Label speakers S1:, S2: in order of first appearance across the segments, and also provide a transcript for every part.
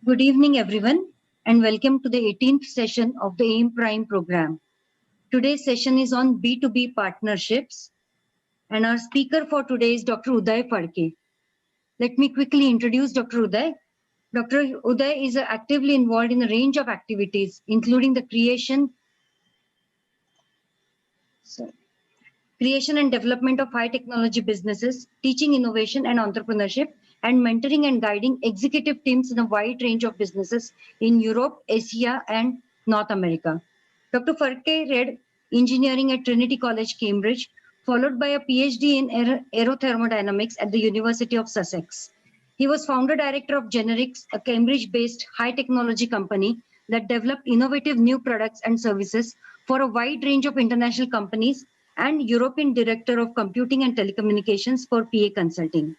S1: Good evening, everyone, and welcome to the 18th session of the AIM Prime program. Today's session is on B2B partnerships, and our speaker for today is Dr. Uday Phadke. Let me quickly introduce Dr. Uday. Dr. Uday is actively involved in a range of activities, including the creation and development of high technology businesses, teaching innovation and entrepreneurship, and mentoring and guiding executive teams in a wide range of businesses in Europe, Asia, and North America. Dr. Phadke read engineering at Trinity College, Cambridge, followed by a PhD in aerothermodynamics at the University of Sussex. He was founder director of Generics, a Cambridge-based high technology company that developed innovative new products and services for a wide range of international companies, and European Director of Computing and Telecommunications for PA Consulting.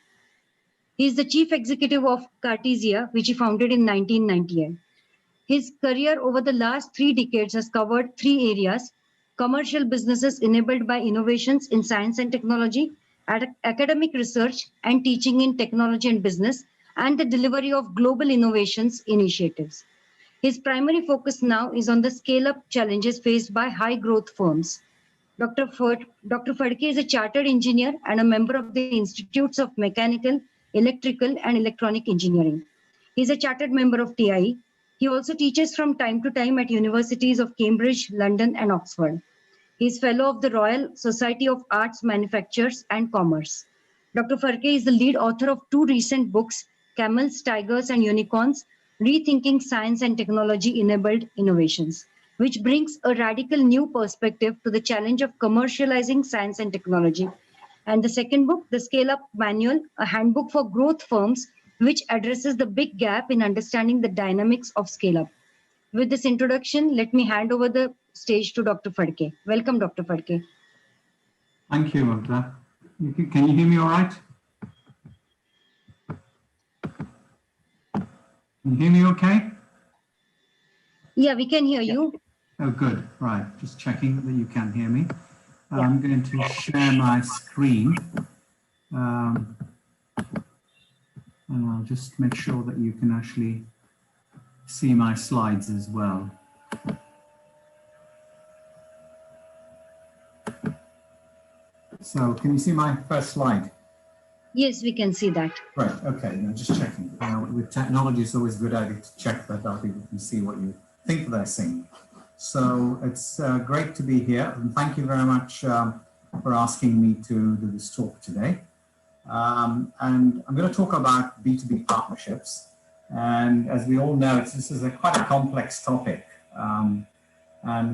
S1: He is the Chief Executive of Cartesia, which he founded in 1998. His career over the last 3 decades has covered 3 areas: commercial businesses enabled by innovations in science and technology, academic research and teaching in technology and business, and the delivery of global innovations initiatives. His primary focus now is on the scale-up challenges faced by high-growth firms. Dr. Phadke is a chartered engineer and a member of the Institutes of Mechanical, Electrical, and Electronic Engineering. He is a chartered member of TIE. He also teaches from time to time at universities of Cambridge, London, and Oxford. He is fellow of the Royal Society of Arts, Manufactures, and Commerce. Dr. Phadke is the lead author of 2 recent books, Camels, Tigers, and Unicorns, Rethinking Science and Technology-Enabled Innovations, which brings a radical new perspective to the challenge of commercializing science and technology. And the second book, The Scale-Up Manual, a handbook for growth firms, which addresses the big gap in understanding the dynamics of scale-up. With this introduction, let me hand over the stage to Dr. Phadke. Welcome, Dr. Phadke.
S2: Thank you, Uday. Can you hear me all right? Can you hear me okay?
S1: Yeah, we can hear you.
S2: Oh, good. Right. Just checking that you can hear me. I'm going to share my screen. And I'll just make sure that you can actually see my slides as well. So can you see my first slide?
S1: Yes, we can see that.
S2: Right. Okay. Now just checking. With technology, it's always a good idea to check that other people can see what you think they're seeing. So it's great to be here, and thank you very much for asking me to do this talk today. And I'm going to talk about B2B partnerships. And as we all know, this is quite a complex topic. And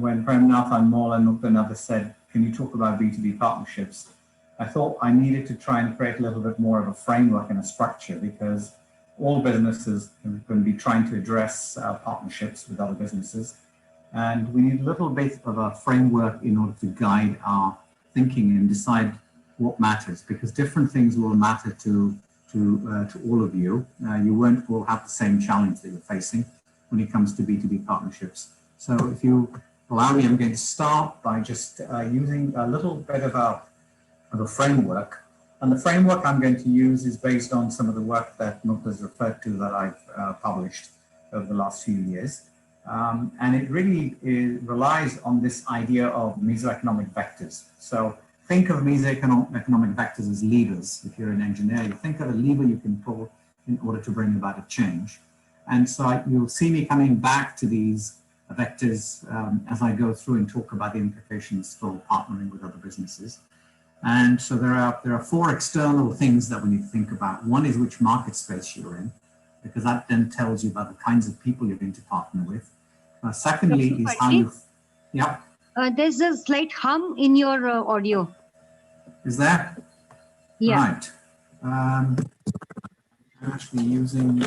S2: when Prem Nathan Mall and another said, can you talk about B2B partnerships? I thought I needed to try and create a little bit more of a framework and a structure, because all businesses are going to be trying to address partnerships with other businesses. And we need a little bit of a framework in order to guide our thinking and decide what matters, because different things will matter to all of you. You won't all have the same challenge that you're facing when it comes to B2B partnerships. So if you allow me, I'm going to start by just using a little bit of a framework. And the framework I'm going to use is based on some of the work that Mukta has referred to that I've published over the last few years. And it really relies on this idea of mesoeconomic vectors. So think of mesoeconomic vectors as levers. If you're an engineer, you think of a lever you can pull in order to bring about a change. And so you'll see me coming back to these vectors as I go through and talk about the implications for partnering with other businesses. And so there are 4 external things that we need to think about. One is which market space you're in, because that then tells you about the kinds of people you're going to partner with. Secondly is how you... Yeah.
S1: There's a slight hum in your audio.
S2: Is there?
S1: Yeah.
S2: Right. I'm actually using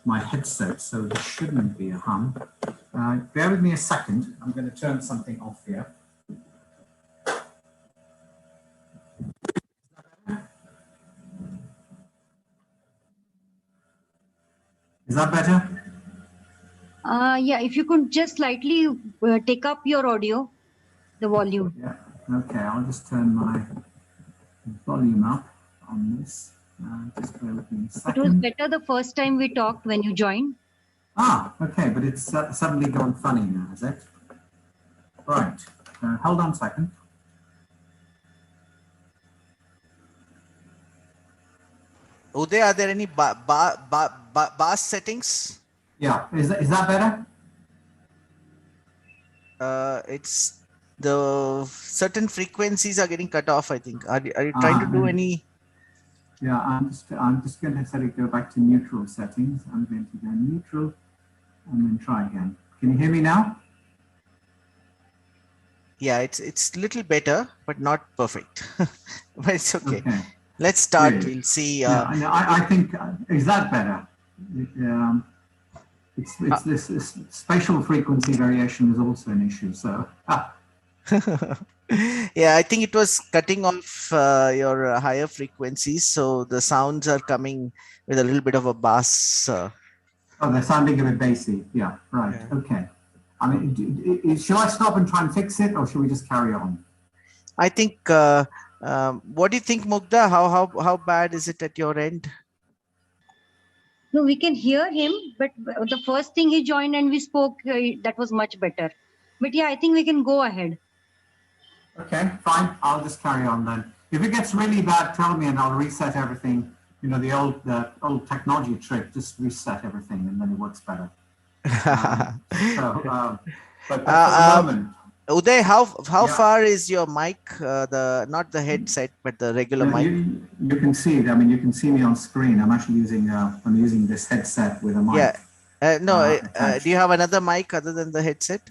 S2: my headset, so there shouldn't be a hum. Bear with me a second. I'm going to turn something off here. Is that better?
S1: Yeah, if you could just slightly take up your audio, the volume.
S2: Yeah, okay, I'll just turn my volume up on this. Just bear with me a second.
S1: It was better the first time we talked when you joined.
S2: Ah, okay, but it's suddenly gone funny now, is it? Right. Hold on a second.
S3: Uday, are there any bass settings?
S2: Yeah, is that better?
S3: It's the certain frequencies are getting cut off, I think. Are you trying to do any?
S2: Yeah, I'm just going to set it go back to neutral settings. I'm going to go neutral and then try again. Can you hear me now?
S3: Yeah, it's little better, but not perfect. But it's okay.
S2: Okay.
S3: Let's start.
S2: Really?
S3: We'll see.
S2: Yeah, I think is that better? It's this spatial frequency variation is also an issue. So.
S3: Yeah, I think it was cutting off your higher frequencies, so the sounds are coming with a little bit of a bass.
S2: Oh, they're sounding a bit bassy. Yeah, right.
S3: Yeah.
S2: Okay. I mean, should I stop and try and fix it, or should we just carry on?
S3: I think. What do you think, Mugdha? How bad is it at your end?
S1: No, we can hear him, but the first thing he joined and we spoke, that was much better. But yeah, I think we can go ahead.
S2: Okay, fine. I'll just carry on then. If it gets really bad, tell me and I'll reset everything. You know, the old technology trick, just reset everything and then it works better. But for the moment.
S3: Uday, how far is your mic? Not the headset, but the regular mic.
S2: You can see it. I mean, you can see me on screen. I'm actually using this headset with a mic.
S3: Yeah. Do you have another mic other than the headset?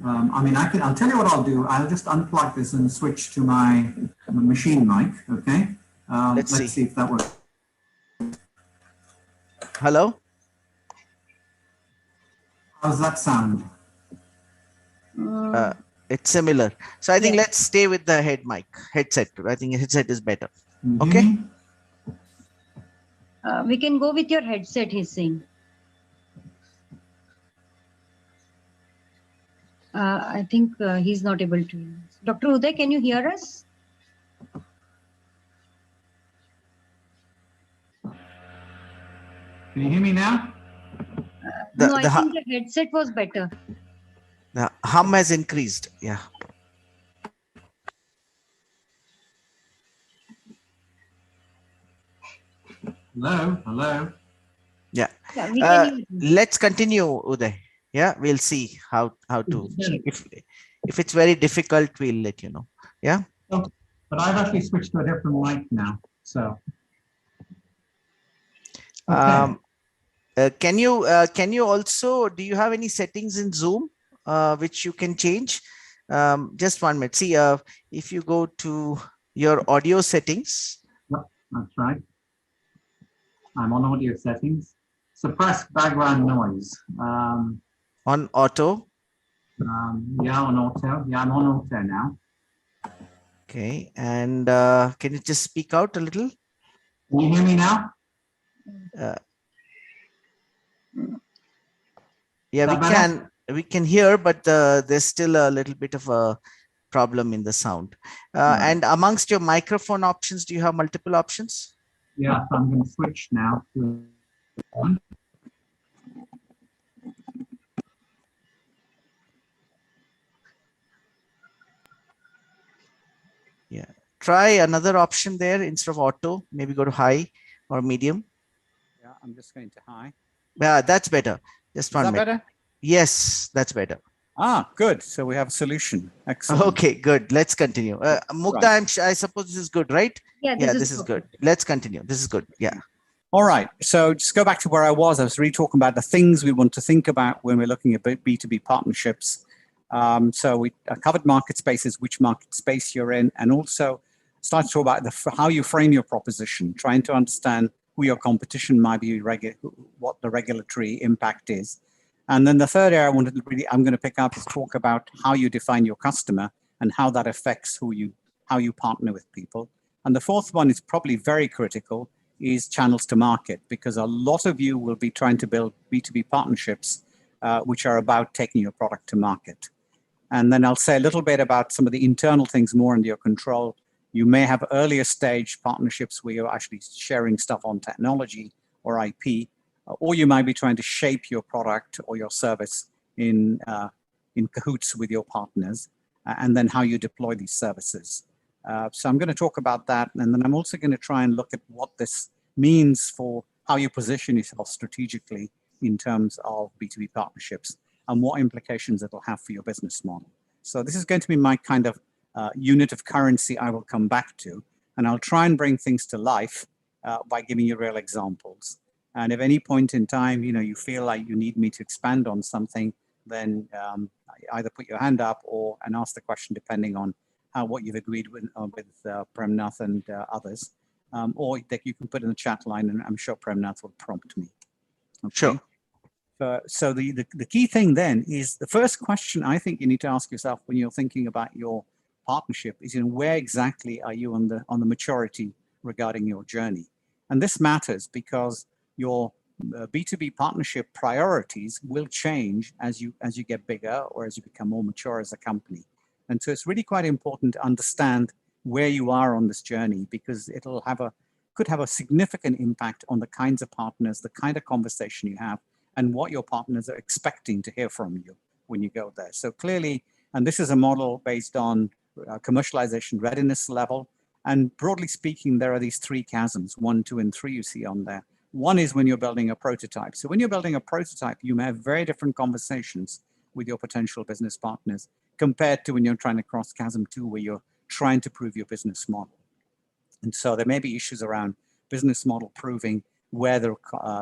S2: I mean, I'll tell you what I'll do. I'll just unplug this and switch to my machine mic. Okay. Let's see if that works.
S3: Hello.
S2: How's that sound?
S3: It's similar. So I think let's stay with the headset. I think headset is better. Okay.
S1: We can go with your headset, he's saying. I think he's not able to. Dr. Uday, can you hear us?
S2: Can you hear me now?
S1: No, I think the headset was better.
S3: The hum has increased. Yeah.
S2: Hello.
S3: Yeah.
S1: Yeah,
S3: let's continue, Uday. Yeah, we'll see how to. If it's very difficult, we'll let you know. Yeah.
S2: Oh, but I've actually switched to a different mic now. So.
S3: Okay. Can you also, do you have any settings in Zoom which you can change? Just 1 minute. See, if you go to your audio settings.
S2: Yep, that's right. I'm on audio settings. Suppress background noise.
S3: On auto.
S2: Yeah, on auto. Yeah, I'm on auto now.
S3: Okay, and can you just speak out a little?
S2: Can you hear me now?
S3: Yeah, we can hear, but there's still a little bit of a problem in the sound. Right. And amongst your microphone options, do you have multiple options?
S2: Yeah, so I'm going to switch now to one.
S3: Yeah, try another option there instead of auto. Maybe go to high or medium.
S2: Yeah, I'm just going to high.
S3: Yeah, that's better. Just 1 minute.
S2: Is that better?
S3: Yes, that's better.
S2: Ah, good. So we have a solution. Excellent.
S3: Okay, good. Let's continue. Mugdha, right. I suppose this is good, right?
S1: Yeah,
S3: this is good. Let's continue. This is good. Yeah.
S2: All right. So just go back to where I was. I was really talking about the things we want to think about when we're looking at B2B partnerships. So we covered market spaces, which market space you're in, and also started to talk about how you frame your proposition, trying to understand who your competition might be, what the regulatory impact is. And then the third area I'm going to pick up is talk about how you define your customer and how that affects how you partner with people. And the fourth one is probably very critical, is channels to market, because a lot of you will be trying to build B2B partnerships, which are about taking your product to market. And then I'll say a little bit about some of the internal things more under your control. You may have earlier stage partnerships where you're actually sharing stuff on technology or IP,
S4: or you might be trying to shape your product or your service in cahoots with your partners, and then how you deploy these services. So I'm going to talk about that, and then I'm also going to try and look at what this means for how you position yourself strategically in terms of B2B partnerships and what implications it'll have for your business model. So this is going to be my kind of unit of currency I will come back to, and I'll try and bring things to life by giving you real examples. And if any point in time, you feel like you need me to expand on something, then either put your hand up and ask the question depending on what you've agreed with Premnath and others, or that you can put in the chat line, and I'm sure Premnath will prompt me. Okay.
S3: Sure.
S4: So the key thing then is the first question I think you need to ask yourself when you're thinking about your partnership is, where exactly are you on the maturity regarding your journey? And this matters because your B2B partnership priorities will change as you get bigger or as you become more mature as a company. And so it's really quite important to understand where you are on this journey, because it'll could have a significant impact on the kinds of partners, the kind of conversation you have, and what your partners are expecting to hear from you when you go there. So clearly, and this is a model based on commercialization readiness level. And broadly speaking, there are these three chasms, 1, 2, and 3 you see on there. One is when you're building a prototype. So when you're building a prototype, you may have very different conversations with your potential business partners compared to when you're trying to cross chasm 2, where you're trying to prove your business model. And so there may be issues around business model proving where the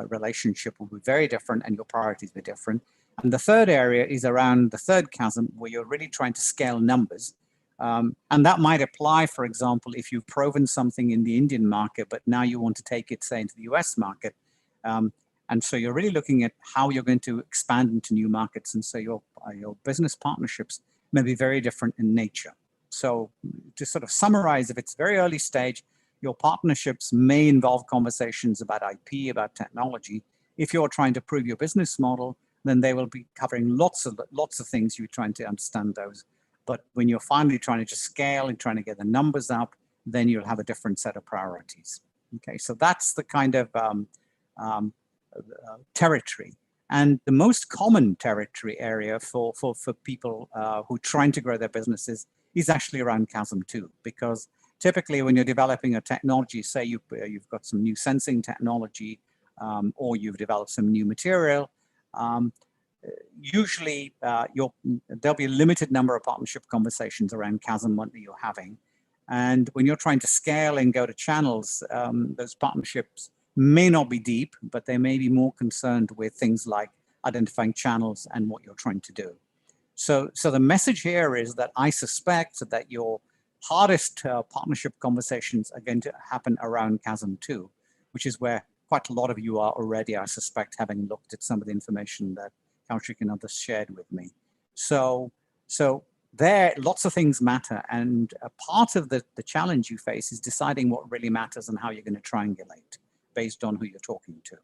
S4: relationship will be very different and your priorities be different. And the third area is around the third chasm, where you're really trying to scale numbers. And that might apply, for example, if you've proven something in the Indian market, but now you want to take it, say, into the US market. And so you're really looking at how you're going to expand into new markets. And so your business partnerships may be very different in nature. So to sort of summarize, if it's very early stage, your partnerships may involve conversations about IP, about technology. If you're trying to prove your business model, then they will be covering lots of things. You're trying to understand those. But when you're finally trying to just scale and trying to get the numbers up, then you'll have a different set of priorities. Okay, so that's the kind of territory. And the most common territory area for people who are trying to grow their businesses is actually around chasm 2, because typically when you're developing a technology, say you've got some new sensing technology, or you've developed some new material, usually there'll be a limited number of partnership conversations around chasm 1 that you're having. And when you're trying to scale and go to channels, those partnerships may not be deep, but they may be more concerned with things like identifying channels and what you're trying to do. So the message here is that I suspect that your hardest partnership conversations are going to happen around chasm 2, which is where quite a lot of you are already, I suspect, having looked at some of the information that Kaushik and others shared with me. So there, lots of things matter. And a part of the challenge you face is deciding what really matters and how you're going to triangulate based on who you're talking to.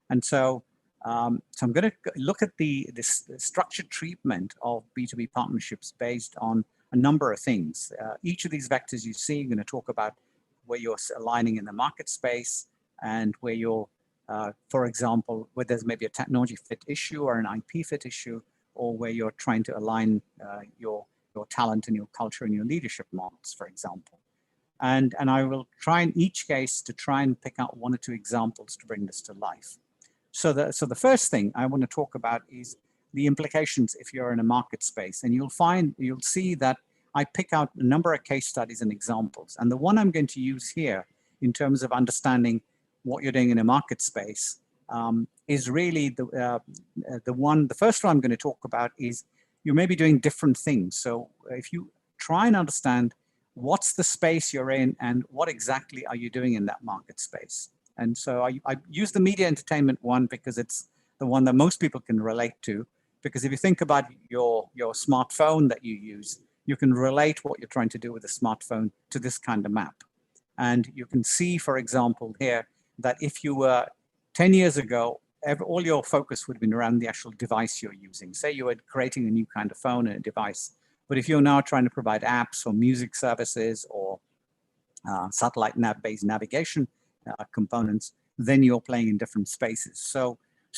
S4: And so I'm going to look at the structured treatment of B2B partnerships based on a number of things. Each of these vectors you see, I'm going to talk about where you're aligning in the market space and where you're, for example, where there's maybe a technology fit issue or an IP fit issue, or where you're trying to align your talent and your culture and your leadership models, for example. And I will try in each case to try and pick out 1 or 2 examples to bring this to life. So the first thing I want to talk about is the implications if you're in a market space. And you'll see that I pick out a number of case studies and examples. And the one I'm going to use here in terms of understanding what you're doing in a market space is really the first one I'm going to talk about is you may be doing different things. So if you try and understand what's the space you're in and what exactly are you doing in that market space. And so I use the media entertainment one because it's the one that most people can relate to. Because if you think about your smartphone that you use, you can relate what you're trying to do with a smartphone to this kind of map. And you can see, for example, here, that if you were 10 years ago, all your focus would have been around the actual device you're using. Say you were creating a new kind of phone and a device. But if you're now trying to provide apps or music services or satellite-based navigation components, then you're playing in different spaces. So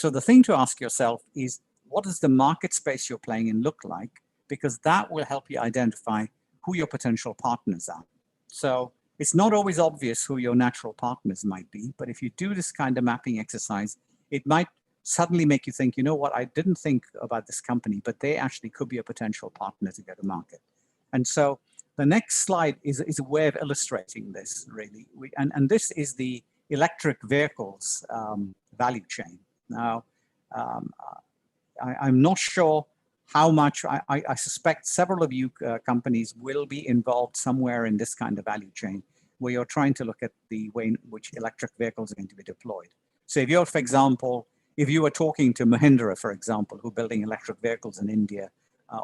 S4: the thing to ask yourself is, what does the market space you're playing in look like? Because that will help you identify who your potential partners are. So it's not always obvious who your natural partners might be, but if you do this kind of mapping exercise, it might suddenly make you think, you know what, I didn't think about this company, but they actually could be a potential partner to go to market. And so the next slide is a way of illustrating this, really. And this is the electric vehicles value chain. Now, I'm not sure how much, I suspect several of you companies will be involved somewhere in this kind of value chain, where you're trying to look at the way in which electric vehicles are going to be deployed. So if you're, for example, if you were talking to Mahindra, for example, who are building electric vehicles in India,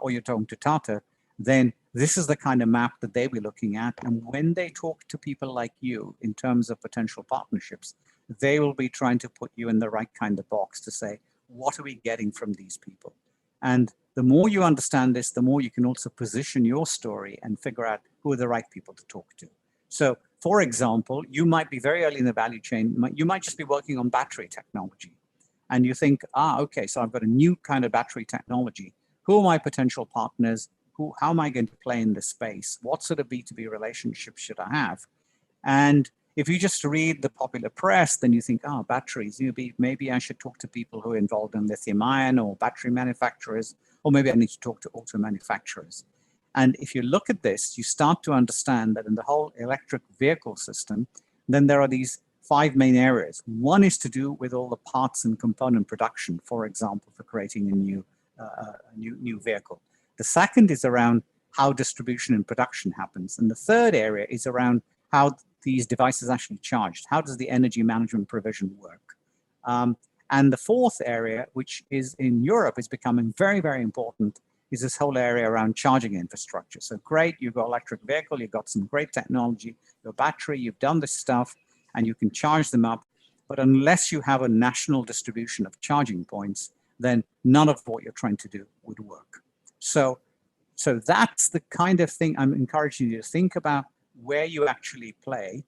S4: or you're talking to Tata, then this is the kind of map that they'll be looking at. And when they talk to people like you in terms of potential partnerships, they will be trying to put you in the right kind of box to say, what are we getting from these people? And the more you understand this, the more you can also position your story and figure out who are the right people to talk to. So, for example, you might be very early in the value chain. You might just be working on battery technology. And you think, okay, so I've got a new kind of battery technology. Who are my potential partners? How am I going to play in this space? What sort of B2B relationship should I have? And if you just read the popular press, then you think, batteries, maybe I should talk to people who are involved in lithium ion or battery manufacturers, or maybe I need to talk to auto manufacturers. And if you look at this, you start to understand that in the whole electric vehicle system, then there are these 5 main areas. One is to do with all the parts and component production, for example, for creating a new vehicle. The second is around how distribution and production happens. And the third area is around how these devices actually charged. How does the energy management provision work? And the fourth area, which is in Europe, is becoming very, very important, is this whole area around charging infrastructure. So great, you've got electric vehicle, you've got some great technology, your battery, you've done this stuff, and you can charge them up. But unless you have a national distribution of charging points, then none of what you're trying to do would work. So that's the kind of thing I'm encouraging you to think about, where you actually play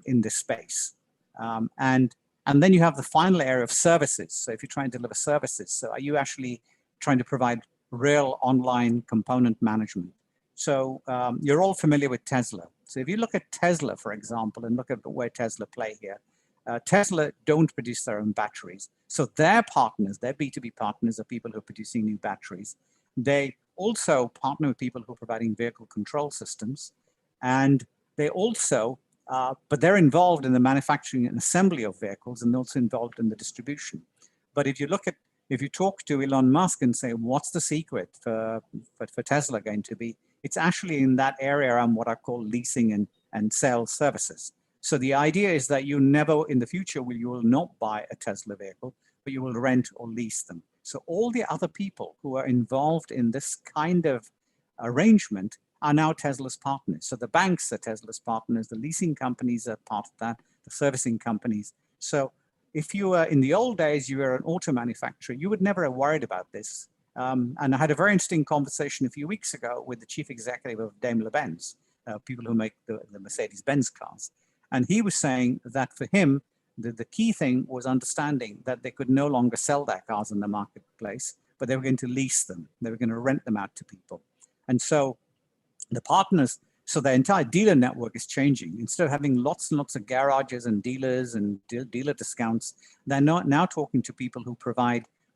S4: in this space. And then you have the final area of services. So if you're trying to deliver services, so are you actually trying to provide real online component management? So you're all familiar with Tesla. So if you look at Tesla, for example, and look at where Tesla play here, Tesla don't produce their own batteries. So their partners, their B2B partners, are people who are producing new batteries. They also partner with people who are providing vehicle control systems. And they also, but they're involved in the manufacturing and assembly of vehicles, and also involved in the distribution. But if you talk to Elon Musk and say, what's the secret for Tesla going to be? It's actually in that area around what I call leasing and sales services. So the idea is that you never, in the future, you will not buy a Tesla vehicle, but you will rent or lease them. So all the other people who are involved in this kind of arrangement are now Tesla's partners. So the banks are Tesla's partners, the leasing companies are part of that, the servicing companies. So if you were, in the old days, you were an auto manufacturer, you would never have worried about this. And I had a very interesting conversation a few weeks ago with the chief executive of Daimler-Benz, people who make the Mercedes-Benz cars. And he was saying that for him, the key thing was understanding that they could no longer sell their cars in the marketplace, but they were going to lease them. They were going to rent them out to people. And so the partners, so the entire dealer network is changing. Instead of having lots and lots of garages and dealers and dealer discounts, they're now talking to people who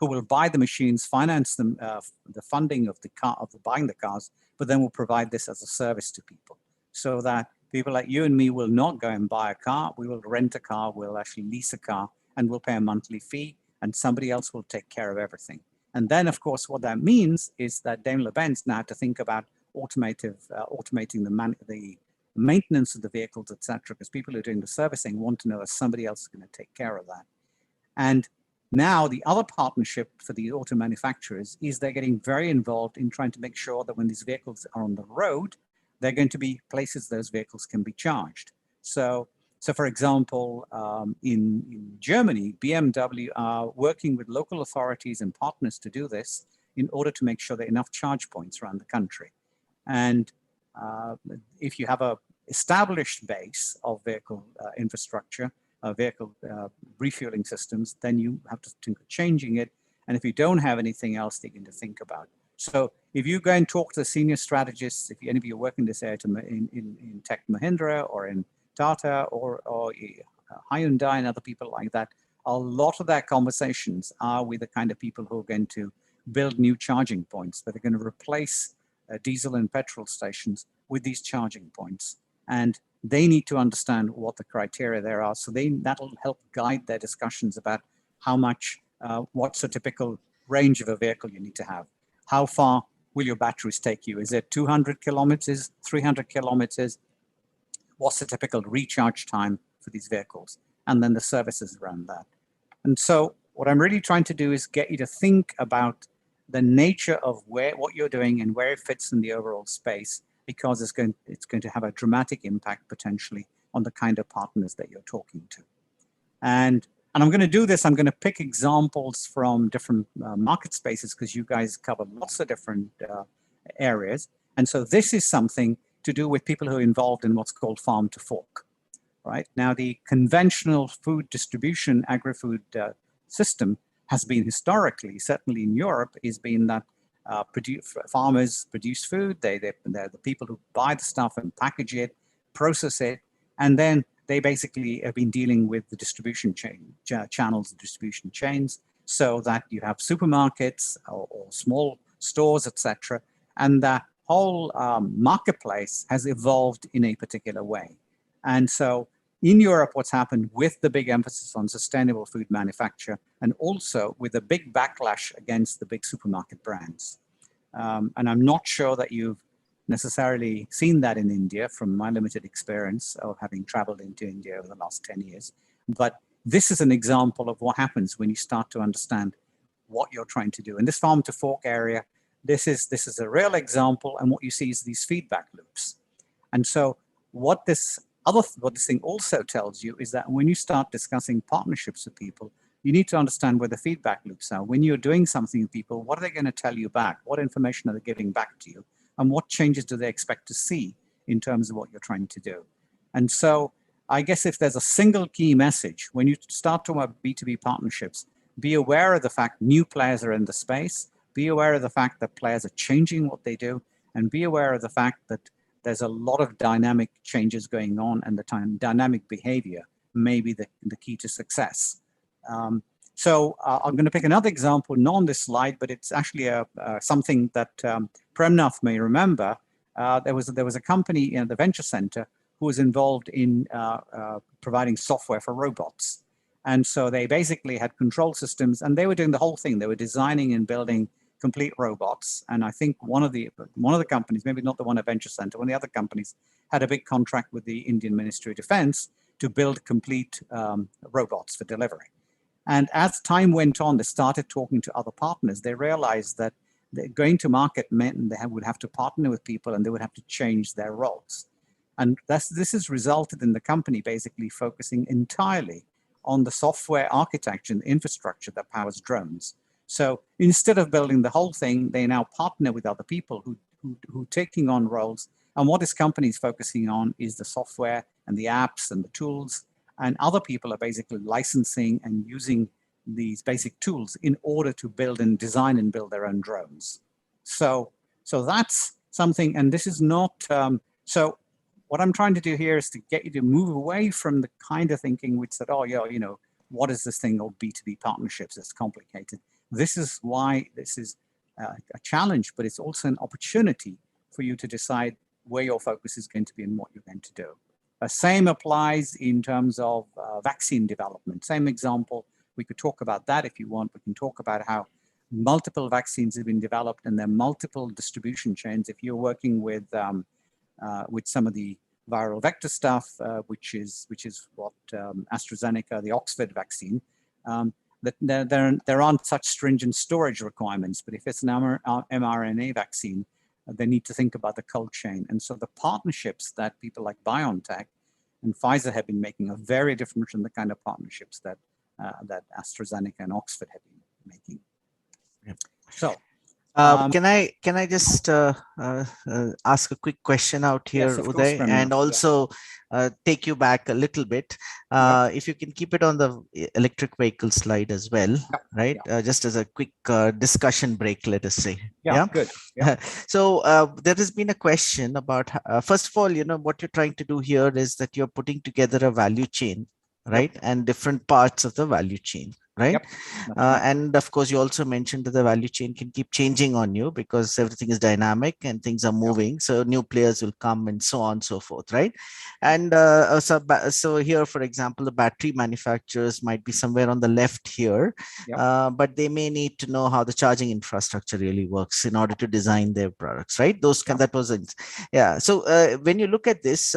S4: will buy the machines, finance them, the funding of buying the cars, but then will provide this as a service to people, so that people like you and me will not go and buy a car. We will rent a car, we'll actually lease a car, and we'll pay a monthly fee, and somebody else will take care of everything. And then, of course, what that means is that Daimler-Benz now have to think about automating the maintenance of the vehicles, etc., because people who are doing the servicing want to know if somebody else is going to take care of that. And now the other partnership for the auto manufacturers is they're getting very involved in trying to make sure that when these vehicles are on the road, they're going to be places those vehicles can be charged. So for example, in Germany, BMW are working with local authorities and partners to do this in order to make sure there are enough charge points around the country. And if you have a established base of vehicle infrastructure, vehicle refueling systems, then you have to think of changing it. And if you don't have anything else, they need to think about. So if you go and talk to senior strategists, if any of you work in this area in Tech Mahindra or in Tata or Hyundai and other people like that, a lot of their conversations are with the kind of people who are going to build new charging points that are going to replace diesel and petrol stations with these charging points. And they need to understand what the criteria there are. So that'll help guide their discussions about how much, what's a typical range of a vehicle you need to have. How far will your batteries take you? Is it 200 kilometers, 300 kilometers? What's the typical recharge time for these vehicles? And then the services around that. And so what I'm really trying to do is get you to think about the nature of what you're doing and where it fits in the overall space, because it's going to have a dramatic impact potentially on the kind of partners that you're talking to. And I'm going to do this, I'm going to pick examples from different market spaces, because you guys cover lots of different areas. And so this is something to do with people who are involved in what's called farm to fork, right? Now, the conventional food distribution agri-food system has been historically, certainly in Europe, has been that farmers produce food, they're the people who buy the stuff and package it, process it, and then they basically have been dealing with the distribution channels, distribution chains, so that you have supermarkets or small stores, etc. And the whole marketplace has evolved in a particular way. And so in Europe, what's happened with the big emphasis on sustainable food manufacture, and also with a big backlash against the big supermarket brands. And I'm not sure that you've necessarily seen that in India from my limited experience of having traveled into India over the last 10 years. But this is an example of what happens when you start to understand what you're trying to do. In this farm to fork area, this is a real example, and what you see is these feedback loops. And so what this thing also tells you is that when you start discussing partnerships with people, you need to understand where the feedback loops are. When you're doing something with people, what are they going to tell you back? What information are they giving back to you? And what changes do they expect to see in terms of what you're trying to do? And so I guess if there's a single key message, when you start talking about B2B partnerships, be aware of the fact new players are in the space, be aware of the fact that players are changing what they do, and be aware of the fact that there's a lot of dynamic changes going on, and the dynamic behavior may be the key to success. So I'm going to pick another example, not on this slide, but it's actually something that Premnath may remember. There was a company in the Venture Center who was involved in providing software for robots. And so they basically had control systems, and they were doing the whole thing. They were designing and building complete robots. And I think one of the companies, maybe not the one at Venture Center, one of the other companies had a big contract with the Indian Ministry of Defense to build complete robots for delivery. And as time went on, they started talking to other partners. They realized that going to market meant they would have to partner with people, and they would have to change their roles. And this has resulted in the company basically focusing entirely on the software architecture and infrastructure that powers drones. So instead of building the whole thing, they now partner with other people who taking on roles. And what this company is focusing on is the software and the apps and the tools. And other people are basically licensing and using these basic tools in order to build and design and build their own drones. So that's something, and this is not, so what I'm trying to do here is to get you to move away from the kind of thinking which said, oh, yeah, you know, what is this thing called B2B partnerships? It's complicated. This is why this is a challenge, but it's also an opportunity for you to decide where your focus is going to be and what you're going to do. Same applies in terms of vaccine development. Same example, we could talk about that if you want. We can talk about how multiple vaccines have been developed and there are multiple distribution chains. If you're working with some of the viral vector stuff, which is what AstraZeneca, the Oxford vaccine, that there aren't such stringent storage requirements. But if it's an mRNA vaccine, they need to think about the cold chain. And so the partnerships that people like BioNTech and Pfizer have been making are very different from the kind of partnerships that AstraZeneca and Oxford have been making.
S3: Yeah.
S4: So
S3: Can I just ask a quick question out here,
S4: Yes, of course,
S3: Uday,
S4: Prem.
S3: and also take you back a little bit. If you can keep it on the electric vehicle slide as well,
S4: Yep,
S3: right?
S4: yep.
S3: Just as a quick discussion break, let us say.
S4: Yeah, good. Yeah.
S3: So there has been a question about, first of all, you know, what you're trying to do here is that you're putting together a value chain, right? And different parts of the value chain, right?
S4: Yep, that's right.
S3: And of course, you also mentioned that the value chain can keep changing on you because everything is dynamic and things are moving. So new players will come and so on and so forth, right? And so here, for example, the battery manufacturers might be somewhere on the left here, but they may need to know how the charging infrastructure really works in order to design their products, right? Those can, that was it. Yeah. So when you look at this,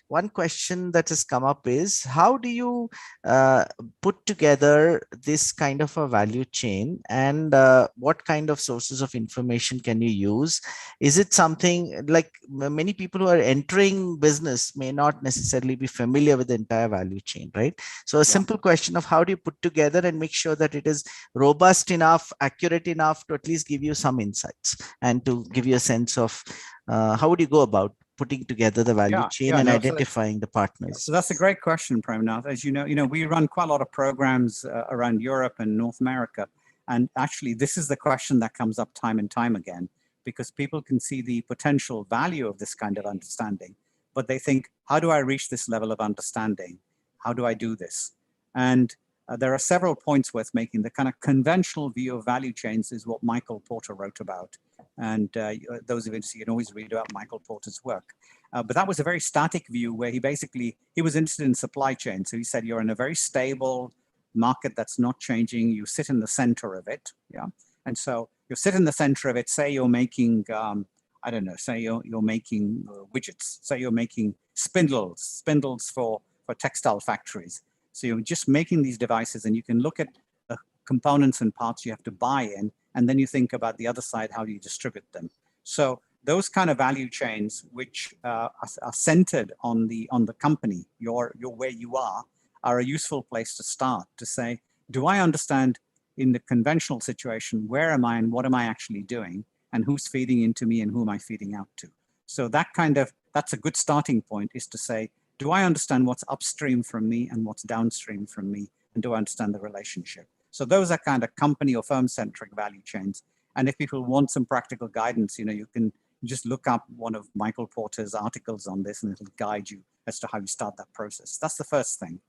S3: one question that has come up is, how do you put together this kind of a value chain, and what kind of sources of information can you use? Is it something like many people who are entering business may not necessarily be familiar with the entire value chain, right? So a simple question of how do you put together and make sure that it is robust enough, accurate enough to at least give you some insights and to give you a sense of how would you go about putting together the value chain and identifying the partners?
S4: So that's a great question, Premnath. As you know, we run quite a lot of programs around Europe and North America. And actually, this is the question that comes up time and time again, because people can see the potential value of this kind of understanding, but they think, how do I reach this level of understanding? How do I do this? And there are several points worth making. The kind of conventional view of value chains is what Michael Porter wrote about. And those of you can always read about Michael Porter's work. But that was a very static view where he was interested in supply chain. So he said, you're in a very stable market that's not changing. You sit in the center of it. Yeah. And so you sit in the center of it. Say you're making, I don't know, say you're making widgets. Say you're making spindles for textile factories. So you're just making these devices, and you can look at the components and parts you have to buy in, and then you think about the other side, how do you distribute them? So those kind of value chains, which are centered on the company, your where you are a useful place to start to say, do I understand in the conventional situation, where am I and what am I actually doing, and who's feeding into me and who am I feeding out to? So that's a good starting point, is to say, do I understand what's upstream from me and what's downstream from me, and do I understand the relationship? So those are kind of company or firm-centric value chains. And if people want some practical guidance, you can just look up one of Michael Porter's articles on this, and it'll guide you as to how you start that process. That's the first thing.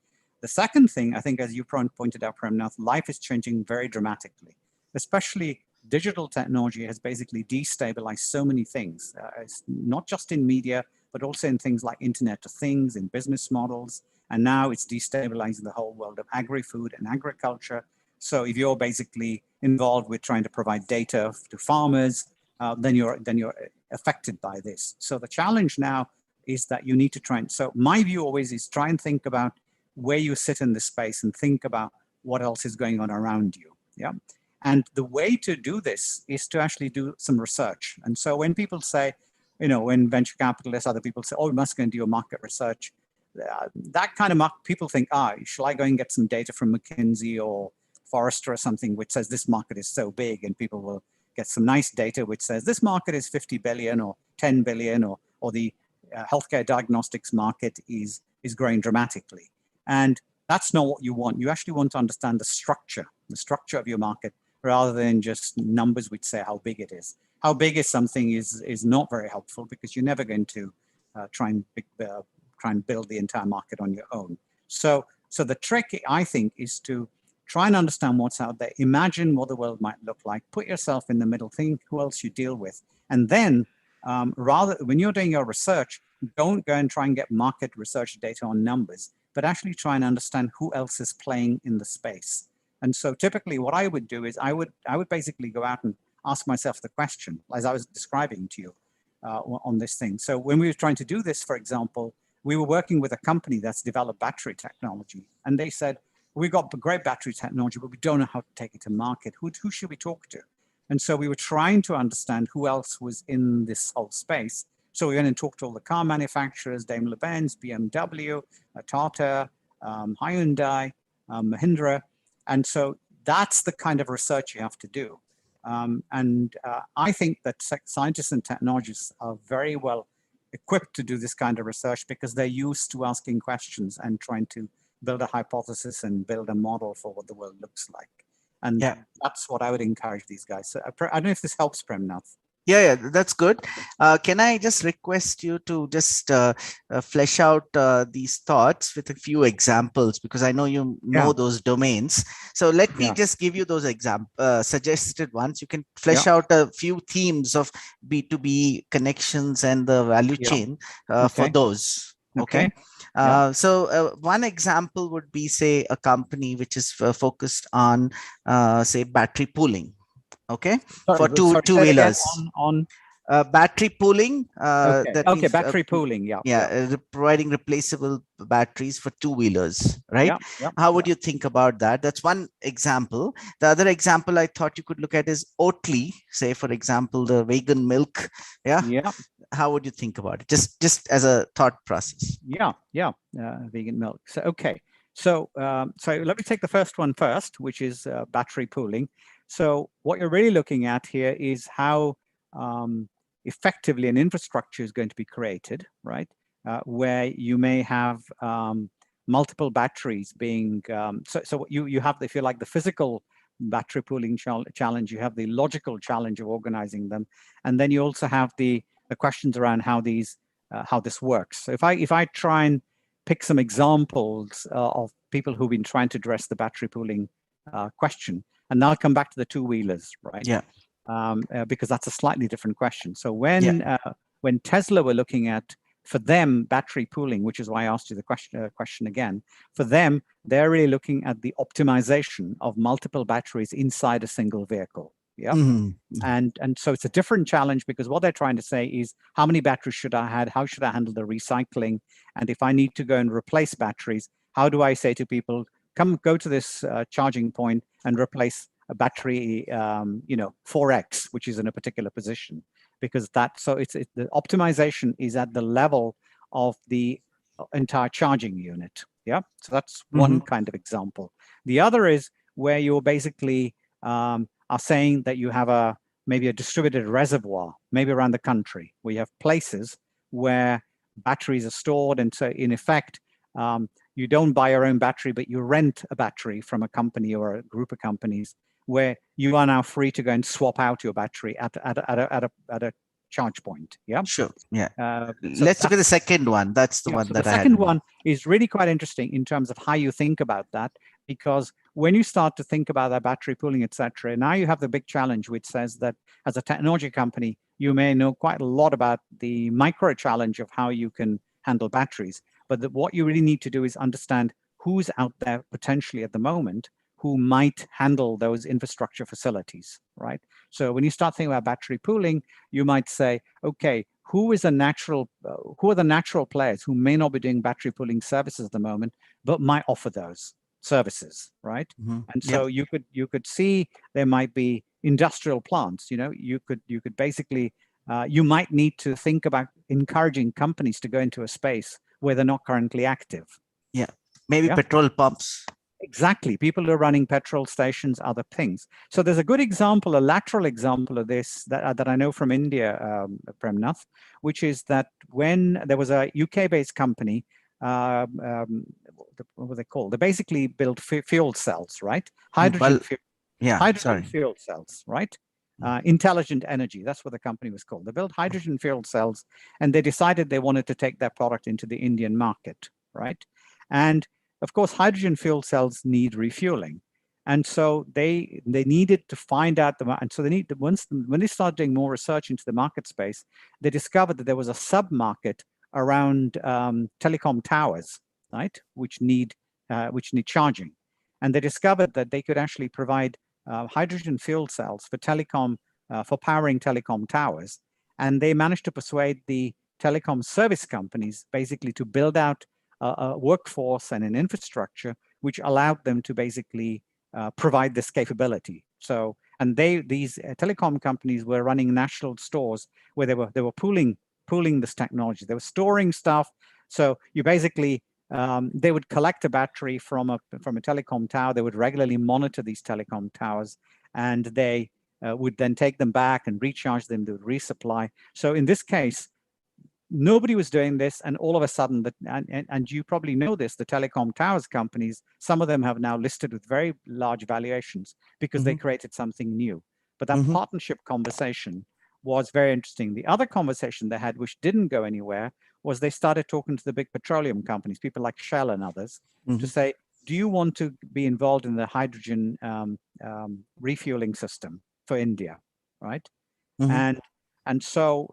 S4: The second thing, I think, as you pointed out, Premnath, life is changing very dramatically. Especially digital technology has basically destabilized so many things. It's not just in media, but also in things like Internet of Things, in business models. And now it's destabilizing the whole world of agri-food and agriculture. So if you're basically involved with trying to provide data to farmers, then you're affected by this. So the challenge now is that you need to try and, so my view always is try and think about where you sit in this space and think about what else is going on around you. Yeah. And the way to do this is to actually do some research. And so when people say, when venture capitalists, other people say, oh, we must go and do a market research, that kind of people think, shall I go and get some data from McKinsey or Forrester or something, which says this market is so big, and people will get some nice data which says this market is 50 billion or 10 billion, or the healthcare diagnostics market is growing dramatically. And that's not what you want. You actually want to understand the structure of your market, rather than just numbers which say how big it is. How big is something is not very helpful, because you're never going to try and build the entire market on your own. So the trick, I think, is to try and understand what's out there. Imagine what the world might look like. Put yourself in the middle. Think who else you deal with. And then when you're doing your research, don't go and try and get market research data on numbers, but actually try and understand who else is playing in the space. And so typically what I would do is I would basically go out and ask myself the question, as I was describing to you on this thing. So when we were trying to do this, for example, we were working with a company that's developed battery technology. And they said, we've got great battery technology, but we don't know how to take it to market. Who should we talk to? And so we were trying to understand who else was in this whole space. So we went and talked to all the car manufacturers, Daimler-Benz, BMW, Tata, Hyundai, Mahindra. And so that's the kind of research you have to do. I think that scientists and technologists are very well equipped to do this kind of research because they're used to asking questions and trying to build a hypothesis and build a model for what the world looks like. And
S3: Yeah.
S4: that's what I would encourage these guys. So I don't know if this helps, Premnath.
S3: Yeah, that's good. Can I just request you to just flesh out these thoughts with a few examples, because I know you know those domains. So let me just give you those suggested ones. You can flesh out a few themes of B2B connections and the value chain for those. Okay. So one example would be, say, a company which is focused on, say, battery pooling. Okay, for two-wheelers. Battery pooling. That means,
S4: battery pooling.
S3: Providing replaceable batteries for two-wheelers, right? How would you think about that? That's one example. The other example I thought you could look at is Oatly, say, for example, the vegan milk. How would you think about it? Just as a thought process.
S4: Vegan milk. So so let me take the first one first, which is battery pooling. So what you're really looking at here is how effectively an infrastructure is going to be created, right? Where you may have multiple batteries being, so you have, if you like, the physical battery pooling challenge, you have the logical challenge of organizing them, and then you also have the questions around how this works. So if I try and pick some examples of people who've been trying to address the battery pooling question, and now I'll come back to the two-wheelers, right? Because that's a slightly different question. So when Tesla were looking at, for them, battery pooling, which is why I asked you the question again, for them, they're really looking at the optimization of multiple batteries inside a single vehicle. And so it's a different challenge, because what they're trying to say is, how many batteries should I have? How should I handle the recycling? And if I need to go and replace batteries, how do I say to people, go to this charging point and replace a battery, 4x, which is in a particular position, because the optimization is at the level of the entire charging unit. So that's one kind of example. The other is where you're basically are saying that you have maybe a distributed reservoir, maybe around the country, where you have places where batteries are stored, and so in effect, you don't buy your own battery, but you rent a battery from a company or a group of companies, where you are now free to go and swap out your battery at a charge point.
S3: Sure.
S4: So
S3: let's look at the second one. That's the one
S4: so
S3: that
S4: the
S3: I had.
S4: second one is really quite interesting in terms of how you think about that, because when you start to think about that battery pooling, etc., now you have the big challenge, which says that as a technology company, you may know quite a lot about the micro challenge of how you can handle batteries, but what you really need to do is understand who's out there potentially at the moment who might handle those infrastructure facilities, right? So when you start thinking about battery pooling, you might say, okay, who are the natural players who may not be doing battery pooling services at the moment, but might offer those services, right? And so you could see there might be industrial plants. You could basically you might need to think about encouraging companies to go into a space where they're not currently active.
S3: Maybe petrol pumps.
S4: Exactly. People who are running petrol stations, other things. So there's a good example, a lateral example of this that I know from India, Premnath, which is that when there was a UK-based company, what were they called? They basically built fuel cells, right? Hydrogen fuel cells, right? Intelligent Energy, that's what the company was called. They built hydrogen fuel cells, and they decided they wanted to take their product into the Indian market, right? And of course, hydrogen fuel cells need refueling. And so they needed to find out and so they when they started doing more research into the market space, they discovered that there was a sub-market around telecom towers, right, which need charging. And they discovered that they could actually provide hydrogen fuel cells for for powering telecom towers. And they managed to persuade the telecom service companies basically to build out a workforce and an infrastructure which allowed them to basically provide this capability. So, and these telecom companies were running national stores where they were pooling this technology. They were storing stuff. So you basically they would collect a battery from a telecom tower. They would regularly monitor these telecom towers, and they would then take them back and recharge them, they would resupply. So in this case, nobody was doing this, and all of a sudden, and you probably know this, the telecom towers companies, some of them have now listed with very large valuations because they created something new. But that partnership conversation was very interesting. The other conversation they had, which didn't go anywhere, was they started talking to the big petroleum companies, people like Shell and others, to say, do you want to be involved in the hydrogen refueling system for India, right? And so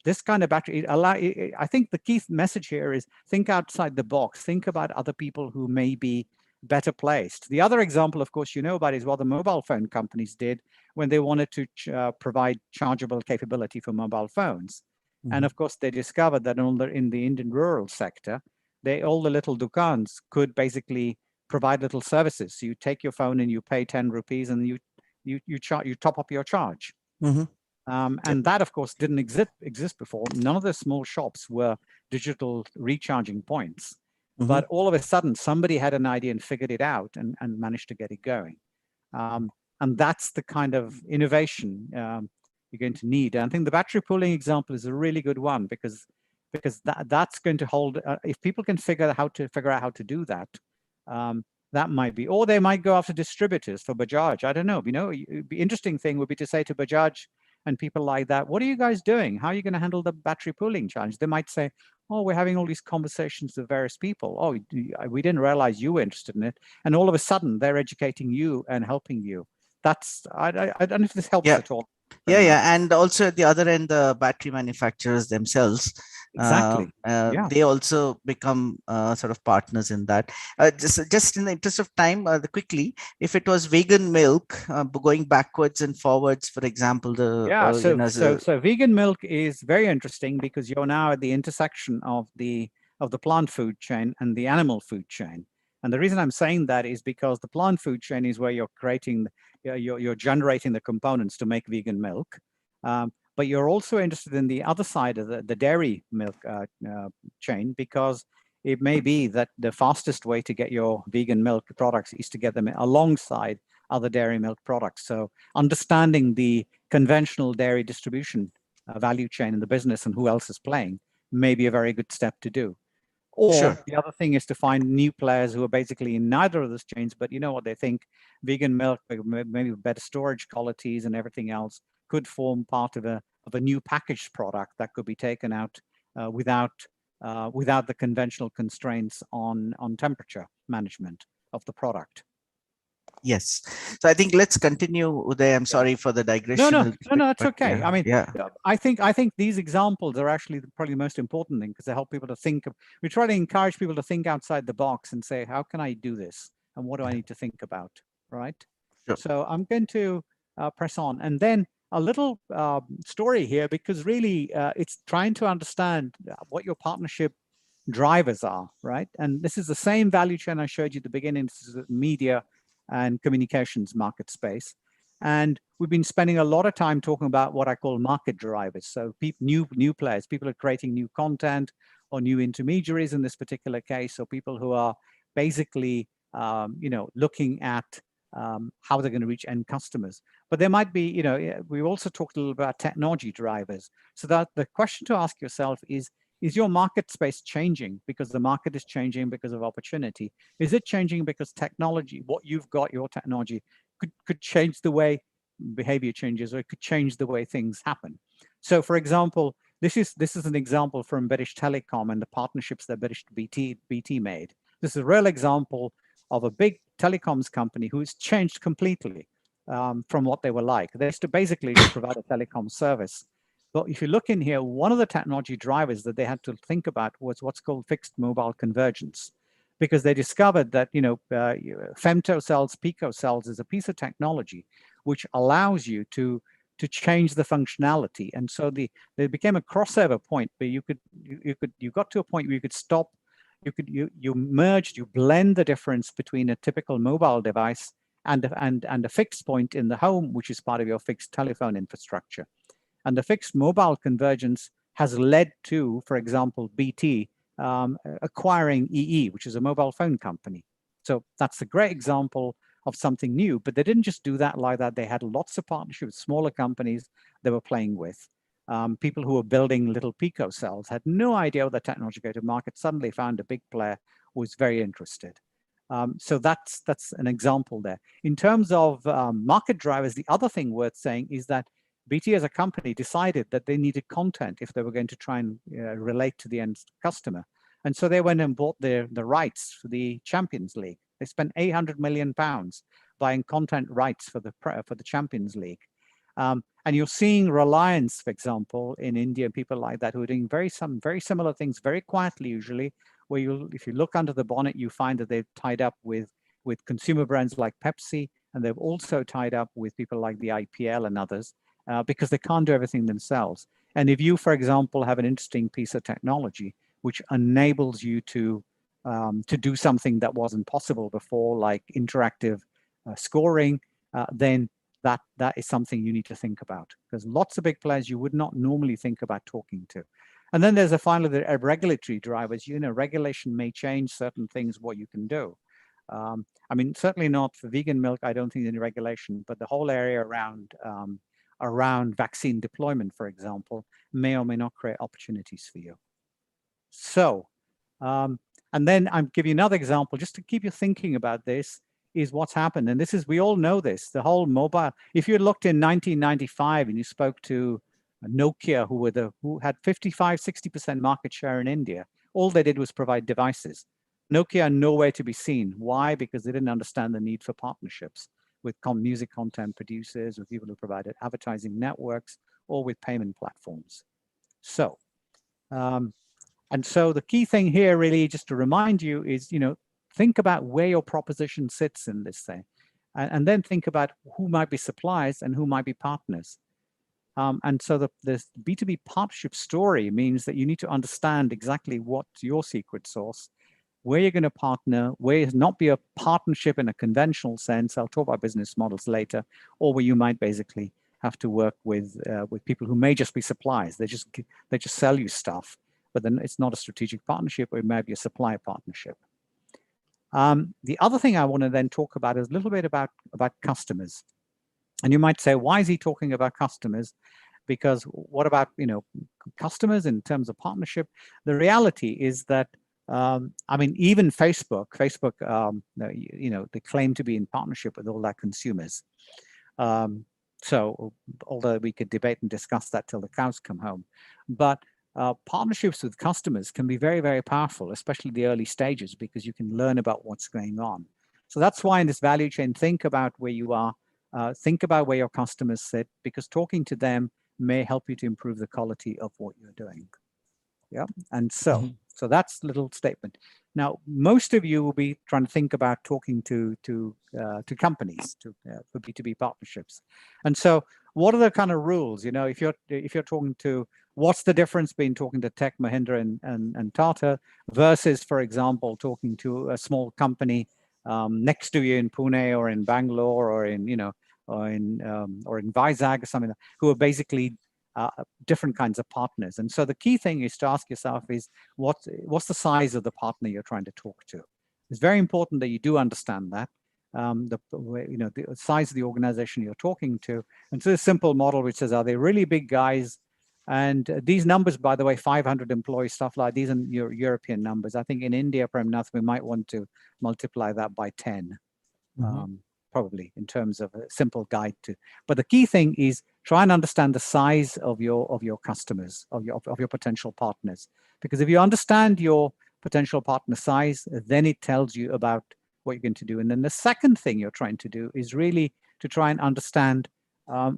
S4: this kind of battery, I think the key message here is think outside the box, think about other people who may be better placed. The other example, of course, you know about is what the mobile phone companies did when they wanted to provide chargeable capability for mobile phones. And of course, they discovered that in the Indian rural sector, all the little dukans could basically provide little services. So you take your phone and you pay 10 rupees and you top up your charge. And that, of course, didn't exist before. None of the small shops were digital recharging points. But all of a sudden, somebody had an idea and figured it out and managed to get it going. And that's the kind of innovation you're going to need. And I think the battery pooling example is a really good one because that's going to hold. If people can figure out how to do that, that might be, or they might go after distributors for Bajaj. I don't know. The interesting thing would be to say to Bajaj and people like that, what are you guys doing? How are you going to handle the battery pooling challenge? They might say, oh, we're having all these conversations with various people. Oh, we didn't realize you were interested in it. And all of a sudden, they're educating you and helping you. That's, I don't know if this helps at all.
S3: Yeah. And also at the other end, the battery manufacturers themselves,
S4: exactly.
S3: They also become sort of partners in that. Just in the interest of time, quickly, if it was vegan milk, going backwards and forwards, for example,
S4: so vegan milk is very interesting because you're now at the intersection of the plant food chain and the animal food chain. And the reason I'm saying that is because the plant food chain is where you're creating, you're generating the components to make vegan milk. But you're also interested in the other side of the dairy milk chain, because it may be that the fastest way to get your vegan milk products is to get them alongside other dairy milk products. So understanding the conventional dairy distribution value chain in the business and who else is playing may be a very good step to do. Or the other thing is to find new players who are basically in neither of those chains, but you know what, they think vegan milk, maybe better storage qualities and everything else, could form part of a new packaged product that could be taken out without the conventional constraints on temperature management of the product.
S3: Yes. So I think let's continue, Uday. I'm sorry for the digression.
S4: No, it's okay. I mean, I think these examples are actually probably the most important thing because they help people to think. We try to encourage people to think outside the box and say, how can I do this? And what do I need to think about, right? Sure. So I'm going to press on. And then a little story here, because really it's trying to understand what your partnership drivers are, right? And this is the same value chain I showed you at the beginning. This is media and communications market space. And we've been spending a lot of time talking about what I call market drivers. So new players, people are creating new content or new intermediaries in this particular case, or people who are basically, looking at how they're going to reach end customers. But there might be, we also talked a little about technology drivers. So that the question to ask yourself is your market space changing because the market is changing because of opportunity? Is it changing because technology, what you've got, your technology, could change the way behavior changes, or it could change the way things happen? So, for example, this is an example from British Telecom and the partnerships that British BT made. This is a real example of a big telecoms company who's changed completely from what they were like. They used to basically just provide a telecom service. But if you look in here, one of the technology drivers that they had to think about was what's called fixed mobile convergence, because they discovered that, femtocells, picocells is a piece of technology which allows you to change the functionality. And so there became a crossover point where you got to a point where you could stop, you merged, you blend the difference between a typical mobile device and a fixed point in the home, which is part of your fixed telephone infrastructure. And the fixed mobile convergence has led to, for example, BT acquiring EE, which is a mobile phone company. So that's a great example of something new. But they didn't just do that like that. They had lots of partnerships with smaller companies they were playing with. People who were building little pico cells had no idea what the technology go to market, suddenly found a big player who was very interested. So that's an example there. In terms of market drivers, the other thing worth saying is that BT as a company decided that they needed content if they were going to try and relate to the end customer. And so they went and bought the rights for the Champions League. They spent £800 million buying content rights for the Champions League. And you're seeing Reliance, for example, in India, people like that who are doing very similar things very quietly usually, where if you look under the bonnet, you find that they've tied up with consumer brands like Pepsi, and they've also tied up with people like the IPL and others because they can't do everything themselves. And if you, for example, have an interesting piece of technology which enables you to do something that wasn't possible before, like interactive scoring, then that is something you need to think about, because lots of big players you would not normally think about talking to. And then there's finally the regulatory drivers. Regulation may change certain things, what you can do. I mean, certainly not for vegan milk, I don't think any regulation, but the whole area around vaccine deployment, for example, may or may not create opportunities for you. So, and then I'm giving you another example, just to keep you thinking about this, is what's happened. And this is, we all know this, the whole mobile, if you looked in 1995 and you spoke to Nokia, who had 55–60% market share in India, all they did was provide devices. Nokia are nowhere to be seen. Why? Because they didn't understand the need for partnerships with music content producers, with people who provided advertising networks, or with payment platforms. So, and so the key thing here really, just to remind you, is, think about where your proposition sits in this thing, and then think about who might be suppliers and who might be partners. And so the B2B partnership story means that you need to understand exactly what's your secret sauce, where you're going to partner, where it's not be a partnership in a conventional sense. I'll talk about business models later, or where you might basically have to work with people who may just be suppliers. They just sell you stuff, but then it's not a strategic partnership, or it may be a supplier partnership. The other thing I want to then talk about is a little bit about customers. And you might say, why is he talking about customers? Because what about, customers in terms of partnership? The reality is that, I mean, even Facebook, they claim to be in partnership with all their consumers. So although we could debate and discuss that till the cows come home, but partnerships with customers can be very, very powerful, especially the early stages, because you can learn about what's going on. So that's why in this value chain, think about where you are, think about where your customers sit, because talking to them may help you to improve the quality of what you're doing. Yeah, and so that's a little statement. Now, most of you will be trying to think about talking to companies for B2B partnerships, and so what are the kind of rules? If you're talking to, what's the difference between talking to Tech Mahindra and Tata versus, for example, talking to a small company next to you in Pune or in Bangalore or in Vizag or something, who are basically different kinds of partners. And so the key thing is to ask yourself is, what's the size of the partner you're trying to talk to? It's very important that you do understand that, the size of the organization you're talking to. And so a simple model which says, are they really big guys? And these numbers, by the way, 500 employees, stuff like these, are your European numbers. I think in India, Premnath, we might want to multiply that by 10. Probably, in terms of a simple guide to. But the key thing is try and understand the size of your customers, of your potential partners. Because if you understand your potential partner size, then it tells you about what you're going to do. And then the second thing you're trying to do is really to try and understand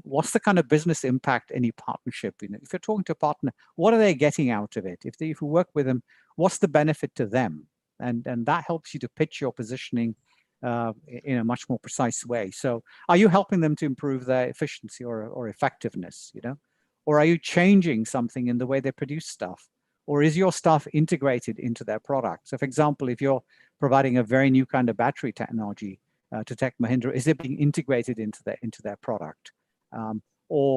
S4: what's the kind of business impact any partnership. If you're talking to a partner, what are they getting out of it? If you work with them, what's the benefit to them? And that helps you to pitch your positioning in a much more precise way. So are you helping them to improve their efficiency or effectiveness, or are you changing something in the way they produce stuff, or is your stuff integrated into their product? So for example, if you're providing a very new kind of battery technology to Tech Mahindra, is it being integrated into their product? So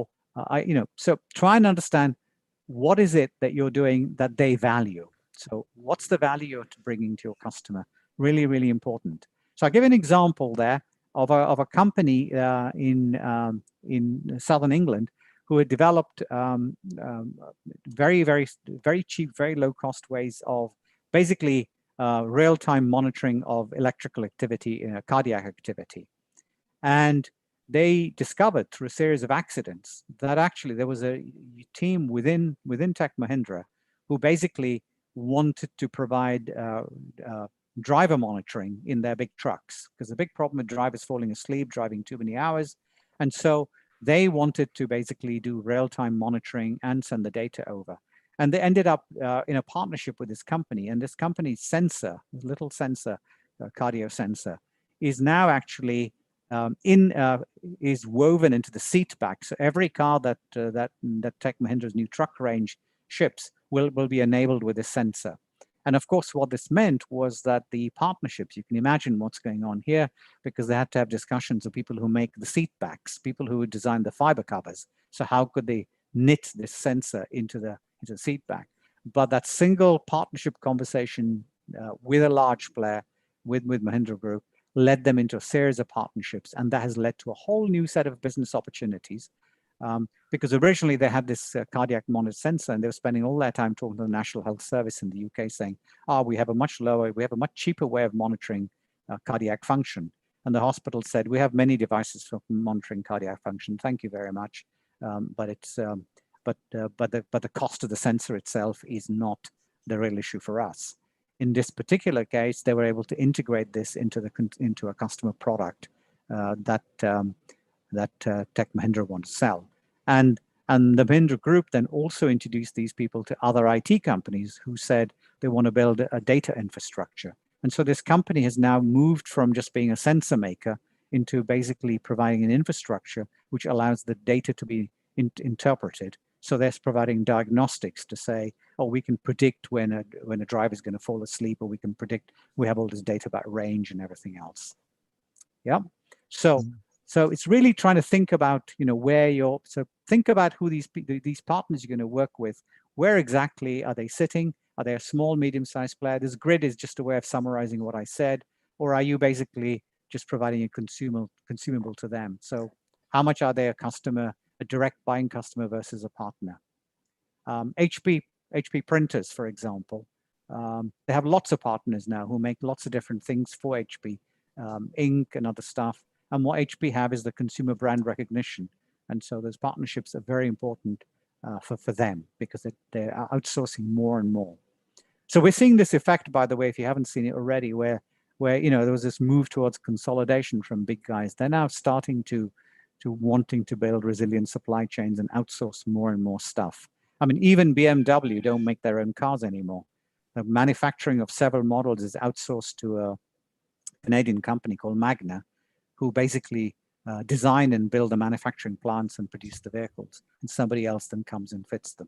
S4: try and understand, what is it that you're doing that they value? So what's the value you're bringing to your customer? Really, really important. So I'll give an example there. of a company in southern England who had developed very cheap, very low cost ways of basically real-time monitoring of electrical activity, cardiac activity. And they discovered through a series of accidents that actually there was a team within Tech Mahindra who basically wanted to provide driver monitoring in their big trucks, because the big problem with drivers falling asleep, driving too many hours. And so they wanted to basically do real-time monitoring and send the data over. And they ended up in a partnership with this company. And this company's sensor, this little sensor, cardio sensor, is now actually is woven into the seat back. So every car that Tech Mahindra's new truck range ships will be enabled with this sensor. And of course, what this meant was that the partnerships, you can imagine what's going on here, because they had to have discussions with people who make the seat backs, people who design the fiber covers. So how could they knit this sensor into the seat back? But that single partnership conversation with a large player, with Mahindra Group, led them into a series of partnerships. And that has led to a whole new set of business opportunities. Because originally they had this cardiac monitor sensor, and they were spending all their time talking to the National Health Service in the UK saying, we have a much cheaper way of monitoring cardiac function. And the hospital said, we have many devices for monitoring cardiac function. Thank you very much. But the cost of the sensor itself is not the real issue for us. In this particular case, they were able to integrate this into a customer product that Tech Mahindra want to sell. And the Mahindra Group then also introduced these people to other IT companies who said they want to build a data infrastructure. And so this company has now moved from just being a sensor maker into basically providing an infrastructure which allows the data to be interpreted. So they're providing diagnostics to say, we can predict when a driver is going to fall asleep, or we can predict, we have all this data about range and everything else. Yeah. So it's really trying to think about, think about who these partners you're going to work with. Where exactly are they sitting? Are they a small, medium-sized player? This grid is just a way of summarizing what I said. Or are you basically just providing a consumable to them? So how much are they a customer, a direct buying customer versus a partner? HP printers, for example, they have lots of partners now who make lots of different things for HP, ink and other stuff. And what HP have is the consumer brand recognition. And so those partnerships are very important for them, because they're outsourcing more and more. So we're seeing this effect, by the way, if you haven't seen it already, where there was this move towards consolidation from big guys. They're now starting to wanting to build resilient supply chains and outsource more and more stuff. I mean, even BMW don't make their own cars anymore. The manufacturing of several models is outsourced to a Canadian company called Magna, who basically design and build the manufacturing plants and produce the vehicles, and somebody else then comes and fits them.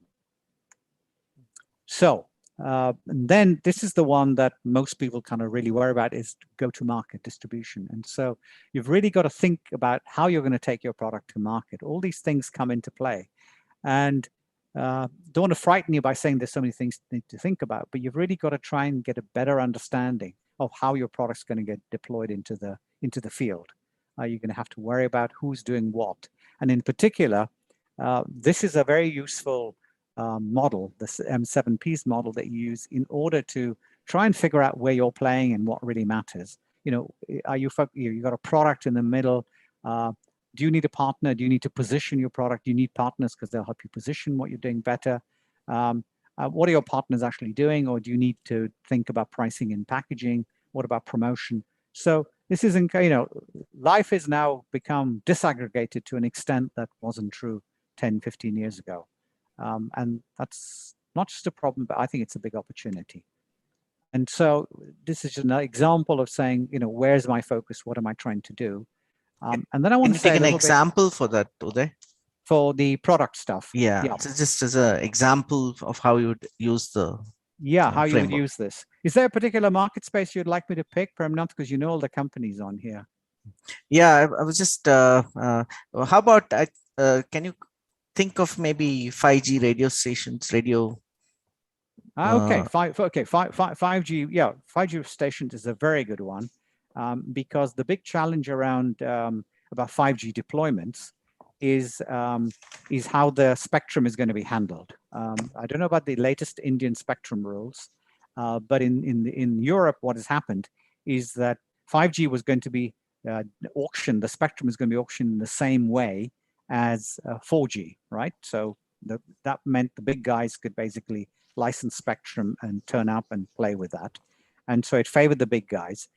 S4: So and then this is the one that most people kind of really worry about, is go-to-market distribution. And so you've really got to think about how you're going to take your product to market. All these things come into play. And don't want to frighten you by saying there's so many things you need to think about, but you've really got to try and get a better understanding of how your product's going to get deployed into the field. You're going to have to worry about who's doing what. And in particular, this is a very useful model, this M7Ps model that you use in order to try and figure out where you're playing and what really matters. Are you got a product in the middle? Do you need a partner? Do you need to position your product? Do you need partners because they'll help you position what you're doing better? What are your partners actually doing? Or do you need to think about pricing and packaging? What about promotion? So this isn't, life has now become disaggregated to an extent that wasn't true 10, 15 years ago. And that's not just a problem, but I think it's a big opportunity. And so this is an example of saying, where's my focus? What am I trying to do? And then I want to say
S3: take an example for that, Uday.
S4: For the product stuff.
S3: Yeah. So just as an example of how you would use the
S4: how you would use this. Is there a particular market space you'd like me to pick, Premnath, because you know all the companies on here?
S3: Yeah, I was just, how about, can you think of maybe 5G radio stations, radio?
S4: Okay, 5G, yeah, 5G stations is a very good one. because the big challenge around about 5G deployments is how the spectrum is going to be handled. I don't know about the latest Indian spectrum rules, but in Europe, what has happened is that 5G was going to be auctioned. The spectrum is going to be auctioned in the same way as 4G, right? So that meant the big guys could basically license spectrum and turn up and play with that, and so it favored the big guys.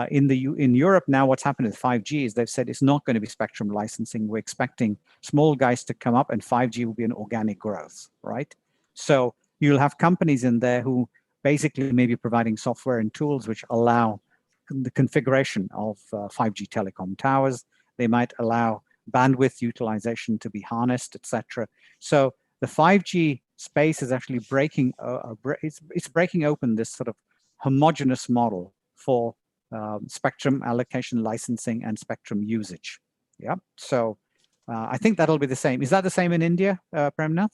S4: In Europe now, what's happened with 5G is they've said it's not going to be spectrum licensing. We're expecting small guys to come up, and 5G will be an organic growth, right? So you'll have companies in there who basically may be providing software and tools which allow the configuration of 5G telecom towers. They might allow bandwidth utilization to be harnessed, etc. So the 5G space is actually breaking. It's breaking open this sort of homogeneous model for spectrum allocation, licensing, and spectrum usage. Yeah. So I think that'll be the same. Is that the same in India, Premnath?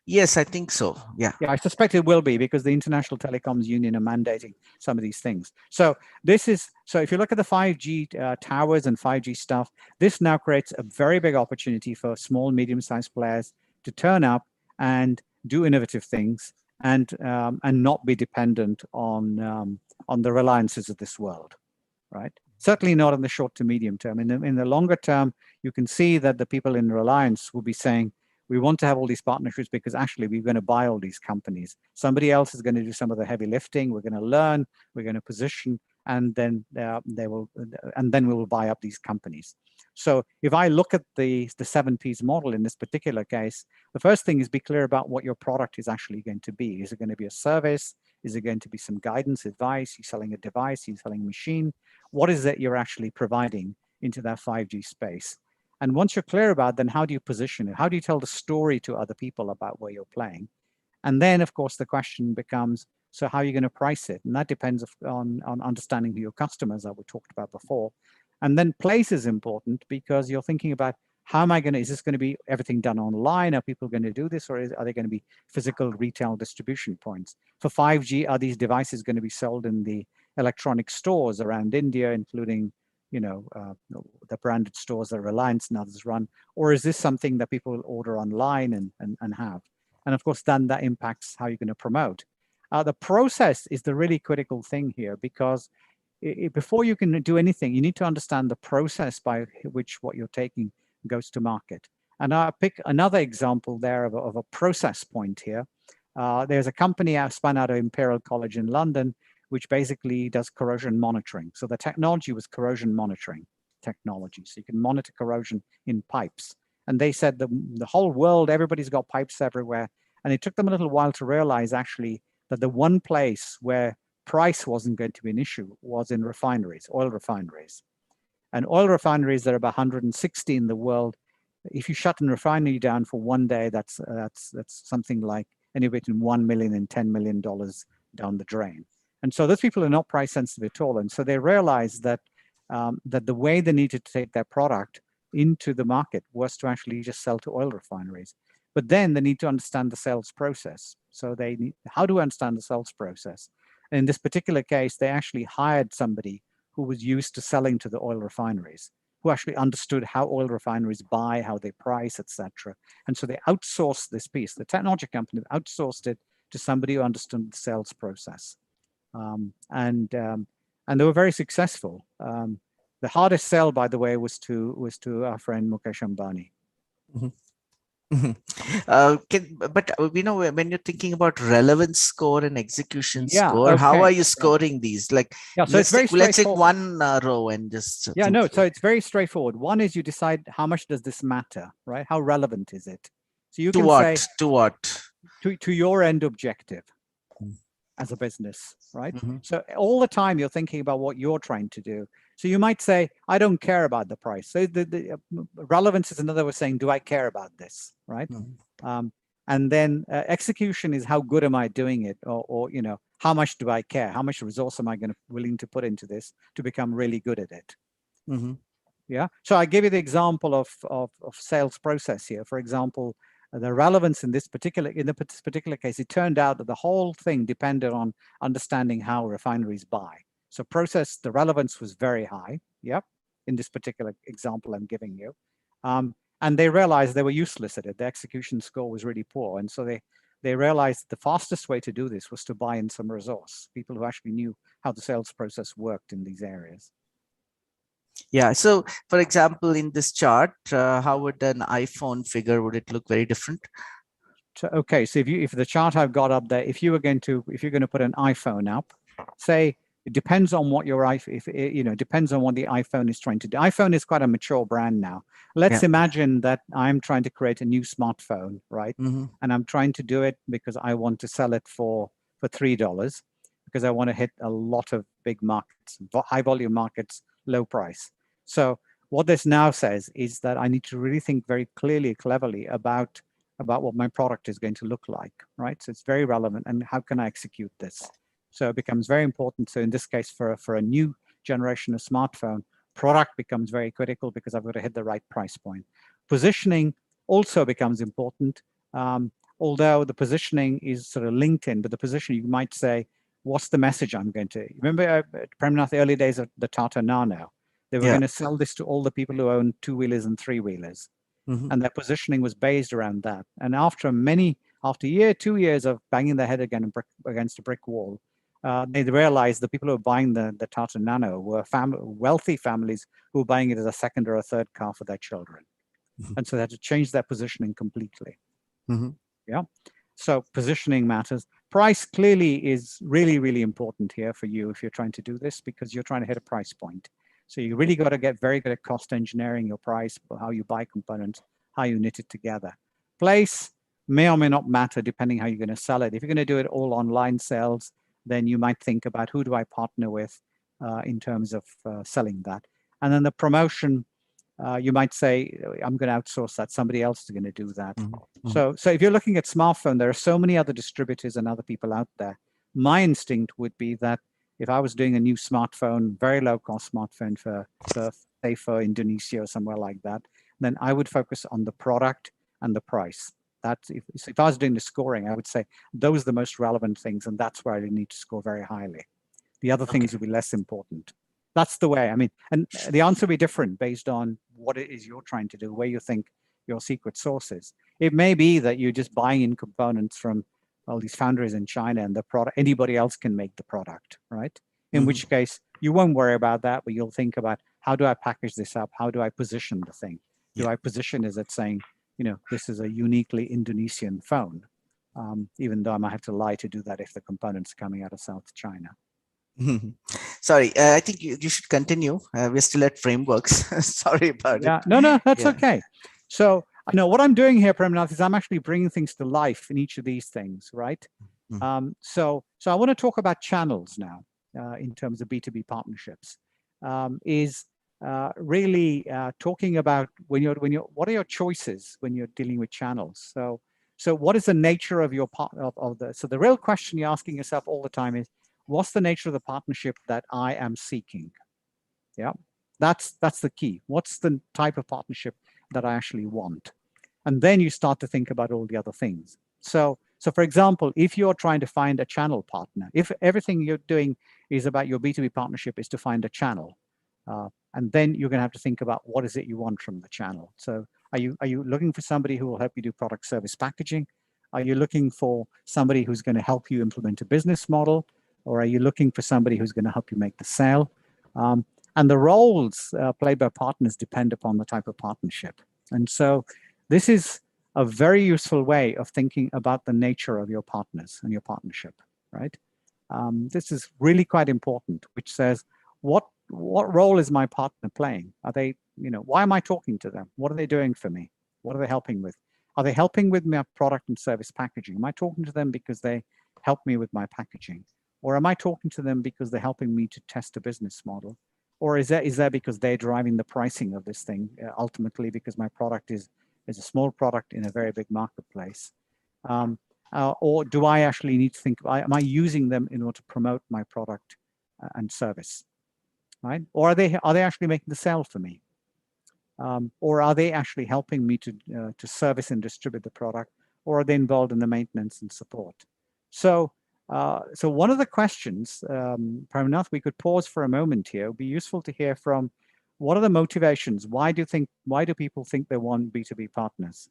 S3: Yes, I think so. Yeah.
S4: Yeah, I suspect it will be because the International Telecoms Union are mandating some of these things. So if you look at the 5G towers and 5G stuff, this now creates a very big opportunity for small, medium-sized players to turn up and do innovative things and not be dependent on the reliances of this world, right? Certainly not in the short to medium term. In the longer term, you can see that the people in Reliance will be saying, we want to have all these partnerships because actually we're going to buy all these companies. Somebody else is going to do some of the heavy lifting. We're going to learn, we're going to position, and then we will buy up these companies. So if I look at the 7Ps model in this particular case, the first thing is be clear about what your product is actually going to be. Is it going to be a service? Is it going to be some guidance, advice? You're selling a device, you're selling a machine. What is it you're actually providing into that 5G space? And once you're clear about, then how do you position it? How do you tell the story to other people about where you're playing? And then, of course, the question becomes, so how are you going to price it? And that depends on understanding who your customers are, we talked about before. And then place is important because you're thinking about, how am I going to, is this going to be everything done online? Are people going to do this, or are they going to be physical retail distribution points? For 5G, are these devices going to be sold in the electronic stores around India, including the branded stores that Reliance and others run, or is this something that people will order online and have? And of course, then that impacts how you're going to promote. The process is the really critical thing here, because before you can do anything, you need to understand the process by which what you're taking goes to market. And I'll pick another example there of a process point here. There's a company spun out of Imperial College in London, which basically does corrosion monitoring. So the technology was corrosion monitoring technology. So you can monitor corrosion in pipes. And they said the whole world, everybody's got pipes everywhere. And it took them a little while to realize actually that the one place where price wasn't going to be an issue was in refineries, oil refineries. And oil refineries, there are about 160 in the world. If you shut a refinery down for one day, that's something like anywhere between $1 million and $10 million down the drain. And so those people are not price sensitive at all. And so they realized that that the way they needed to take their product into the market was to actually just sell to oil refineries. But then they need to understand the sales process. So they need, how do I understand the sales process? And in this particular case, they actually hired somebody who was used to selling to the oil refineries, who actually understood how oil refineries buy, how they price, etc. And so they outsourced this piece. The technology company outsourced it to somebody who understood the sales process. And they were very successful. The hardest sell, by the way, was to our friend Mukesh Ambani.
S3: Mm-hmm. But when you're thinking about relevance score and execution score,
S4: okay.
S3: how are you scoring these? Like,
S4: so
S3: let's take one row and just
S4: so it's very straightforward. One is you decide how much does this matter, right? How relevant is it? So you can say to your end objective as a business, right? Mm-hmm. So all the time you're thinking about what you're trying to do. So you might say, I don't care about the price. So the relevance is another way of saying, do I care about this, right? Mm-hmm. And then execution is how good am I doing it, or how much do I care? How much resource am I willing to put into this to become really good at it? Mm-hmm. Yeah. So I give you the example of sales process here. For example, the relevance in this particular case, it turned out that the whole thing depended on understanding how refineries buy. So process, the relevance was very high. Yep. In this particular example I'm giving you. And they realized they were useless at it. The execution score was really poor. And so they realized the fastest way to do this was to buy in some resource, people who actually knew how the sales process worked in these areas.
S3: Yeah. So, for example, in this chart, how would an iPhone figure, would it look very different?
S4: So, okay, so if the chart I've got up there, if you're going to put an iPhone up, say it depends on what your iPhone, if it, you know, depends on what the iPhone is trying to do. iPhone is quite a mature brand now. Let's imagine that I'm trying to create a new smartphone, right? And I'm trying to do it because I want to sell it for $3 because I want to hit a lot of big markets, high volume markets, low price. So what this now says is that I need to really think very clearly, cleverly about what my product is going to look like, right? So it's very relevant, and how can I execute this? So it becomes very important. So in this case, for a new generation of smartphone, product becomes very critical because I've got to hit the right price point. Positioning also becomes important, although the positioning is sort of linked in, but the position you might say, what's the message I'm going to, remember Premnath, the early days of the Tata Nano, they were going to sell this to all the people who own two-wheelers and three-wheelers. And their positioning was based around that. And after 2 years of banging their head against a brick wall, they realized the people who were buying the Tata Nano were wealthy families who were buying it as a second or a third car for their children. And so they had to change their positioning completely. Yeah. So positioning matters. Price clearly is really, really important here for you if you're trying to do this, because you're trying to hit a price point. So you really got to get very good at cost engineering your price, how you buy components, how you knit it together. Place may or may not matter depending how you're going to sell it. If you're going to do it all online sales, then you might think about who do I partner with in terms of selling that. And then the promotion, you might say, I'm going to outsource that. Somebody else is going to do that. So if you're looking at smartphone, there are so many other distributors and other people out there. My instinct would be that if I was doing a new smartphone, very low cost smartphone for say for Indonesia or somewhere like that, then I would focus on the product and the price. That's if I was doing the scoring, I would say those are the most relevant things, and that's where I need to score very highly. The other things would be less important. That's the way. I mean, and the answer will be different based on what it is you're trying to do, where you think your secret sauce is. It may be that you're just buying in components from all these foundries in China, and the product, anybody else can make the product, right? In which case you won't worry about that, but you'll think about, how do I package this up? How do I position the thing? Do I position as it saying, you know, this is a uniquely Indonesian phone, even though I might have to lie to do that if the components are coming out of South China.
S3: Sorry, I think you should continue. We're still at frameworks. Sorry about it.
S4: No, that's okay. So, what I'm doing here, Premnath, is I'm actually bringing things to life in each of these things, right? So I want to talk about channels now in terms of B2B partnerships. Really talking about what are your choices when you're dealing with channels? So what is the nature of your so the real question you're asking yourself all the time is, what's the nature of the partnership that I am seeking? Yeah, that's the key. What's the type of partnership that I actually want? And then you start to think about all the other things. So for example, if you're trying to find a channel partner, if everything you're doing is about your B2B partnership is to find a channel, and then you're going to have to think about what is it you want from the channel. So are you looking for somebody who will help you do product service packaging? Are you looking for somebody who's going to help you implement a business model? Or are you looking for somebody who's going to help you make the sale? And the roles played by partners depend upon the type of partnership. And so this is a very useful way of thinking about the nature of your partners and your partnership, right? This is really quite important, which says, what role is my partner playing? Are they, why am I talking to them? What are they doing for me? What are they helping with? Are they helping with my product and service packaging? Am I talking to them because they help me with my packaging? Or am I talking to them because they're helping me to test a business model? Or is that because they're driving the pricing of this thing, ultimately because my product is a small product in a very big marketplace? Or do I actually need to think, am I using them in order to promote my product and service, right? Or are they actually making the sale for me? Or are they actually helping me to service and distribute the product? Or are they involved in the maintenance and support? So So one of the questions, Pranath, we could pause for a moment here. It would be useful to hear from what are the motivations? Why do people think they want B2B partners?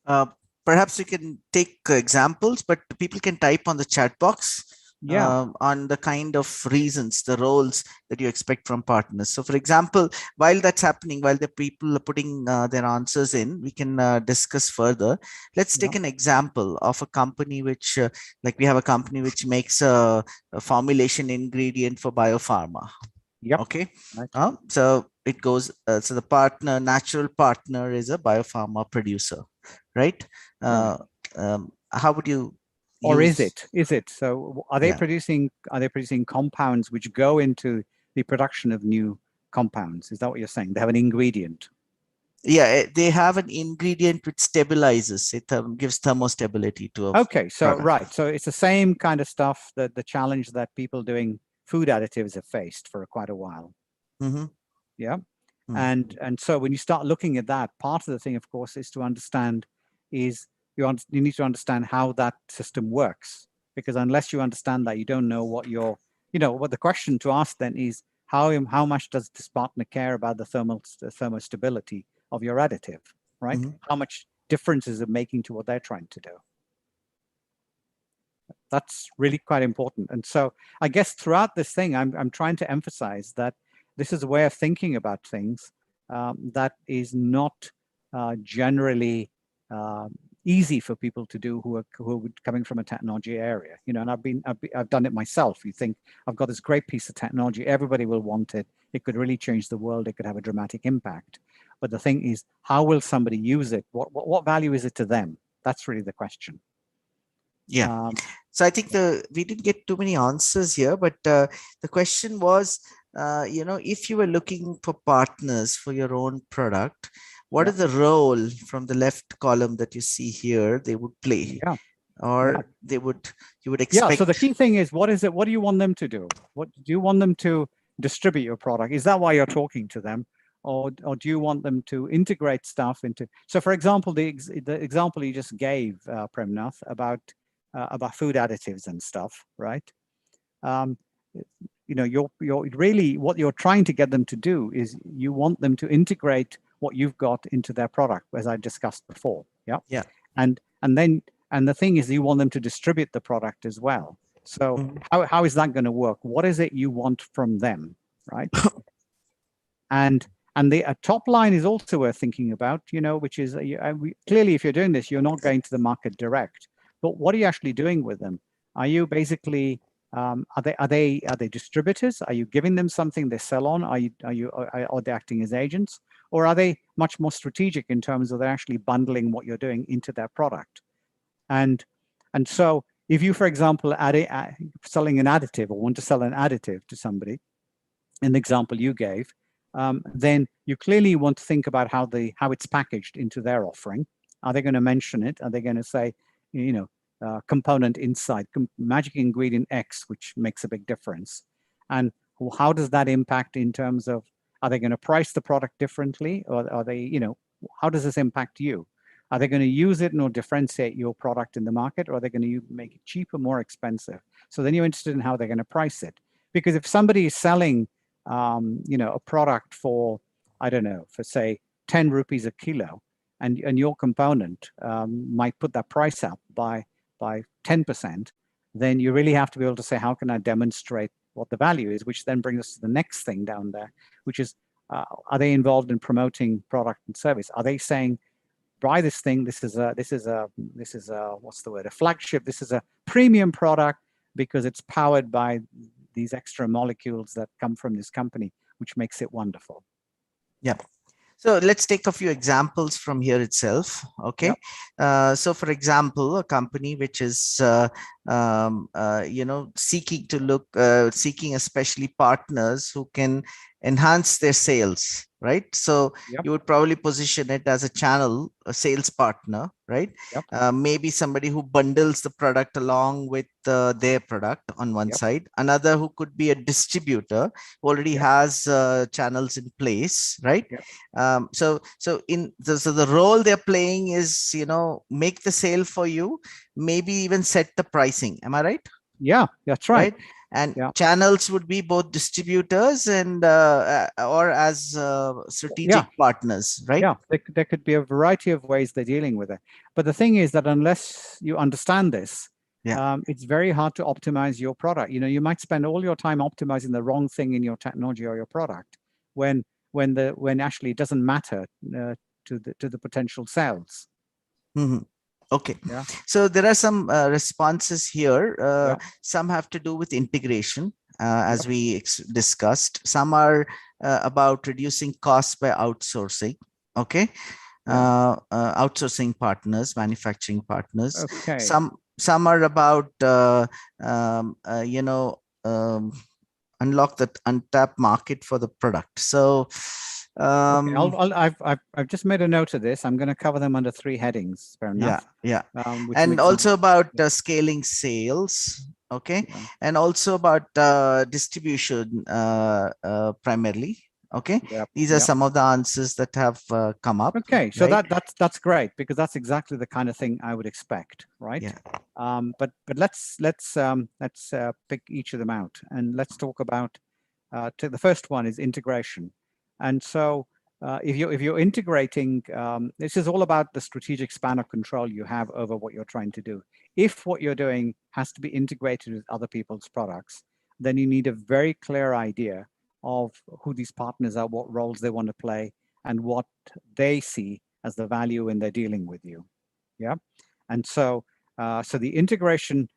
S3: Uh, Perhaps you can take examples, but people can type on the chat box on the kind of reasons, the roles that you expect from partners. So for example, while that's happening, while the people are putting their answers in, we can discuss further. Let's take an example of a company which, like we have a company which makes a formulation ingredient for biopharma.
S4: Yep.
S3: Okay.
S4: Right.
S3: So it goes, so the natural partner is a biopharma producer, right? How would you
S4: or
S3: use,
S4: is it so are they producing compounds which go into the production of new compounds? Is that what you're saying? They have an ingredient?
S3: Yeah, they have an ingredient which stabilizes it, gives thermostability to a
S4: so right, so it's the same kind of stuff, that the challenge that people doing food additives have faced for quite a while. And so when you start looking at that, part of the thing, of course, is to understand is you need to understand how that system works, because unless you understand that, you don't know what what the question to ask then is, how much does this partner care about the thermostability of your additive, right? How much difference is it making to what they're trying to do? That's really quite important. And so I guess throughout this thing, I'm trying to emphasize that this is a way of thinking about things that is not generally easy for people to do who are coming from a technology area, and I've done it myself. You think, I've got this great piece of technology, everybody will want it, it could really change the world, it could have a dramatic impact. But the thing is, how will somebody use it? What value is it to them? That's really the question.
S3: So I think we didn't get too many answers here, but the question was, if you were looking for partners for your own product, what is the role from the left column that you see here they would play? Or you would expect.
S4: So the key thing is, what do you want them to do? What do you want them to distribute your product? Is that why you're talking to them? Or do you want them to integrate stuff into? So for example, the example you just gave, Premnath, about food additives and stuff, right? You're really, what you're trying to get them to do is you want them to integrate what you've got into their product, as I discussed before. And the thing is, you want them to distribute the product as well. So how is that going to work? What is it you want from them, right? and the top line is also worth thinking about, which is clearly, if you're doing this, you're not going to the market direct. But what are you actually doing with them? Are you basically are they distributors? Are you giving them something they sell on? Are they acting as agents, or are they much more strategic in terms of they're actually bundling what you're doing into their product? And so if you, for example, selling an additive, or want to sell an additive to somebody, in the example you gave, then you clearly want to think about how it's packaged into their offering. Are they going to mention it? Are they going to say, component inside, magic ingredient X, which makes a big difference? And how does that impact in terms of, are they going to price the product differently? Or are they, how does this impact you? Are they going to use it or differentiate your product in the market? Or are they going to make it cheaper, more expensive? So then you're interested in how they're going to price it. Because if somebody is selling, a product for, I don't know, for say 10 rupees a kilo, and your component might put that price up by 10%, then you really have to be able to say, how can I demonstrate what the value is? Which then brings us to the next thing down there, which is, are they involved in promoting product and service? Are they saying, buy this thing, this is a what's the word, a flagship, this is a premium product because it's powered by these extra molecules that come from this company, which makes it wonderful.
S3: So let's take a few examples from here itself. Okay. So for example, a company which is, seeking especially partners who can enhance their sales. right? So
S4: Yep.
S3: you would probably position it as a channel, a sales partner, right?
S4: Yep.
S3: Maybe somebody who bundles the product along with their product on one
S4: Yep.
S3: side. Another who could be a distributor who already
S4: Yep.
S3: has channels in place, right?
S4: Yep.
S3: So the role they're playing is, make the sale for you, maybe even set the pricing. Am I right?
S4: Yeah, that's right.
S3: And
S4: Yeah.
S3: channels would be both distributors and or as strategic partners, right?
S4: Yeah, there could be a variety of ways they're dealing with it. But the thing is that unless you understand this, it's very hard to optimize your product. You might spend all your time optimizing the wrong thing in your technology or your product when actually it doesn't matter to the potential sales.
S3: Mm-hmm. Okay.
S4: Yeah.
S3: So there are some responses here.
S4: Yeah.
S3: Some have to do with integration, as we discussed. Some are about reducing costs by outsourcing. Okay. Outsourcing partners, manufacturing partners.
S4: Okay.
S3: Some are about unlock the untapped market for the product. So
S4: okay, I've just made a note of this. I'm going to cover them under 3 headings. Fair enough.
S3: Yeah.
S4: With
S3: And
S4: some
S3: also about scaling sales. Okay.
S4: Yeah.
S3: And also about distribution primarily. Okay.
S4: Yep.
S3: These are some of the answers that have come up.
S4: Okay, so
S3: right?
S4: that's great, because that's exactly the kind of thing I would expect, right?
S3: Yeah.
S4: But let's pick each of them out, and let's talk about the first one is integration. And so if you're integrating, this is all about the strategic span of control you have over what you're trying to do. If what you're doing has to be integrated with other people's products, then you need a very clear idea of who these partners are, what roles they want to play, and what they see as the value in their dealing with you. Yeah. And so the integration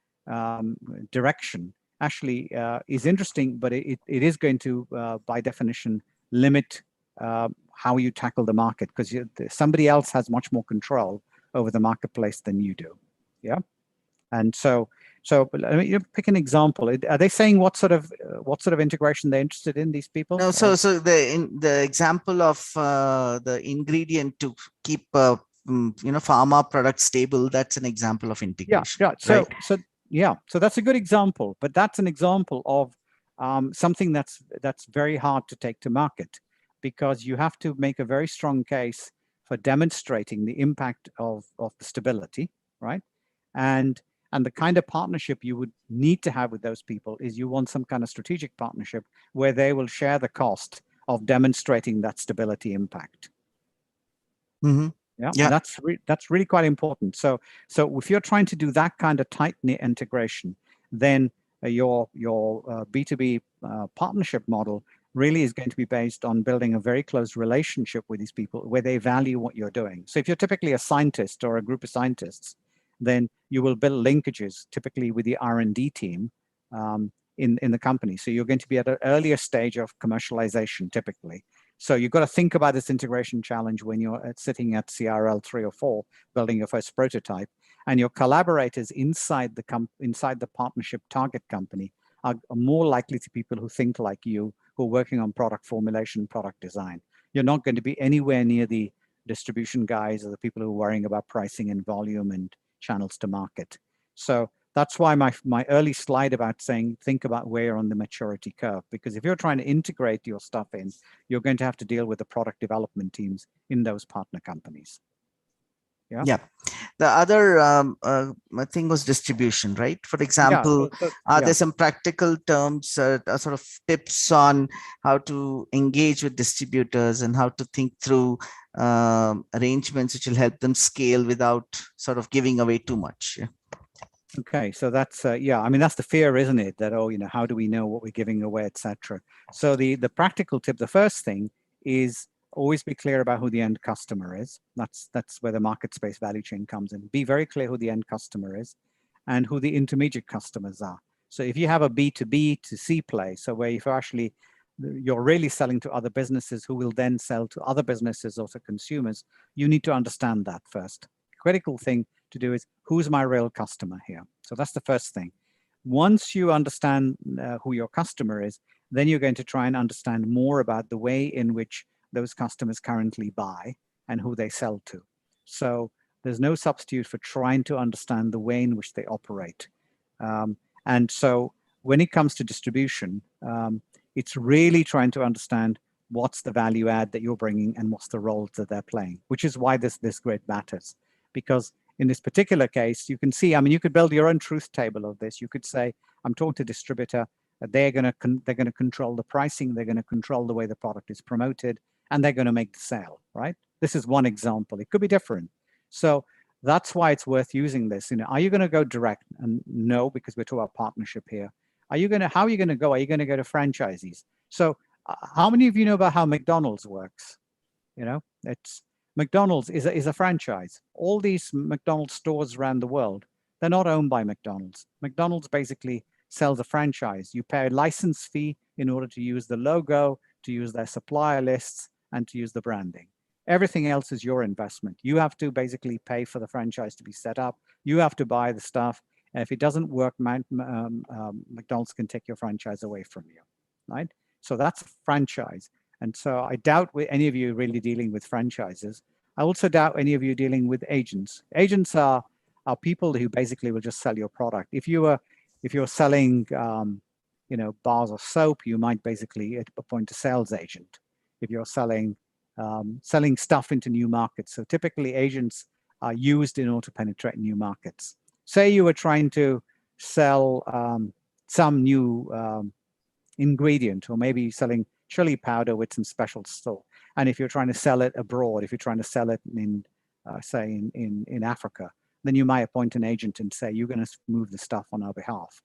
S4: direction actually is interesting, but it is going to, by definition, limit how you tackle the market, because somebody else has much more control over the marketplace than you do. Yeah. And so let me pick an example. Are they saying what sort of integration they're interested in, these people?
S3: No, so the example of the ingredient to keep pharma products stable, that's an example of integration.
S4: Yeah. So that's a good example, but that's an example of something that's very hard to take to market, because you have to make a very strong case for demonstrating the impact of the stability, right? And the kind of partnership you would need to have with those people is you want some kind of strategic partnership where they will share the cost of demonstrating that stability impact.
S3: Mm-hmm.
S4: Yeah. And that's really quite important. So if you're trying to do that kind of tight-knit integration, then your B2B partnership model really is going to be based on building a very close relationship with these people where they value what you're doing. So if you're typically a scientist or a group of scientists, then you will build linkages typically with the R&D team in the company. So you're going to be at an earlier stage of commercialization typically. So you've got to think about this integration challenge when you're sitting at CRL 3 or 4, building your first prototype, and your collaborators inside the partnership target company are more likely to be people who think like you, who are working on product formulation, product design. You're not going to be anywhere near the distribution guys or the people who are worrying about pricing and volume and channels to market. So that's why my early slide about saying, think about where you're on the maturity curve, because if you're trying to integrate your stuff in, you're going to have to deal with the product development teams in those partner companies. Yeah.
S3: The other thing was distribution, right? For example, are there some practical terms, sort of tips on how to engage with distributors and how to think through arrangements which will help them scale without sort of giving away too much? Yeah.
S4: Okay, so that's I mean, that's the fear, isn't it? That, how do we know what we're giving away, etc. So the practical tip, the first thing is always be clear about who the end customer is. That's where the market space value chain comes in. Be very clear who the end customer is and who the intermediate customers are. So if you have a B2B to C play, so where if you're really selling to other businesses who will then sell to other businesses or to consumers, you need to understand that first. Critical thing to do is, who's my real customer here? So that's the first thing. Once you understand who your customer is, then you're going to try and understand more about the way in which those customers currently buy and who they sell to. So there's no substitute for trying to understand the way in which they operate. And so when it comes to distribution, it's really trying to understand what's the value add that you're bringing and what's the role that they're playing, which is why this grid matters. Because in this particular case, you can see, I mean, you could build your own truth table of this. You could say, I'm talking to a distributor, they're going to control the pricing, they're going to control the way the product is promoted, and they're going to make the sale, right? This is one example. It could be different. So that's why it's worth using this. You know, are you going to go direct? And no, because we're talking about partnership here. How are you going to go? Are you going to go to franchisees? So how many of you know about how McDonald's works? You know, it's McDonald's is a franchise. All these McDonald's stores around the world, they're not owned by McDonald's. McDonald's basically sells a franchise. You pay a license fee in order to use the logo, to use their supplier lists, and to use the branding. Everything else is your investment. You have to basically pay for the franchise to be set up. You have to buy the stuff. And if it doesn't work, McDonald's can take your franchise away from you, right? So that's a franchise. And so I doubt any of you really dealing with franchises. I also doubt any of you dealing with agents. Agents are people who basically will just sell your product. If you're selling, you know, bars of soap, you might basically appoint a sales agent. If you're selling stuff into new markets, so typically agents are used in order to penetrate new markets. Say you were trying to sell some new ingredient, or maybe selling chili powder with some special stuff. And if you're trying to sell it abroad, if you're trying to sell it in, say, in Africa, then you might appoint an agent and say, you're going to move the stuff on our behalf.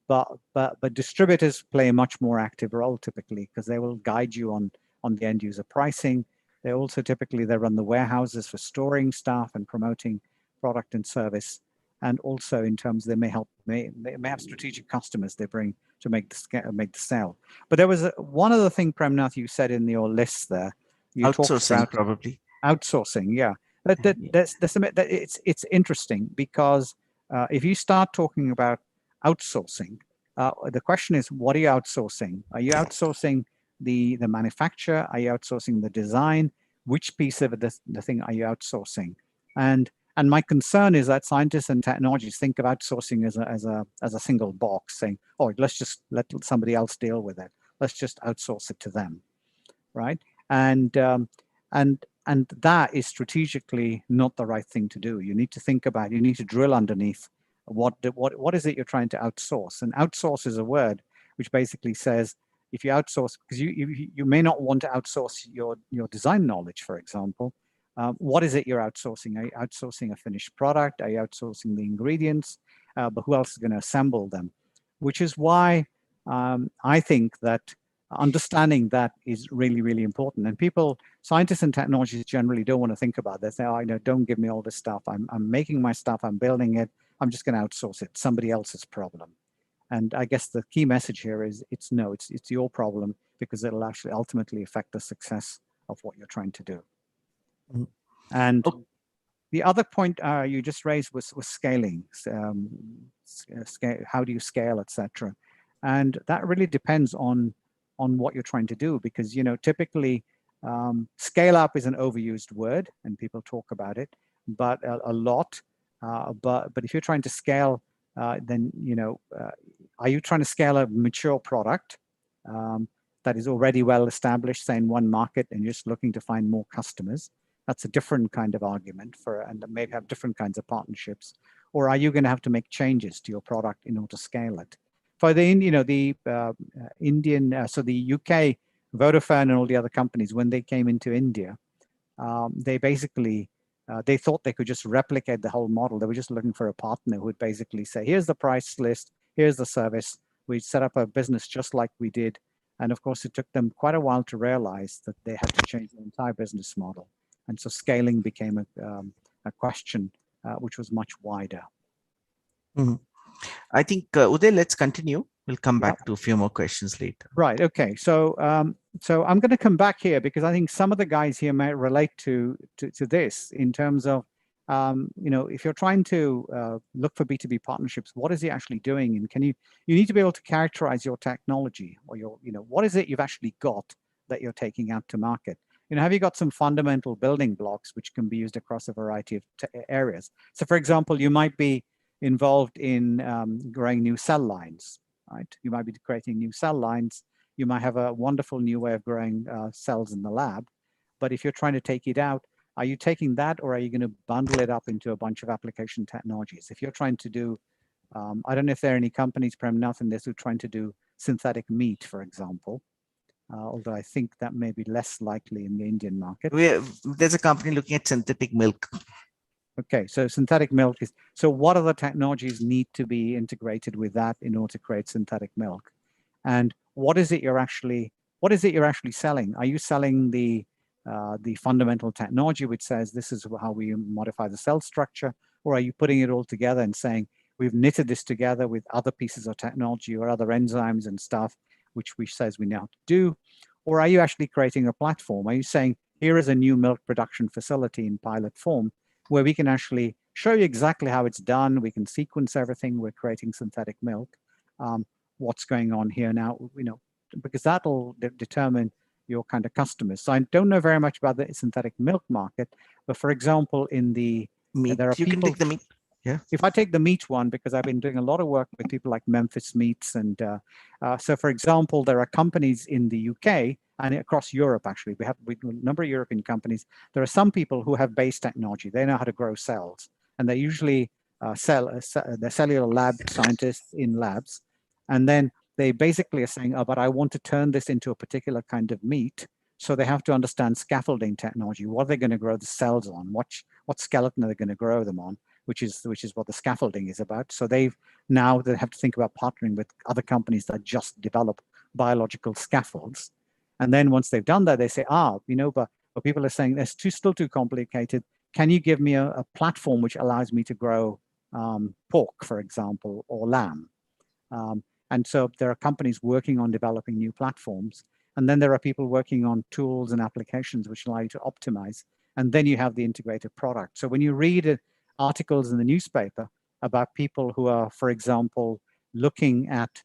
S4: But distributors play a much more active role typically, because they will guide you on the end user pricing. They also typically, they run the warehouses for storing stuff and promoting product and service. And also in terms, they may have strategic customers they bring to make the sale. But there was one other thing, Premnath, you said in your list there. You
S3: outsourcing,
S4: talked about
S3: probably.
S4: Outsourcing, yeah. It's interesting because if you start talking about outsourcing, the question is, what are you outsourcing? Are you outsourcing the manufacture? Are you outsourcing the design? Which piece of the thing are you outsourcing? And my concern is that scientists and technologists think of outsourcing as a single box, saying, "Oh, let's just let somebody else deal with it. Let's just outsource it to them," right? And that is strategically not the right thing to do. You need to think about. You need to drill underneath what is it you're trying to outsource. And outsource is a word which basically says, if you outsource, because you may not want to outsource your design knowledge, for example. What is it you're outsourcing? Are you outsourcing a finished product? Are you outsourcing the ingredients? But who else is going to assemble them? Which is why I think that understanding that is really, really important. And people, scientists and technologists generally don't want to think about this. They say, oh, don't give me all this stuff. I'm making my stuff. I'm building it. I'm just going to outsource it. Somebody else's problem. And I guess the key message here is it's your problem, because it'll actually ultimately affect the success of what you're trying to do. And the other point you just raised was scaling. How do you scale, etc. And that really depends on what you're trying to do, because typically scale up is an overused word and people talk about it, but a lot. But if you're trying to scale, then are you trying to scale a mature product that is already well established, say in one market, and you're just looking to find more customers? That's a different kind of argument and maybe have different kinds of partnerships. Or are you going to have to make changes to your product in order to scale it? For the so the UK, Vodafone and all the other companies, when they came into India, they basically, they thought they could just replicate the whole model. They were just looking for a partner who would basically say, here's the price list, here's the service. We set up a business just like we did. And of course, it took them quite a while to realize that they had to change the entire business model. And so scaling became a question which was much wider.
S3: Mm-hmm. I think, Uday, let's continue. We'll come back to a few more questions later.
S4: Right. Okay. So so I'm going to come back here because I think some of the guys here may relate to this in terms of, if you're trying to look for B2B partnerships, what is he actually doing? And you need to be able to characterize your technology, or what is it you've actually got that you're taking out to market? have you got some fundamental building blocks which can be used across a variety of areas? So for example, you might be involved in growing new cell lines, right? You might be creating new cell lines. You might have a wonderful new way of growing cells in the lab. But if you're trying to take it out, are you taking that, or are you going to bundle it up into a bunch of application technologies? If you're trying to do, I don't know if there are any companies, Prem, in this who are trying to do synthetic meat, for example, although I think that may be less likely in the Indian market.
S3: There's a company looking at synthetic milk.
S4: Okay, so synthetic milk is, so what other technologies need to be integrated with that in order to create synthetic milk? And what is it you're actually selling? Are you selling the fundamental technology which says this is how we modify the cell structure, or are you putting it all together and saying we've knitted this together with other pieces of technology or other enzymes and stuff which says we know how to do? Or are you actually creating a platform? Are you saying here is a new milk production facility in pilot form where we can actually show you exactly how it's done, we can sequence everything, we're creating synthetic milk, what's going on here now, because that'll determine your kind of customers. So I don't know very much about the synthetic milk market, but for example, in the
S3: meat,
S4: there are
S3: you
S4: people,
S3: can take the meat. Yeah.
S4: If I take the meat one, because I've been doing a lot of work with people like Memphis Meats, and so for example, there are companies in the UK and across Europe. Actually, we have a number of European companies. There are some people who have base technology. They know how to grow cells, and they usually they're cellular lab scientists in labs, and then they basically are saying, oh, but I want to turn this into a particular kind of meat. So they have to understand scaffolding technology. What are they going to grow the cells on? What skeleton are they going to grow them on? Which is what the scaffolding is about. So they have to think about partnering with other companies that just develop biological scaffolds. And then once they've done that, they say, but people are saying it's still too complicated. Can you give me a platform which allows me to grow pork, for example, or lamb? And so there are companies working on developing new platforms. And then there are people working on tools and applications which allow you to optimize. And then you have the integrated product. So when you read articles in the newspaper about people who are, for example, looking at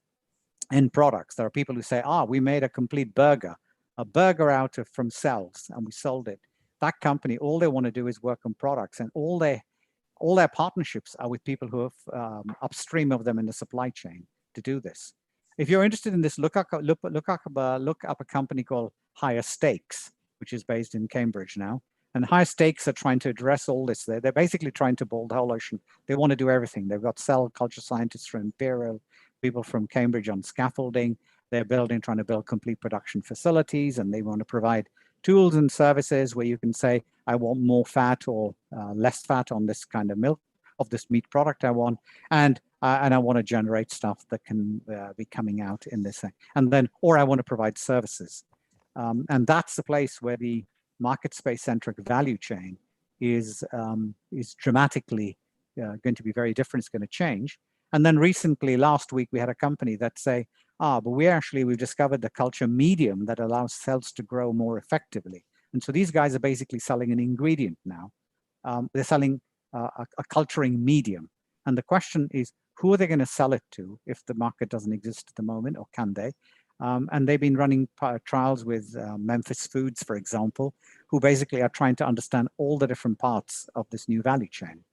S4: end products, there are people who say, we made a complete burger from cells, and we sold it. That company, all they want to do is work on products, and all their partnerships are with people who have upstream of them in the supply chain to do this. If you're interested in this, look up a company called Higher Stakes, which is based in Cambridge now. And Higher Stakes are trying to address all this. They're basically trying to boil the whole ocean. They want to do everything. They've got cell culture scientists from Imperial, people from Cambridge on scaffolding. They're trying to build complete production facilities, and they want to provide tools and services where you can say, I want more fat or less fat on this kind of milk, of this meat product I want, and I want to generate stuff that can be coming out in this thing. And then, or I want to provide services. And that's the place where the market space centric value chain is dramatically going to be very different. It's going to change. And then recently, last week, we had a company that say, but we've discovered the culture medium that allows cells to grow more effectively. And so these guys are basically selling an ingredient now. They're selling a culturing medium. And the question is, who are they going to sell it to if the market doesn't exist at the moment, or can they? And they've been running trials with Memphis Foods, for example, who basically are trying to understand all the different parts of this new value chain.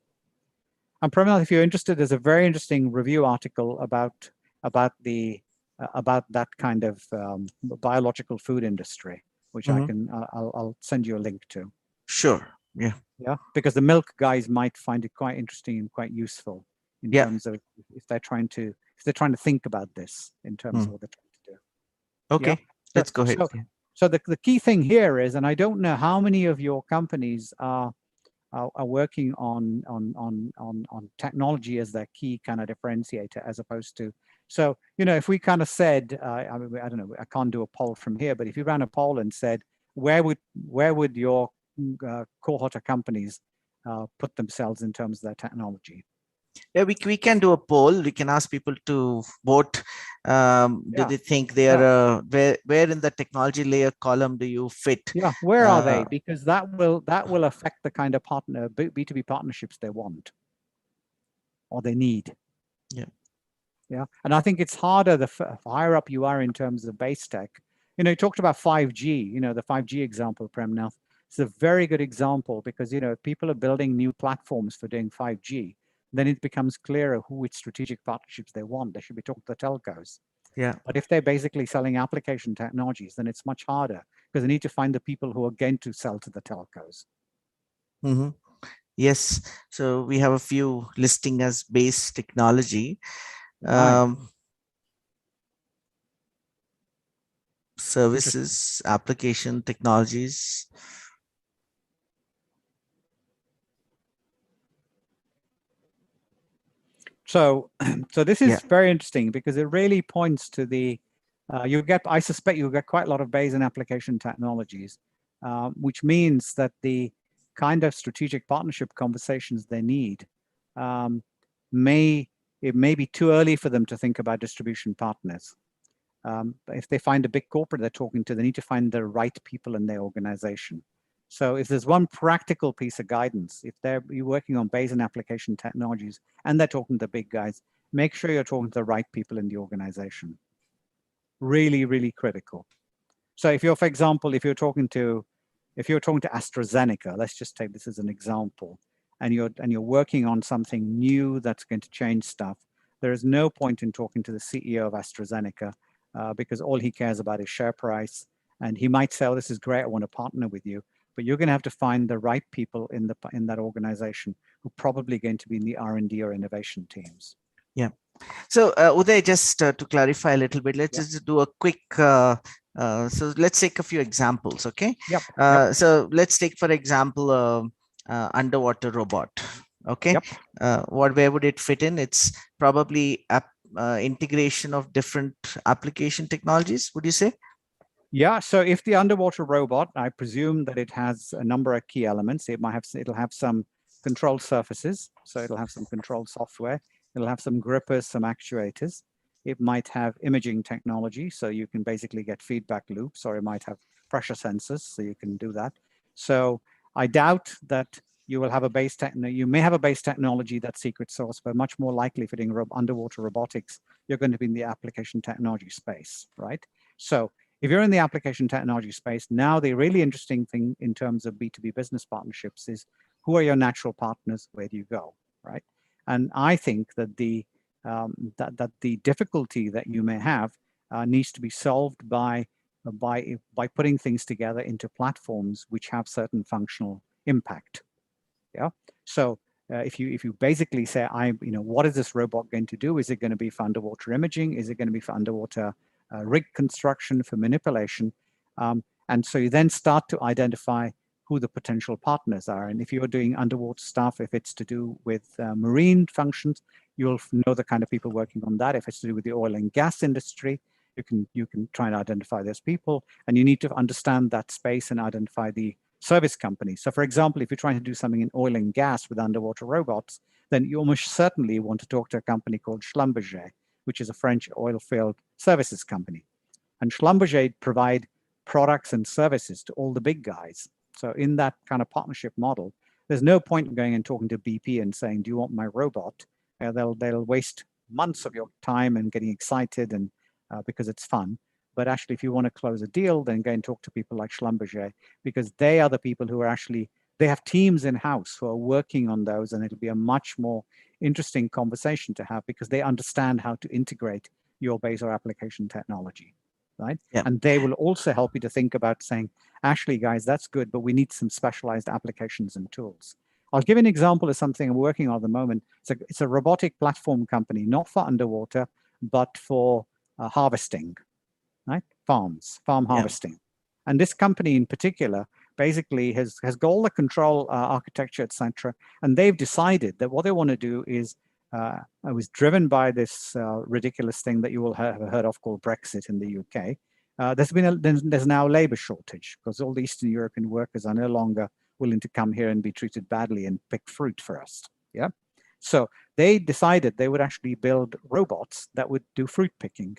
S4: And Pramil, if you're interested, there's a very interesting review article about that kind of biological food industry, which I'll send you a link to.
S3: Sure. Yeah.
S4: Yeah, because the milk guys might find it quite interesting and quite useful in terms of if they're trying to think about this in terms of what they're trying to do.
S3: Okay, let's go ahead.
S4: So the key thing here is, and I don't know how many of your companies are working on technology as their key kind of differentiator, as opposed to, so if we kind of said, I don't know, I can't do a poll from here, but if you ran a poll and said, where would your cohort of companies put themselves in terms of their technology?
S3: Yeah, we can do a poll. We can ask people to vote. Do they think they are where in the technology layer column do you fit?
S4: Yeah, where are they? Because that will affect the kind of partner B2B partnerships they want or they need. Yeah, and I think it's harder the higher up you are in terms of base tech. You know, you talked about 5G, you know, the 5G example, Prem. Now, it's a very good example because, you know, if people are building new platforms for doing 5G, then it becomes clearer who which strategic partnerships they want. They should be talking to the telcos.
S3: Yeah.
S4: But if they're basically selling application technologies, then it's much harder because they need to find the people who are going to sell to the telcos.
S3: Mm-hmm. Yes. So we have a few listing as base technology.
S4: Right.
S3: Services, application technologies.
S4: So, so this is
S3: Yeah.
S4: very interesting because it really points to the, I suspect you'll get quite a lot of Bayes and application technologies, which means that the kind of strategic partnership conversations they need it may be too early for them to think about distribution partners. If they find a big corporate they're talking to, they need to find the right people in their organization. So if there's one practical piece of guidance, if you're working on Bayes and application technologies and they're talking to the big guys, make sure you're talking to the right people in the organization. Really, really critical. So if you're, for example, if you're talking to AstraZeneca, let's just take this as an example, and you're working on something new that's going to change stuff, there is no point in talking to the CEO of AstraZeneca because all he cares about is share price. And he might say, oh, this is great, I want to partner with you. But you're going to have to find the right people in that organization who are probably going to be in the R&D or innovation teams.
S3: Yeah. So Uday, just to clarify a little bit, let's just do a quick, so let's take a few examples, okay?
S4: Yep.
S3: So let's take, for example, underwater robot, okay?
S4: Yep.
S3: Where would it fit in? It's probably integration of different application technologies, would you say?
S4: Yeah, so if the underwater robot, I presume that it has a number of key elements. It'll have some control surfaces, so it'll have some control software. It'll have some grippers, some actuators. It might have imaging technology, so you can basically get feedback loops, or it might have pressure sensors, so you can do that. So I doubt that you will have a base you may have a base technology that's secret source, but much more likely for doing underwater robotics, you're going to be in the application technology space, right? So if you're in the application technology space, now the really interesting thing in terms of B2B business partnerships is who are your natural partners? Where do you go, right? And I think that the difficulty that you may have needs to be solved by putting things together into platforms which have certain functional impact. Yeah. So if you basically say, what is this robot going to do? Is it going to be for underwater imaging? Is it going to be for underwater rig construction, for manipulation? And so you then start to identify who the potential partners are. And if you're doing underwater stuff, if it's to do with marine functions, you'll know the kind of people working on that. If it's to do with the oil and gas industry, you can try and identify those people. And you need to understand that space and identify the service companies. So for example, if you're trying to do something in oil and gas with underwater robots, then you almost certainly want to talk to a company called Schlumberger, which is a French oil field services company. And Schlumberger provide products and services to all the big guys. So in that kind of partnership model, there's no point in going and talking to BP and saying, do you want my robot? They'll waste months of your time and getting excited and because it's fun. But actually, if you want to close a deal, then go and talk to people like Schlumberger, because they are the people who are actually, they have teams in-house who are working on those, and it'll be a much more interesting conversation to have because they understand how to integrate your base or application technology, right?
S3: Yeah.
S4: And they will also help you to think about saying, actually, guys, that's good, but we need some specialized applications and tools. I'll give an example of something I'm working on at the moment. It's a robotic platform company, not for underwater, but for harvesting. Right? Farm harvesting. And this company in particular basically has got all the control architecture, etc. And they've decided that what they want to do is, I was driven by this ridiculous thing that you will have heard of called Brexit in the UK. There's now a labor shortage because all the Eastern European workers are no longer willing to come here and be treated badly and pick fruit for us. Yeah. So they decided they would actually build robots that would do fruit picking.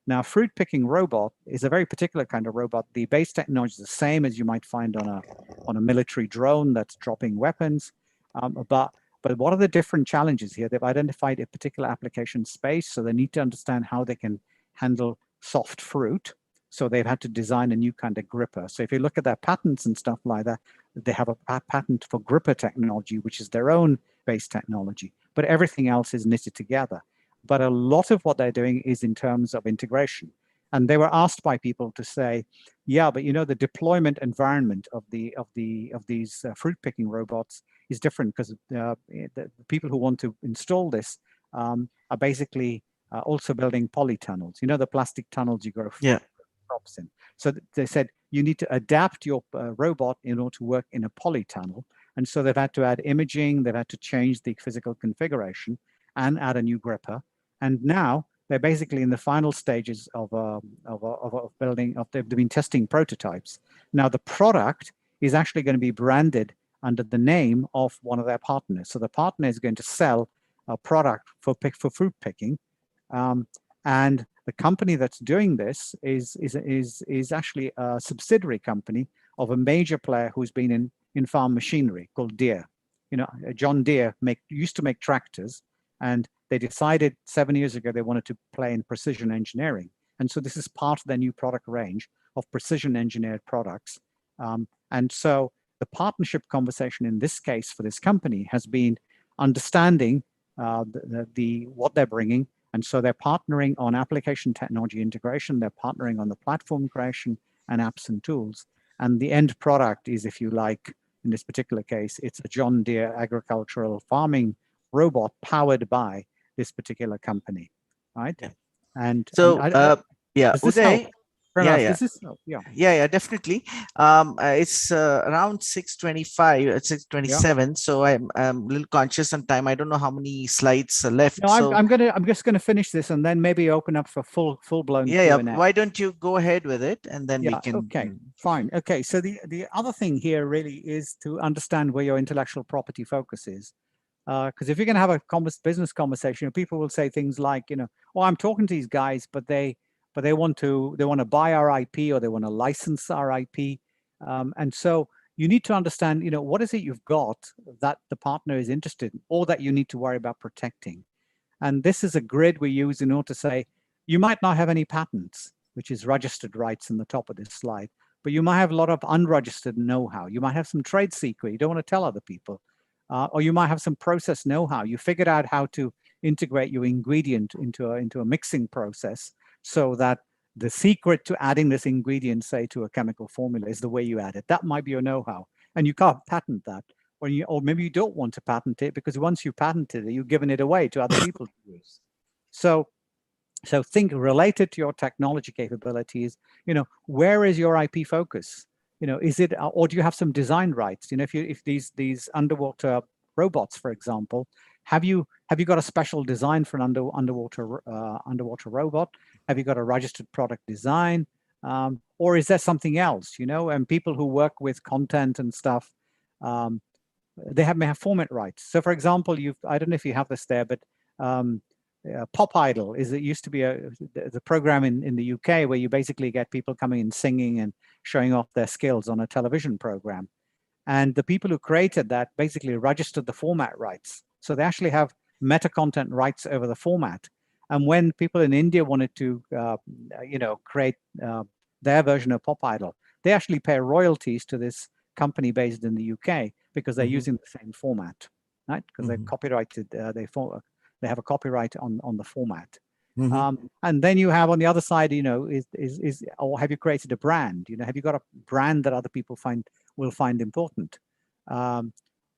S4: Now, fruit picking robot is a very particular kind of robot. The base technology is the same as you might find on a military drone that's dropping weapons. But what are the different challenges here? They've identified a particular application space, so they need to understand how they can handle soft fruit. So they've had to design a new kind of gripper. So if you look at their patents and stuff like that, they have a patent for gripper technology, which is their own base technology, but everything else is knitted together. But a lot of what they're doing is in terms of integration. And they were asked by people to say, yeah, but the deployment environment of these fruit picking robots is different, because the people who want to install this are basically also building polytunnels. The plastic tunnels you grow crops in. So they said you need to adapt your robot in order to work in a polytunnel. And so they've had to add imaging, they've had to change the physical configuration and add a new gripper. And now they're basically in the final stages of building. They've been testing prototypes. Now the product is actually going to be branded under the name of one of their partners. So the partner is going to sell a product for fruit picking, and the company that's doing this is actually a subsidiary company of a major player who's been in farm machinery called Deere. John Deere used to make tractors, and they decided 7 years ago they wanted to play in precision engineering. And so this is part of their new product range of precision engineered products. And so the partnership conversation in this case for this company has been understanding what they're bringing. And so they're partnering on application technology integration. They're partnering on the platform creation and apps and tools. And the end product is, if you like, in this particular case, it's a John Deere agricultural farming robot powered by this particular company, right?
S3: Yeah.
S4: And
S3: so yeah,
S4: does this
S3: Uday,
S4: help?
S3: yeah,
S4: Does this help?
S3: yeah, definitely. It's around 6:25 at 6:27, so I'm a little conscious on time. I don't know how many slides are left.
S4: No,
S3: so
S4: I'm just gonna finish this and then maybe open up for full blown Q&A.
S3: Why don't you go ahead with it, and then we can.
S4: Okay, fine. Okay, so the other thing here really is to understand where your intellectual property focus is. Because if you're going to have a business conversation, people will say things like, oh, I'm talking to these guys, but they want to buy our IP, or they want to license our IP. And so you need to understand, what is it you've got that the partner is interested in, or that you need to worry about protecting. And this is a grid we use in order to say, you might not have any patents, which is registered rights in the top of this slide, but you might have a lot of unregistered know-how. You might have some trade secret you don't want to tell other people. Or you might have some process know-how. You figured out how to integrate your ingredient into a mixing process, so that the secret to adding this ingredient, say, to a chemical formula is the way you add it. That might be your know-how, and you can't patent that. Or maybe you don't want to patent it, because once you patented it, you've given it away to other people to use. So think related to your technology capabilities, where is your IP focus? Is it, or do you have some design rights? If these underwater robots, for example, have you got a special design for an underwater robot? Have you got a registered product design? Or is there something else, and people who work with content and stuff, they may have format rights. So for example, I don't know if you have this there, but Pop Idol used to be the program in the UK where you basically get people coming and singing and showing off their skills on a television program. And the people who created that basically registered the format rights. So they actually have meta content rights over the format. And when people in India wanted to, create their version of Pop Idol, they actually pay royalties to this company based in the UK, because they're using the same format, right? Because they're copyrighted, they have a copyright on the format. And then you have on the other side, or have you created a brand? Have you got a brand that other people will find important?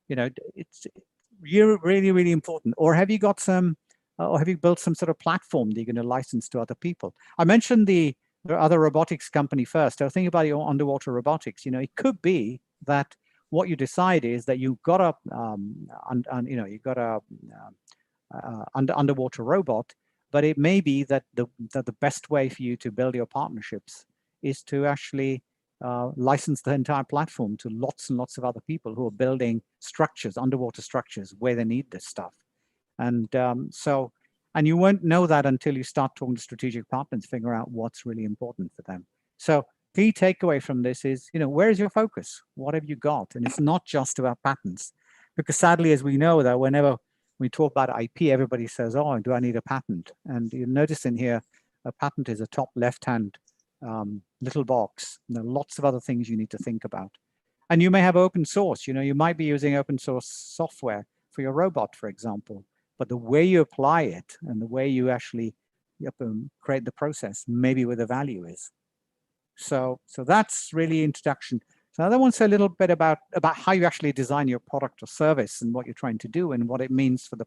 S4: It's really, really important. Or have you got or have you built some sort of platform that you're going to license to other people? I mentioned the other robotics company first. I was thinking about your underwater robotics. It could be that what you decide is that you've got a underwater robot, but it may be that the best way for you to build your partnerships is to actually license the entire platform to lots and lots of other people who are building structures, underwater structures, where they need this stuff. And and you won't know that until you start talking to strategic partners, figure out what's really important for them. So key takeaway from this is, where is your focus? What have you got? And it's not just about patents, because sadly, as we know, that whenever we talk about IP, everybody says, oh, do I need a patent? And you notice in here, a patent is a top left-hand little box. There are lots of other things you need to think about. And you may have open source, you might be using open source software for your robot, for example, but the way you apply it and the way you actually create the process, maybe where the value is. So that's really introduction. So I want to say a little bit about how you actually design your product or service and what you're trying to do and what it means for the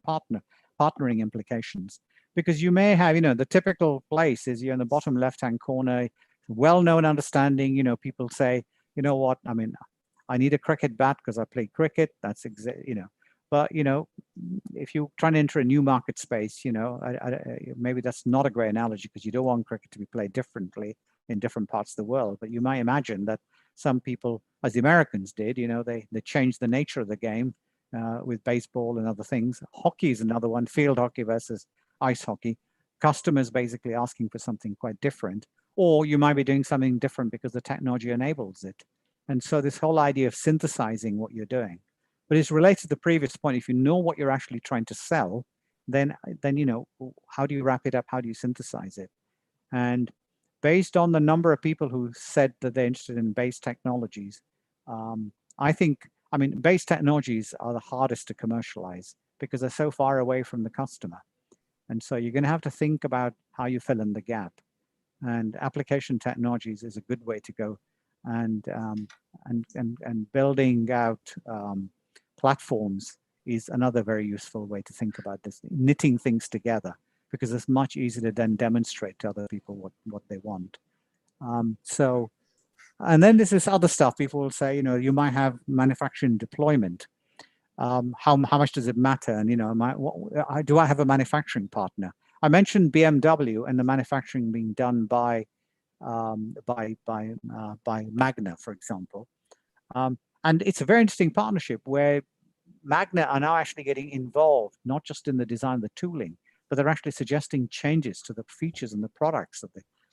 S4: partnering implications. Because you may have, the typical place is you're in the bottom left-hand corner, well-known understanding, people say, you know what, I need a cricket bat because I play cricket. That's but if you're trying to enter a new market space, maybe that's not a great analogy because you don't want cricket to be played differently in different parts of the world. But you might imagine that some people, as the Americans did, they changed the nature of the game with baseball and other things. Hockey is another one, field hockey versus ice hockey. Customers basically asking for something quite different, or you might be doing something different because the technology enables it. And so this whole idea of synthesizing what you're doing, but it's related to the previous point. If you know what you're actually trying to sell, then how do you wrap it up? How do you synthesize it? And based on the number of people who said that they're interested in base technologies, I think, base technologies are the hardest to commercialize because they're so far away from the customer. And so you're going to have to think about how you fill in the gap. And application technologies is a good way to go. And building out platforms is another very useful way to think about this, knitting things together, because it's much easier to then demonstrate to other people what they want. And then there's this other stuff. People will say, you might have manufacturing deployment. How much does it matter? And do I have a manufacturing partner? I mentioned BMW and the manufacturing being done by Magna, for example. And it's a very interesting partnership where Magna are now actually getting involved, not just in the design of the tooling, but they're actually suggesting changes to the features and the products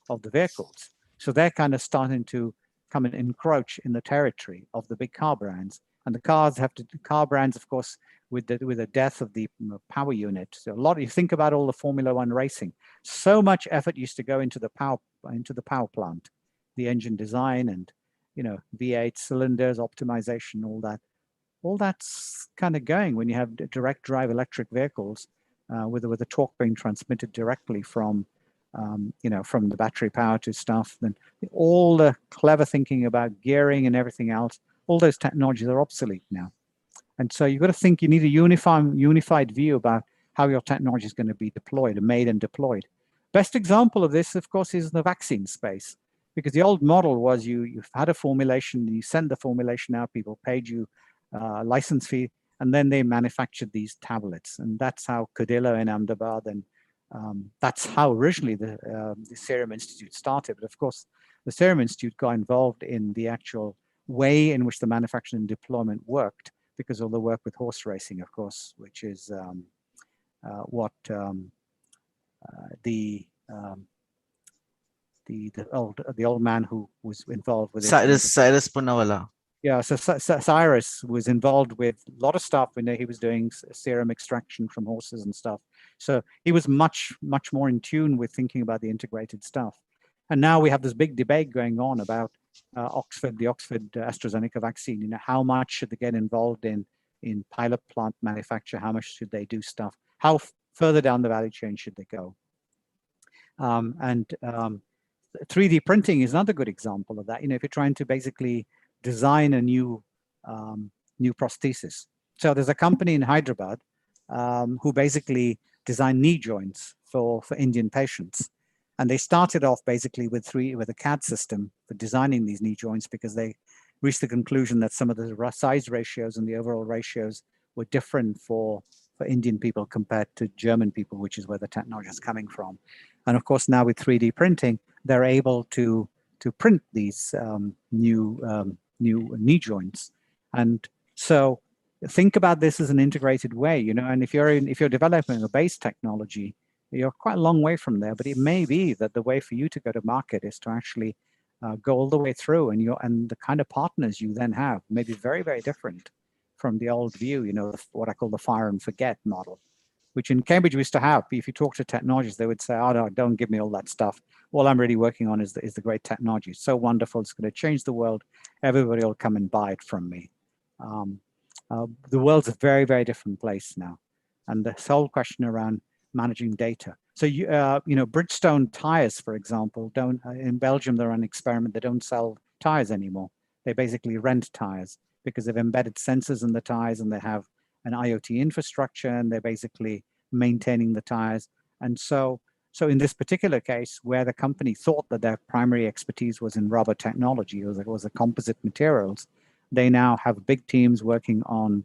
S4: of the vehicles. So they're kind of starting to come and encroach in the territory of the big car brands. And the car brands, of course, with the death of the power unit. So you think about all the Formula One racing. So much effort used to go into the power plant, the engine design and V8 cylinders, optimization, all that. All that's kind of going when you have direct drive electric vehicles with the torque being transmitted directly from from the battery power to stuff. Then all the clever thinking about gearing and everything else, all those technologies are obsolete now. And so you've got to think, you need a unified view about how your technology is going to be deployed, made and deployed. Best example of this, of course, is the vaccine space, because the old model was you've had a formulation, you sent the formulation out, people paid you license fee, and then they manufactured these tablets. And that's how Cadila in Ahmedabad, and that's how originally the Serum Institute started. But of course, the Serum Institute got involved in the actual way in which the manufacturing and deployment worked, because of the work with horse racing, of course, which is what the old man who was involved with it.
S3: Cyrus Punawala.
S4: Yeah, so Cyrus was involved with a lot of stuff when he was doing serum extraction from horses and stuff. So he was much more in tune with thinking about the integrated stuff. And now we have this big debate going on about the Oxford AstraZeneca vaccine. How much should they get involved in pilot plant manufacture? How much should they do stuff? How further down the value chain should they go? 3D printing is another good example of that. If you're trying to basically design a new prosthesis. So there's a company in Hyderabad who basically design knee joints for Indian patients. And they started off basically with a CAD system for designing these knee joints, because they reached the conclusion that some of the size ratios and the overall ratios were different for Indian people compared to German people, which is where the technology is coming from. And of course, now with 3D printing, they're able to print these new knee joints. And so think about this as an integrated way, and if you're developing a base technology, you're quite a long way from there, but it may be that the way for you to go to market is to actually go all the way through, and the kind of partners you then have may be very, very different from the old view, what I call the fire and forget model. which in Cambridge we used to have. If you talk to technologists, they would say, oh, no, don't give me all that stuff. All I'm really working on is the great technology. It's so wonderful. It's going to change the world. Everybody will come and buy it from me. The world's a very, very different place now. And this whole question around managing data. So, you know, Bridgestone tires, for example, don't, in Belgium, they're on an experiment. They don't sell tires anymore. They basically rent tires because they've embedded sensors in the tires and they have an IoT infrastructure and they're basically maintaining the tires. And so in this particular case, where the company thought that their primary expertise was in rubber technology, or was a composite materials, they now have big teams working on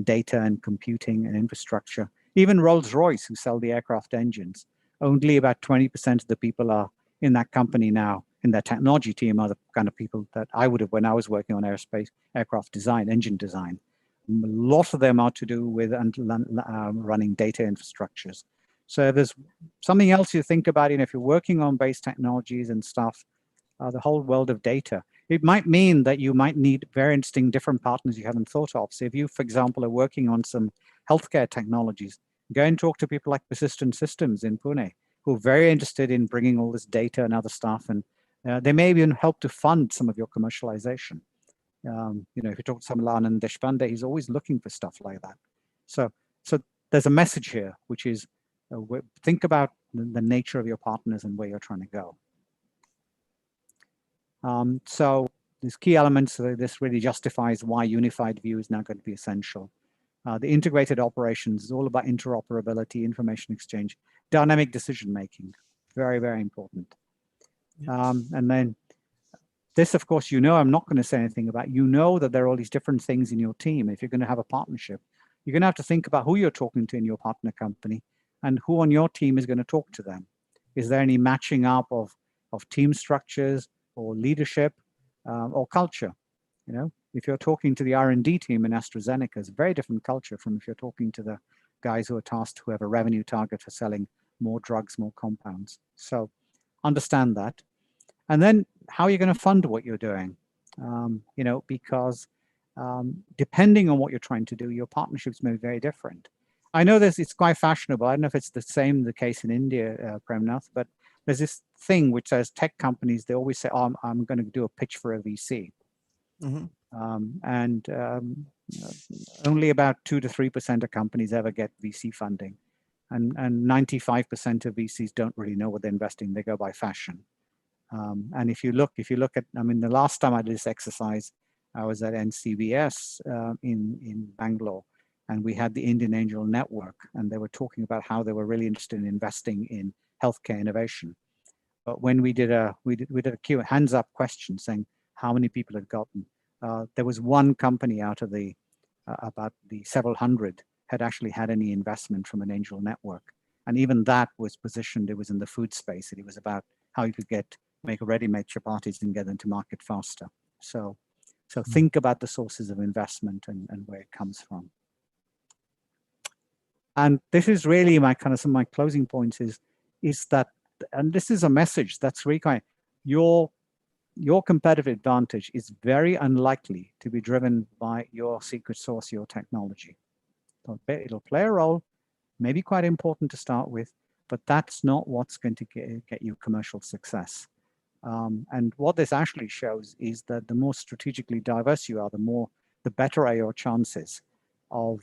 S4: data and computing and infrastructure. Even Rolls-Royce, who sell the aircraft engines, only about 20% of the people are in that company now, in their technology team, are the kind of people that I would have when I was working on aerospace, aircraft design, engine design. A lot of them are to do with running data infrastructures. So if there's something else you think about, if you're working on base technologies and stuff, the whole world of data, it might mean that you might need very interesting different partners you haven't thought of. So if you, for example, are working on some healthcare technologies, go and talk to people like Persistent Systems in Pune, who are very interested in bringing all this data and other stuff. And they may even help to fund some of your commercialization. You know, if you talk to someone like Anand Deshpande, he's always looking for stuff like that. So there's a message here, which is think about the nature of your partners and where you're trying to go. So these key elements, this really justifies why unified view is now going to be essential. The integrated operations is all about interoperability, information exchange, dynamic decision making, very, very important. And then this, of course, I'm not going to say anything about, that there are all these different things in your team. If you're going to have a partnership, you're going to have to think about who you're talking to in your partner company and who on your team is going to talk to them. Is there any matching up of team structures or leadership or culture? You know, if you're talking to the R&D team in AstraZeneca, it's a very different culture from if you're talking to the guys who are tasked who have a revenue target for selling more drugs, more compounds. So understand that. And then how are you going to fund what you're doing? You know, because depending on what you're trying to do, your partnerships may be very different. I know it's quite fashionable. I don't know if it's the case in India, Premnath, but there's this thing which says tech companies, they always say, oh, I'm going to do a pitch for a VC. Mm-hmm. Only about 2 to 3% of companies ever get VC funding. And 95% of VCs don't really know what they're investing. They go by fashion. And if you look at, I mean, the last time I did this exercise, I was at NCBS in Bangalore, and we had the Indian Angel Network, and they were talking about how they were really interested in investing in healthcare innovation. But when we did a hands up question saying how many people had gotten, there was one company out of the about the several hundred had actually had any investment from an angel network, and even that was positioned. It was in the food space, and it was about how you could make ready-made chapatis and get them to market faster. So think about the sources of investment and where it comes from. And this is really my some of my closing points is that, and this is a message that's really kind. Your competitive advantage is very unlikely to be driven by your secret sauce, your technology. It'll play a role, maybe quite important to start with, but that's not what's going to get you commercial success. And what this actually shows is that the more strategically diverse you are, the better are your chances of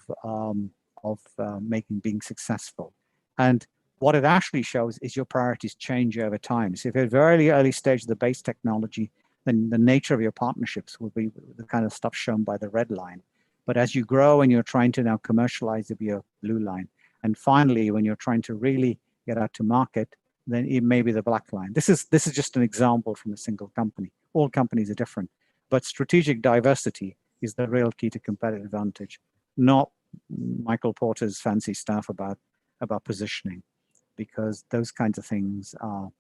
S4: being successful. And what it actually shows is your priorities change over time. So if you're at a very early stage of the base technology, then the nature of your partnerships will be the kind of stuff shown by the red line. But as you grow and you're trying to now commercialize, it'll be a blue line. And finally, when you're trying to really get out to market, then it may be the black line. This is just an example from a single company. All companies are different, but strategic diversity is the real key to competitive advantage, not Michael Porter's fancy stuff about positioning, because those kinds of things are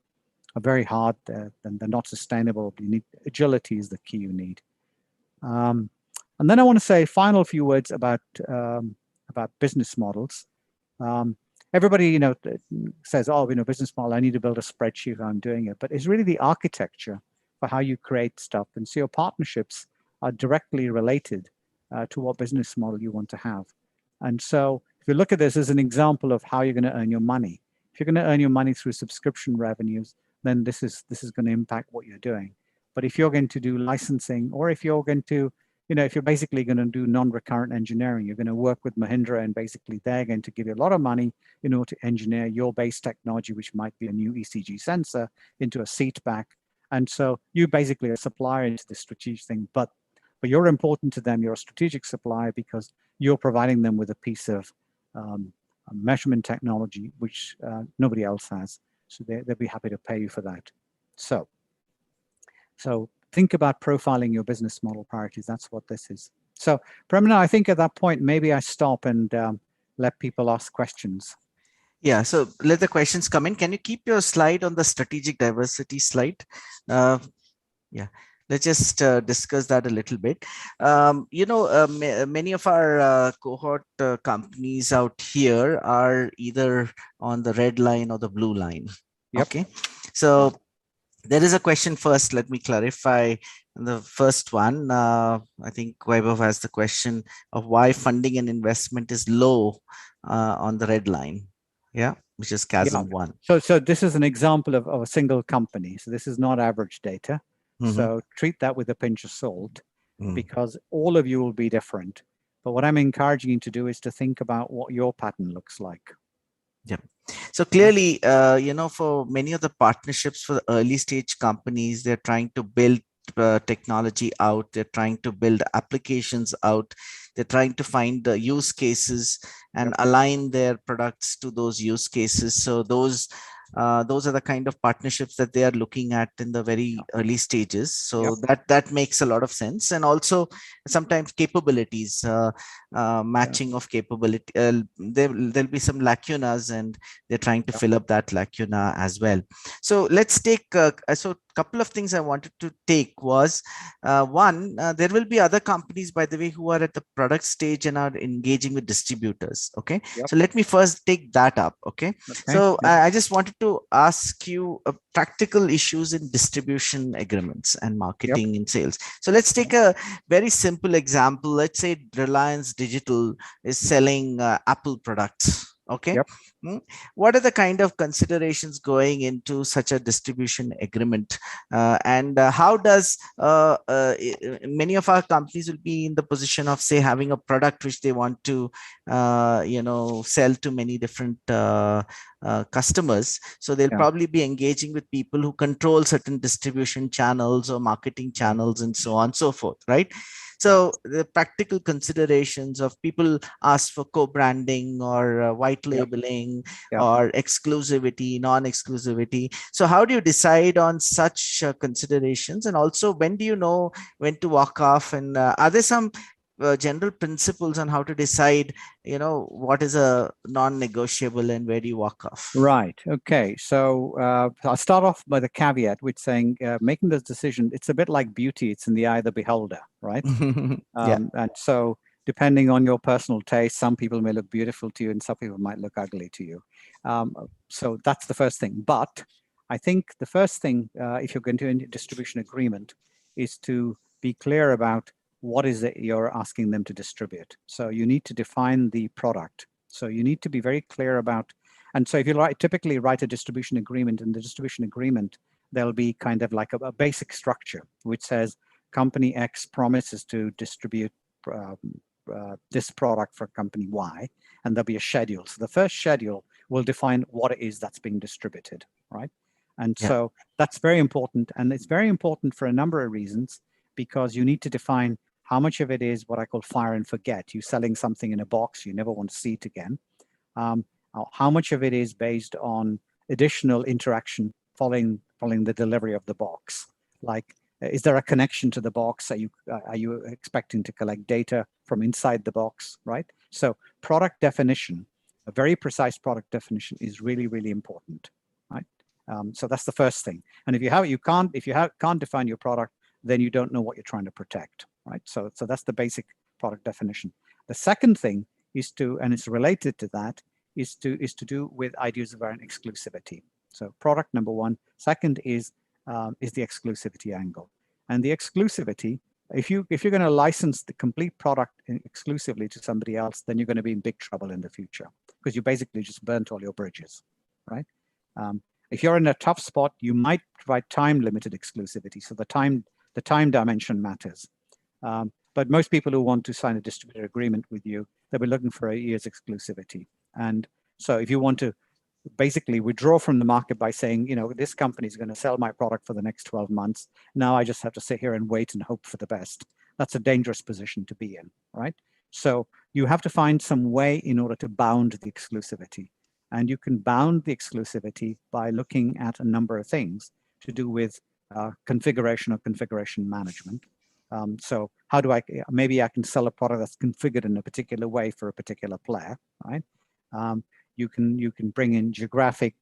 S4: very hard and they're not sustainable. You need agility is the key you need. And then I want to say final few words about business models. Everybody, says, oh, business model, I need to build a spreadsheet, I'm doing it. But it's really the architecture for how you create stuff. And so your partnerships are directly related to what business model you want to have. And so if you look at this as an example of how you're going to earn your money, if you're going to earn your money through subscription revenues, then this is going to impact what you're doing. But if you're going to do licensing, or if you're going to, if you're basically going to do non-recurrent engineering, you're going to work with Mahindra, and basically they're going to give you a lot of money in order to engineer your base technology, which might be a new ECG sensor, into a seat back. And so you basically are a supplier into this strategic thing, but you're important to them. You're a strategic supplier because you're providing them with a piece of measurement technology which nobody else has. So they'll be happy to pay you for that. So think about profiling your business model priorities. That's what this is. So Premna, I think at that point, maybe I stop and let people ask questions.
S3: Yeah, so let the questions come in. Can you keep your slide on the strategic diversity slide? Yeah, let's just discuss that a little bit. Many of our cohort companies out here are either on the red line or the blue line.
S4: Yep.
S3: Okay, so there is a question first. Let me clarify the first one. I think Vaibhav has the question of why funding and investment is low on the red line. Yeah, which is chasm one.
S4: So this is an example of a single company. So this is not average data. Mm-hmm. So treat that with a pinch of salt, because all of you will be different. But what I'm encouraging you to do is to think about what your pattern looks like.
S3: Yeah. So clearly, for many of the partnerships for the early stage companies, they're trying to build technology out. They're trying to build applications out. They're trying to find the use cases and align their products to those use cases. So those are the kind of partnerships that they are looking at in the very early stages. So that makes a lot of sense. And also sometimes capabilities, matching of capability. There'll be some lacunas, and they're trying to fill up that lacuna as well. So let's take couple of things I wanted to take was one, there will be other companies, by the way, who are at the product stage and are engaging with distributors. Okay. So let me first take that up. Okay. So I just wanted to ask you practical issues in distribution agreements and marketing and sales. So let's take a very simple example. Let's say Reliance Digital is selling Apple products. Okay. What are the kind of considerations going into such a distribution agreement? And how does many of our companies will be in the position of, say, having a product which they want to, sell to many different customers. So they'll probably be engaging with people who control certain distribution channels or marketing channels and so on and so forth, right? So the practical considerations of people ask for co-branding or white labeling or exclusivity, non-exclusivity. So how do you decide on such considerations? And also, when do you know when to walk off? And are there some general principles on how to decide, what is a non-negotiable and where do you walk off?
S4: Right. Okay. So I'll start off by the caveat with saying making this decision, it's a bit like beauty. It's in the eye of the beholder, right? And so depending on your personal taste, some people may look beautiful to you and some people might look ugly to you. So that's the first thing. But I think the first thing, if you're going to enter a distribution agreement, is to be clear about what is it you're asking them to distribute. So you need to define the product. So you need to be very clear about, and so if you typically write a distribution agreement, in the distribution agreement, there'll be kind of like a basic structure, which says company X promises to distribute this product for company Y, and there'll be a schedule. So the first schedule will define what it is that's being distributed, right? And so that's very important. And it's very important for a number of reasons, because you need to define how much of it is what I call fire and forget. You're selling something in a box, you never want to see it again. How much of it is based on additional interaction following the delivery of the box? Like, is there a connection to the box? Are you expecting to collect data from inside the box, right? So product definition, a very precise product definition, is really, really important, right? So that's the first thing. And if you can't define your product, then you don't know what you're trying to protect, right? So that's the basic product definition. The second thing is to, and it's related to that, is to do with ideas around exclusivity. So product number one. Second is the exclusivity angle. And the exclusivity if you're going to license the complete product exclusively to somebody else, then you're going to be in big trouble in the future, because you basically just burnt all your bridges, right? If you're in a tough spot, you might provide time-limited exclusivity. So the time dimension matters. But most people who want to sign a distributor agreement with you, they'll be looking for a year's exclusivity. And so if you want to basically withdraw from the market by saying, you know, this company is going to sell my product for the next 12 months. Now I just have to sit here and wait and hope for the best. That's a dangerous position to be in, right? So you have to find some way in order to bound the exclusivity. And you can bound the exclusivity by looking at a number of things to do with configuration or configuration management. So how do maybe I can sell a product that's configured in a particular way for a particular player, right? You can bring in geographic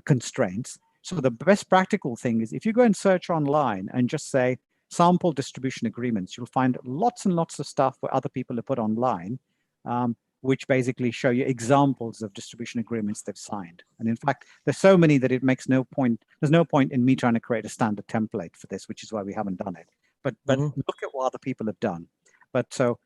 S4: constraints. So the best practical thing is if you go and search online and just say sample distribution agreements, you'll find lots and lots of stuff where other people have put online, which basically show you examples of distribution agreements they've signed. And in fact, there's so many that it makes no point. There's no point in me trying to create a standard template for this, which is why we haven't done it. But look at what other people have done. But so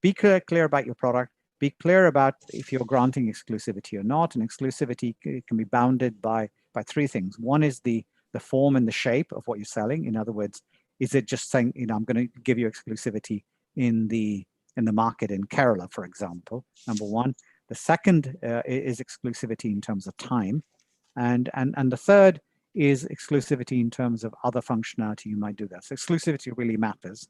S4: be clear about your product. Be clear about if you're granting exclusivity or not. And exclusivity can be bounded by three things. One is the form and the shape of what you're selling. In other words, is it just saying, you know, I'm going to give you exclusivity in the market in Kerala, for example, number one. The second is exclusivity in terms of time. And the third is exclusivity in terms of other functionality you might do that. So exclusivity really matters.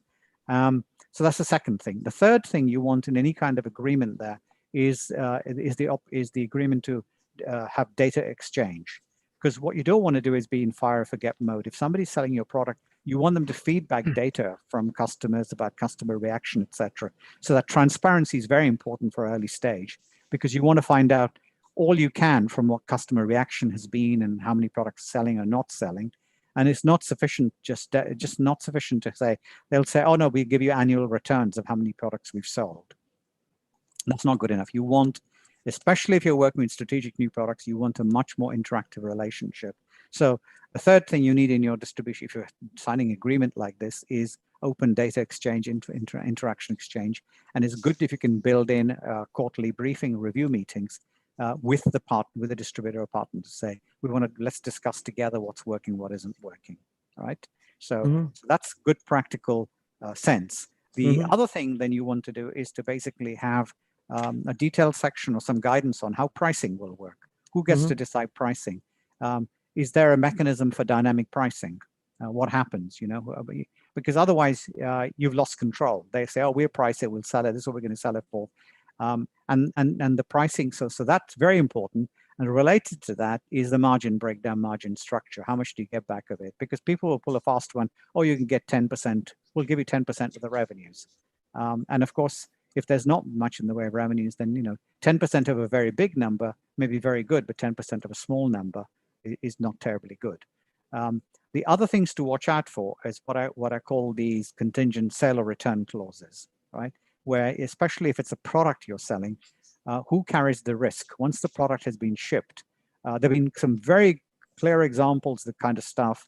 S4: So that's the second thing. The third thing you want in any kind of agreement there is the agreement to have data exchange. Because what you don't want to do is be in fire or forget mode. If somebody's selling your product, you want them to feedback data from customers about customer reaction, etc. So that transparency is very important for early stage, because you want to find out all you can from what customer reaction has been and how many products selling or not selling. And it's not sufficient, just not sufficient to say, they'll say, oh no, we give you annual returns of how many products we've sold. That's not good enough. You want, especially if you're working with strategic new products, you want a much more interactive relationship. So the third thing you need in your distribution, if you're signing an agreement like this, is open data exchange, interaction exchange. And it's good if you can build in quarterly briefing review meetings with the distributor or partner to say, let's discuss together what's working, what isn't working, right? So, so that's good practical sense. The other thing then you want to do is to basically have a detailed section or some guidance on how pricing will work. Who gets to decide pricing? Is there a mechanism for dynamic pricing? What happens, you know? Because otherwise you've lost control. They say, oh, we'll price it, we'll sell it, this is what we're going to sell it for. And the pricing, so that's very important. And related to that is the margin breakdown, margin structure. How much do you get back of it? Because people will pull a fast one. Oh, you can get 10%. We'll give you 10% of the revenues. And of course, if there's not much in the way of revenues, then, you know, 10% of a very big number may be very good, but 10% of a small number is not terribly good. The other things to watch out for is what I call these contingent sale or return clauses, right? Where, especially if it's a product you're selling, who carries the risk once the product has been shipped? There have been some very clear examples, the kind of stuff.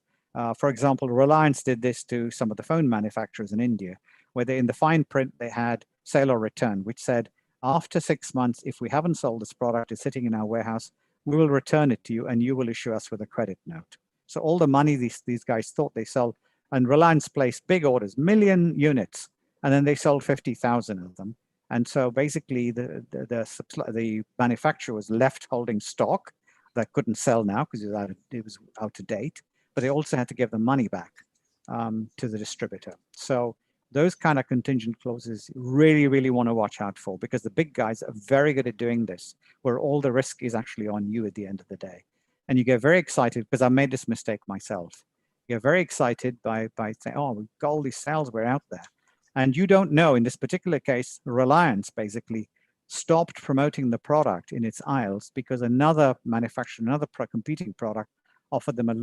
S4: For example, Reliance did this to some of the phone manufacturers in India, where in the fine print, they had sale or return, which said, after 6 months, if we haven't sold this product, it's sitting in our warehouse, we will return it to you and you will issue us with a credit note. So all the money these guys thought they sold, and Reliance placed big orders, 1 million units, and then they sold 50,000 of them. And so basically the manufacturer was left holding stock that couldn't sell now because it was out of date, but they also had to give the money back to the distributor. So those kind of contingent clauses really, really want to watch out for, because the big guys are very good at doing this, where all the risk is actually on you at the end of the day. And you get very excited, because I made this mistake myself. You get very excited by saying, oh, we've got all these sales, we're out there. And you don't know, in this particular case, Reliance basically stopped promoting the product in its aisles because another manufacturer, another competing product, offered them a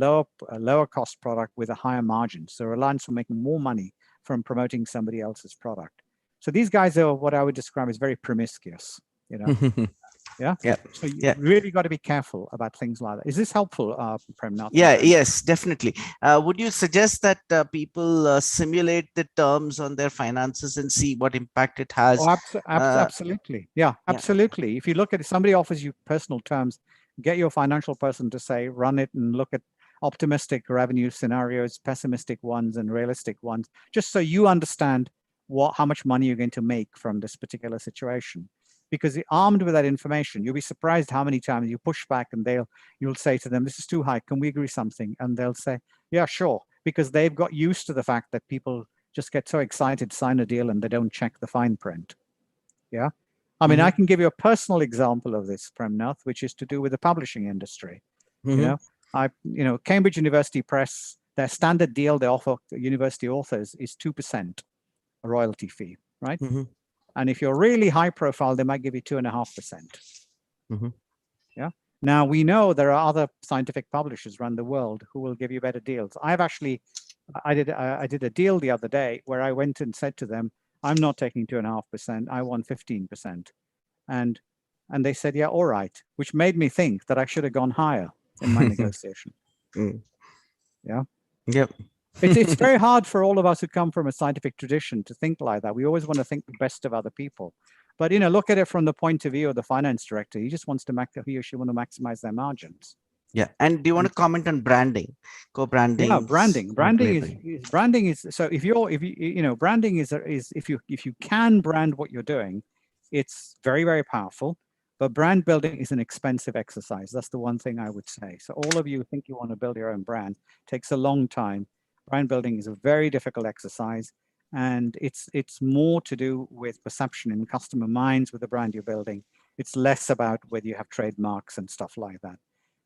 S4: lower cost product with a higher margin. So Reliance were making more money from promoting somebody else's product. So these guys are what I would describe as very promiscuous, you know. Yeah.
S3: Yeah.
S4: So you
S3: Yeah.
S4: really got to be careful about things like that. Is this helpful, Premnath?
S3: Yeah, yes, definitely. Would you suggest that people simulate the terms on their finances and see what impact it has?
S4: Oh, absolutely. Yeah,
S3: Yeah.
S4: absolutely. If you look at it, somebody offers you personal terms, get your financial person to say, run it and look at optimistic revenue scenarios, pessimistic ones, and realistic ones, just so you understand how much money you're going to make from this particular situation. Because armed with that information, you'll be surprised how many times you push back and you'll say to them, this is too high, can we agree something? And they'll say, yeah, sure, because they've got used to the fact that people just get so excited, sign a deal, and they don't check the fine print. Yeah. I mean, I can give you a personal example of this, Premnath, which is to do with the publishing industry. You know, Cambridge University Press, their standard deal they offer university authors is 2% a royalty fee, right? And if you're really high profile, they might give you 2.5%. Yeah. Now we know there are other scientific publishers around the world who will give you better deals. I did a deal the other day where I went and said to them, I'm not taking 2.5%. I want 15%. And they said, yeah, all right, which made me think that I should have gone higher in my negotiation. Yeah.
S3: Yep.
S4: It's very hard for all of us who come from a scientific tradition to think like that. We always want to think the best of other people. But, you know, look at it from the point of view of the finance director. He just wants to he or she want to maximize their margins.
S3: Yeah. And do you want to comment on branding, co-branding?
S4: Yeah, branding. Branding is so if you know, branding is if you can brand what you're doing, it's very, very powerful. But brand building is an expensive exercise. That's the one thing I would say. So all of you think you want to build your own brand, takes a long time. Brand building is a very difficult exercise. And it's more to do with perception in customer minds with the brand you're building. It's less about whether you have trademarks and stuff like that.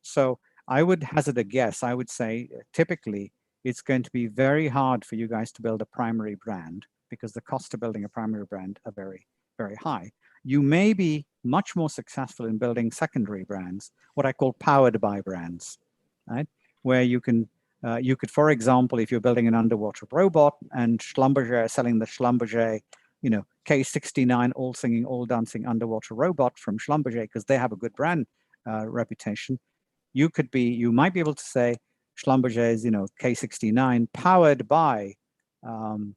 S4: So I would hazard a guess. I would say typically it's going to be very hard for you guys to build a primary brand because the cost of building a primary brand are very, very high. You may be much more successful in building secondary brands, what I call powered by brands, right? Where you could, for example, if you're building an underwater robot and Schlumberger is selling the Schlumberger, you know, K69 all singing, all dancing underwater robot from Schlumberger because they have a good brand reputation. You might be able to say Schlumberger's, you know, K69 powered by, Premnath's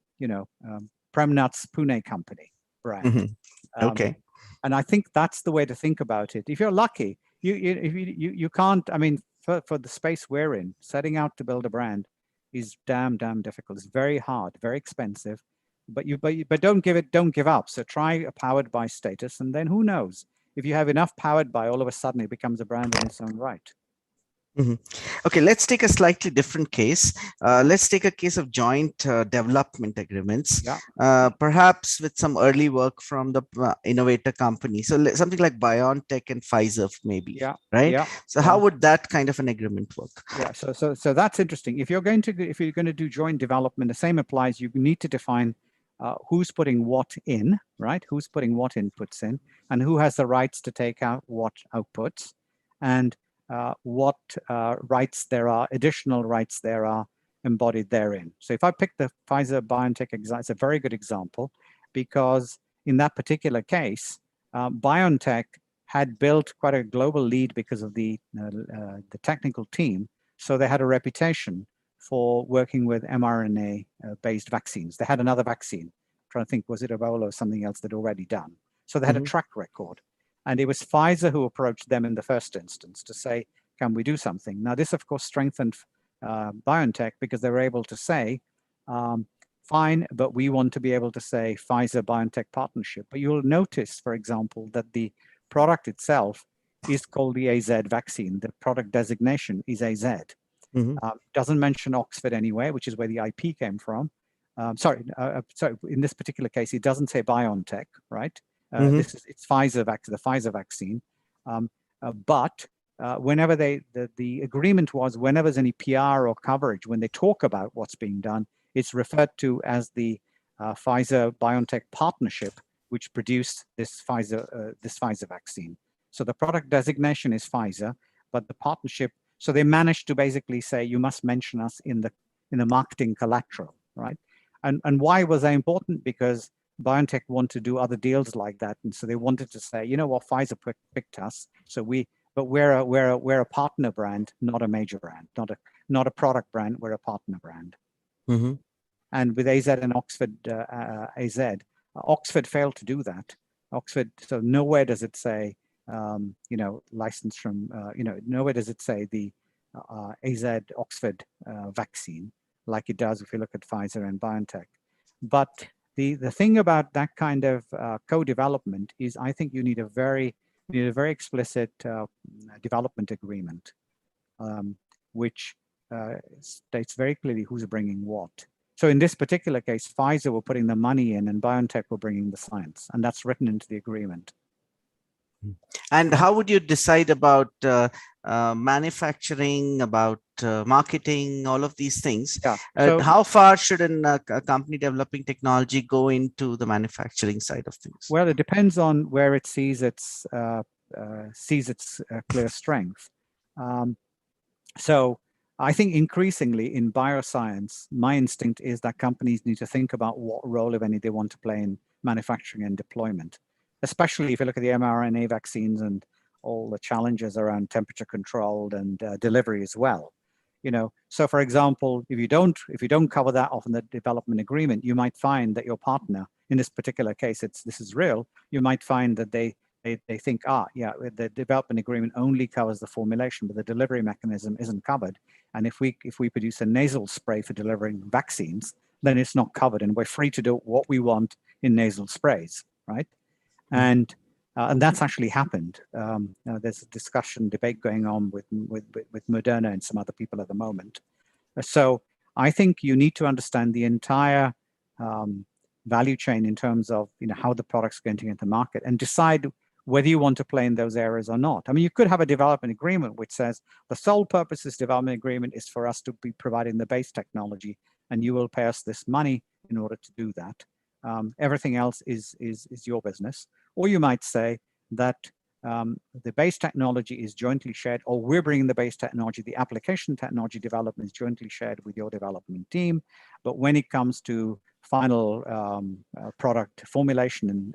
S4: Pune company brand.
S3: Okay.
S4: And I think that's the way to think about it. If you're lucky, you can't. I mean, for the space we're in, setting out to build a brand is damn difficult. It's very hard, very expensive. But don't give up. So try a powered by status, and then who knows? If you have enough powered by, all of a sudden it becomes a brand in its own right.
S3: Okay, let's take a slightly different case. Let's take a case of joint development agreements, perhaps with some early work from the innovator company. So something like BioNTech and Pfizer, maybe, right? So how would that kind of an agreement work?
S4: Yeah, so that's interesting. If you're going to do joint development, the same applies. You need to define who's putting what in, right? Who's putting what inputs in, and who has the rights to take out what outputs, and what rights there are, additional rights there are embodied therein. So if I pick the Pfizer BioNTech example, it's a very good example because in that particular case, BioNTech had built quite a global lead because of the technical team. So they had a reputation for working with mRNA-based vaccines. They had another vaccine. I'm trying to think, was it Ebola or something else they'd already done? So they had a track record. And it was Pfizer who approached them in the first instance to say, can we do something? Now, this, of course, strengthened BioNTech because they were able to say, fine, but we want to be able to say Pfizer-BioNTech partnership. But you'll notice, for example, that the product itself is called the AZ vaccine. The product designation is AZ. Doesn't mention Oxford anywhere, which is where the IP came from. Sorry, in this particular case, it doesn't say BioNTech, right? It's Pfizer vaccine, the Pfizer vaccine. But whenever the agreement was, whenever there's any PR or coverage, when they talk about what's being done, it's referred to as the Pfizer-BioNTech partnership, which produced this Pfizer vaccine. So the product designation is Pfizer, but the partnership. So they managed to basically say you must mention us in the marketing collateral, right? And why was that important? Because BioNTech want to do other deals like that, and so they wanted to say, you know what, Pfizer picked us, so we're a partner brand, not a major brand, not a product brand. We're a partner brand.
S3: Mm-hmm.
S4: And with AZ and Oxford, Oxford failed to do that. Oxford, so nowhere does it say, license from, nowhere does it say the AZ Oxford vaccine, like it does if you look at Pfizer and BioNTech. But the thing about that kind of co-development is, I think you need a very explicit development agreement, which states very clearly who's bringing what. So in this particular case, Pfizer were putting the money in and BioNTech were bringing the science, and that's written into the agreement.
S3: And how would you decide about manufacturing, about marketing, all of these things?
S4: Yeah. So
S3: how far should a company developing technology go into the manufacturing side of things?
S4: well, it depends on where it sees its clear strength. So I think increasingly in bioscience, my instinct is that companies need to think about what role, if any, they want to play in manufacturing and deployment, especially if you look at the mRNA vaccines and all the challenges around temperature controlled and delivery as well. So for example, if you don't cover that off in the development agreement, you might find that your partner, in this particular case, this is real, you might find that they think, the development agreement only covers the formulation, but the delivery mechanism isn't covered. And if we produce a nasal spray for delivering vaccines, then it's not covered, and we're free to do what we want in nasal sprays, right? And that's actually happened. There's a debate going on with Moderna and some other people at the moment. So I think you need to understand the entire value chain in terms of how the product's going to get to market, and decide whether you want to play in those areas or not. I mean, you could have a development agreement which says the sole purpose of this development agreement is for us to be providing the base technology, and you will pay us this money in order to do that. Everything else is your business. Or you might say that the base technology is jointly shared, or we're bringing the base technology, the application technology development is jointly shared with your development team. But when it comes to final product formulation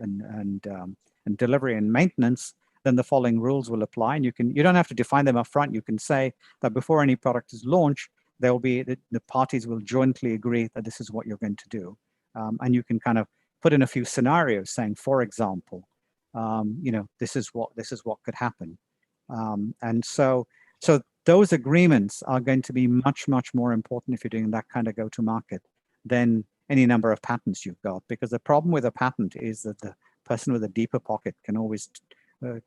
S4: and delivery and maintenance, then the following rules will apply. And you don't have to define them up front. You can say that before any product is launched, there will be the parties will jointly agree that this is what you're going to do. And you can kind of put in a few scenarios saying, for example, this is what could happen. And so those agreements are going to be much, much more important if you're doing that kind of go-to-market than any number of patents you've got. Because the problem with a patent is that the person with a deeper pocket can always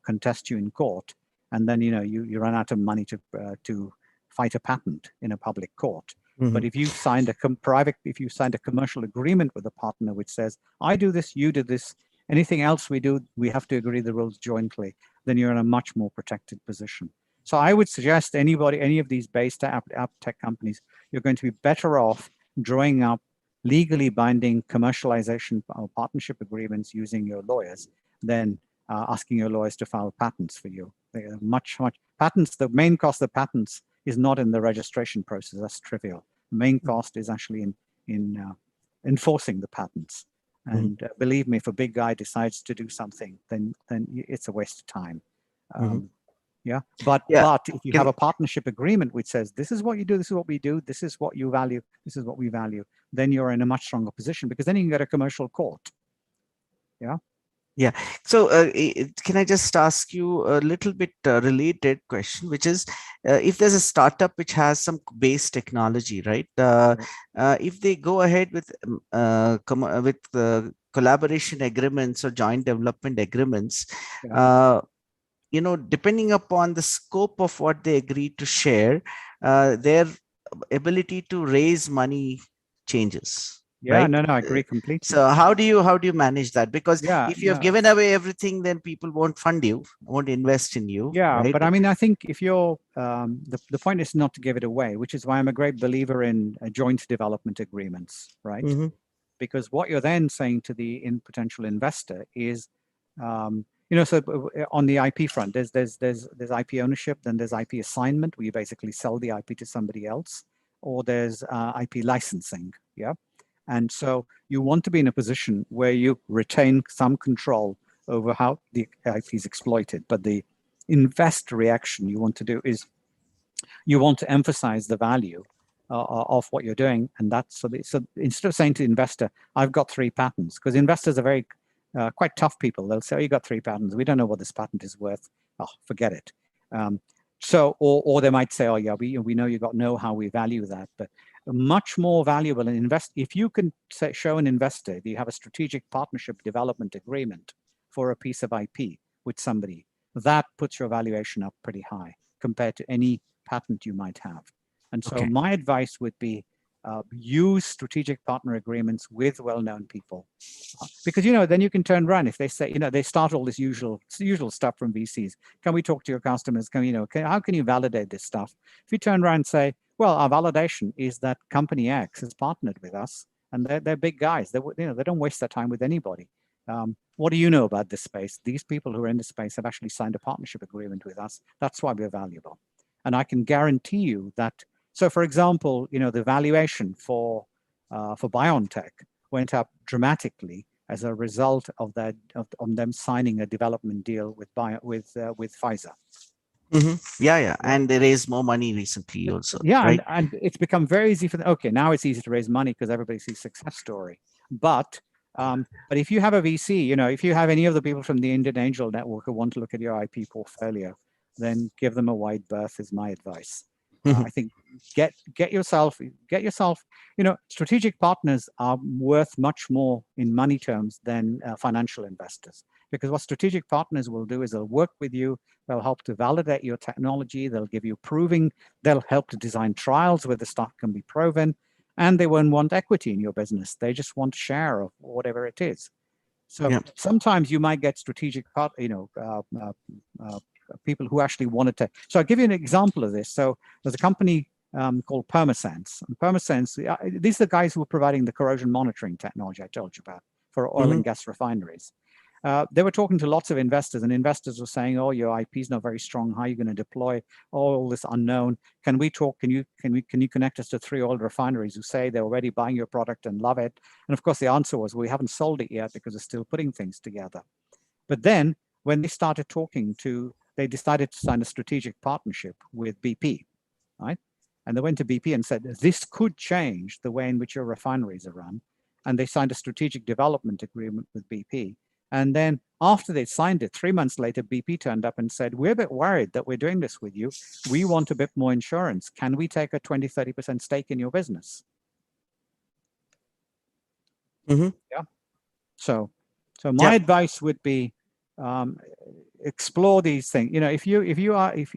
S4: contest you in court, and then you run out of money to fight a patent in a public court. Mm-hmm. But if you signed a commercial agreement with a partner which says, I do this, you do this, anything else we do, we have to agree the rules jointly, then you're in a much more protected position. So I would suggest any of these based app tech companies, you're going to be better off drawing up legally binding commercialization or partnership agreements using your lawyers than asking your lawyers to file patents for you. They are much patents. The main cost of patents is not in the registration process. That's trivial. The main cost is actually in enforcing the patents. And believe me, if a big guy decides to do something, then it's a waste of time. But if you have a partnership agreement which says this is what you do, this is what we do, this is what you value, this is what we value, then you're in a much stronger position, because then you can get a commercial court.
S3: Yeah. So can I just ask you a little bit related question, which is if there's a startup which has some base technology, right? If they go ahead with collaboration agreements or joint development agreements, depending upon the scope of what they agree to share, their ability to raise money changes.
S4: Yeah,
S3: right?
S4: No, I agree completely.
S3: So how do you manage that? Because if you have given away everything, then people won't fund you, won't invest in you.
S4: Yeah,
S3: right?
S4: But I mean, I think if you're, the point is not to give it away, which is why I'm a great believer in joint development agreements, right? Mm-hmm. Because what you're then saying to the potential investor is, so on the IP front, there's IP ownership, then there's IP assignment, where you basically sell the IP to somebody else, or there's IP licensing, And so you want to be in a position where you retain some control over how the IP is exploited. But the investor reaction you want to do is you want to emphasize the value of what you're doing. And that's so instead of saying to the investor, I've got 3 patents, because investors are very quite tough people. They'll say, oh, you got 3 patents. We don't know what this patent is worth. Oh, forget it. Or they might say, oh yeah, we know you got know-how, we value that. But much more valuable and if you can show an investor that you have a strategic partnership development agreement for a piece of IP with somebody, that puts your valuation up pretty high compared to any patent you might have. And so my advice would be use strategic partner agreements with well-known people, because then you can turn around if they say, they start all this usual stuff from VCs. Can we talk to your customers? How can you validate this stuff? If you turn around and say, well, our validation is that company X has partnered with us, and they're big guys. They don't waste their time with anybody. What do you know about this space? These people who are in this space have actually signed a partnership agreement with us. That's why we're valuable. And I can guarantee you that. So, for example, the valuation for BioNTech went up dramatically as a result of that of them signing a development deal with Pfizer.
S3: Yeah, and they raised more money recently also.
S4: Yeah,
S3: right?
S4: and it's become very easy for them. Okay, now it's easy to raise money because everybody sees success story. But if you have a VC, if you have any of the people from the Indian Angel Network who want to look at your IP portfolio, then give them a wide berth is my advice. I think get yourself, strategic partners are worth much more in money terms than financial investors, because what strategic partners will do is they'll work with you, they'll help to validate your technology, they'll give you they'll help to design trials where the stuff can be proven, and they won't want equity in your business. They just want a share of whatever it is. So sometimes you might get strategic people who actually wanted to. So I'll give you an example of this. So there's a company called Permasense. And Permasense, these are the guys who are providing the corrosion monitoring technology I told you about for oil and gas refineries. They were talking to lots of investors, and investors were saying, "Oh, your IP is not very strong. How are you going to deploy all this unknown? Can we talk? Can you connect us to 3 oil refineries who say they're already buying your product and love it?" And of course, the answer was, "We haven't sold it yet because we're still putting things together." But then, when they started talking they decided to sign a strategic partnership with BP, right? And they went to BP and said, "This could change the way in which your refineries are run." And they signed a strategic development agreement with BP. And then after they signed it, 3 months later, BP turned up and said, "We're a bit worried that we're doing this with you. We want a bit more insurance. Can we take a 20-30% stake in your business?" Yeah. So my advice would be explore these things. If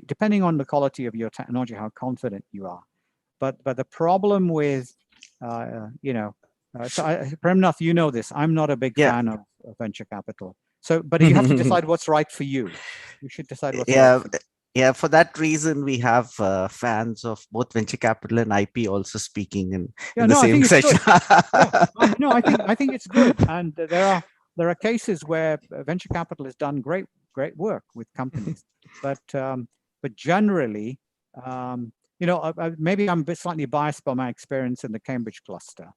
S4: depending on the quality of your technology, how confident you are. But the problem with Premnath, this. I'm not a big fan of venture capital. So, but you have to decide what's right for you. You should decide what's right for you.
S3: Yeah, for that reason, we have fans of both venture capital and IP also speaking in the same session.
S4: I think it's good. And there are cases where venture capital has done great work with companies, but generally, maybe I'm slightly biased by my experience in the Cambridge cluster.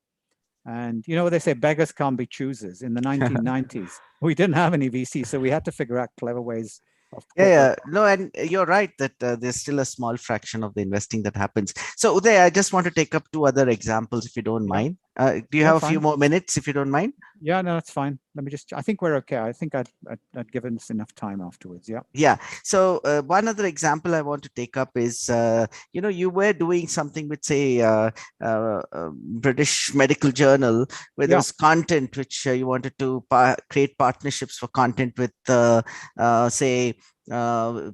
S4: And they say beggars can't be choosers. In the 1990s, we didn't have any VC, so we had to figure out clever ways of.
S3: No, and you're right that there's still a small fraction of the investing that happens. So Uday, I just want to take up 2 other examples, if you don't mind. Do you have a few more minutes, if you don't mind?
S4: Yeah, no, that's fine. Let me I think we're okay. I think I'd given us enough time afterwards. Yeah.
S3: Yeah. So one other example I want to take up is, you were doing something with, say, British Medical Journal, where there was content which you wanted to create partnerships for content with, say,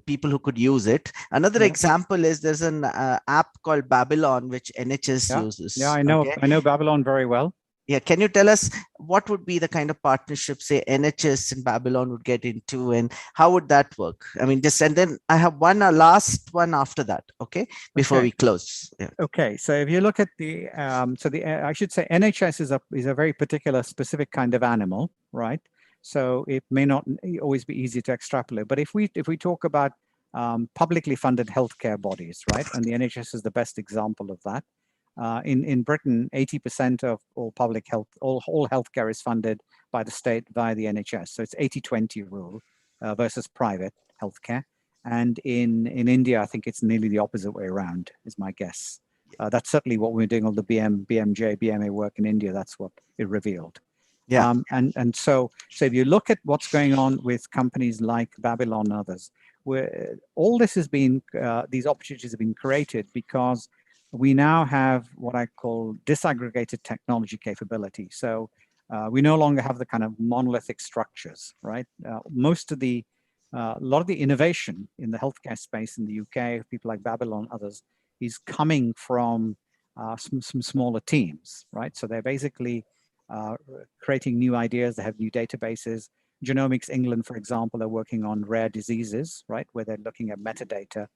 S3: people who could use it. Another example is there's an app called Babylon, which NHS uses.
S4: Yeah, I know. Okay? I know Babylon very well.
S3: Yeah, can you tell us what would be the kind of partnership, say, NHS and Babylon would get into, and how would that work? I mean, and then I have a last one after that, before we close. Yeah.
S4: Okay, so if you look at I should say NHS is a very particular, specific kind of animal, right? So it may not always be easy to extrapolate. But if we talk about publicly funded healthcare bodies, right, and the NHS is the best example of that. In Britain, 80% of all public health, all healthcare is funded by the state via the NHS. So it's 80-20 rule versus private healthcare. And in India, I think it's nearly the opposite way around, is my guess. That's certainly what we're doing all the BMJ, BMA work in India. That's what it revealed.
S3: Yeah.
S4: And so if you look at what's going on with companies like Babylon and others, where all this has been, these opportunities have been created because we now have what I call disaggregated technology capability. So we no longer have the kind of monolithic structures, right? Most of the, a lot of the innovation in the healthcare space in the UK, people like Babylon, others, is coming from some smaller teams, right? So they're basically creating new ideas. They have new databases. Genomics England, for example, are working on rare diseases, right? Where they're looking at metadata,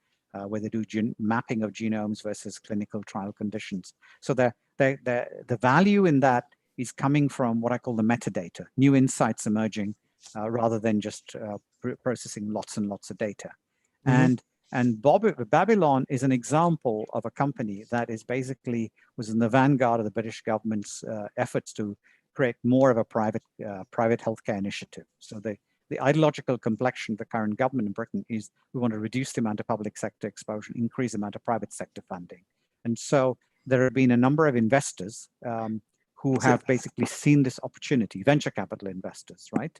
S4: where they do mapping of genomes versus clinical trial conditions. So the value in that is coming from what I call the metadata, new insights emerging rather than just processing lots and lots of data.
S3: Mm-hmm.
S4: And Babylon is an example of a company that is basically was in the vanguard of the British government's efforts to create more of a private healthcare initiative. So the ideological complexion of the current government in Britain is we want to reduce the amount of public sector exposure, increase the amount of private sector funding. And so there have been a number of investors who have basically seen this opportunity, venture capital investors, right?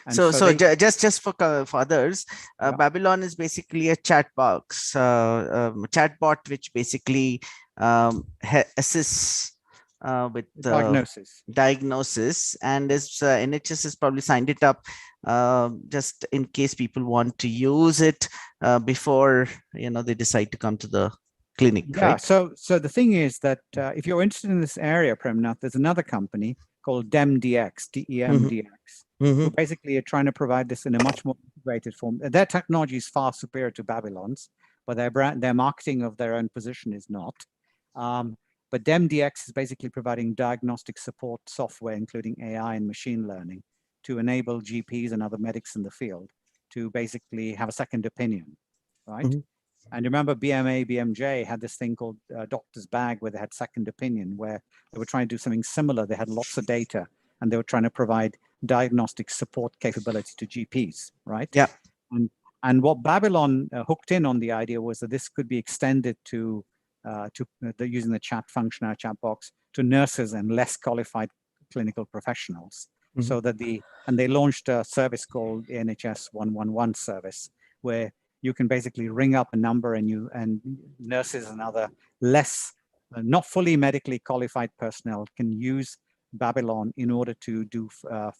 S4: And
S3: so just for others,
S4: Yeah.
S3: Babylon is basically a chat box, chatbot, which basically assists with diagnosis, and is NHS has probably signed it up just in case people want to use it before they decide to come to the clinic.
S4: Yeah.
S3: Right?
S4: So the thing is that if you're interested in this area, Premnath, there's another company called DEMDX, DEMDX.
S3: Mm-hmm.
S4: Who basically are trying to provide this in a much more integrated form. Their technology is far superior to Babylon's, but their marketing of their own position is not. But DEMDX is basically providing diagnostic support software, including AI and machine learning, to enable GPs and other medics in the field to basically have a second opinion, right?
S3: Mm-hmm.
S4: And remember, BMA, BMJ had this thing called Doctor's Bag, where they had second opinion, where they were trying to do something similar. They had lots of data, and they were trying to provide diagnostic support capability to GPs, right?
S3: Yeah.
S4: And what Babylon hooked in on the idea was that this could be extended to using the chat function, our chat box, to nurses and less qualified clinical professionals.
S3: Mm-hmm.
S4: So that they launched a service called the NHS 111 service, where you can basically ring up a number and nurses and other less, not fully medically qualified personnel can use Babylon in order to do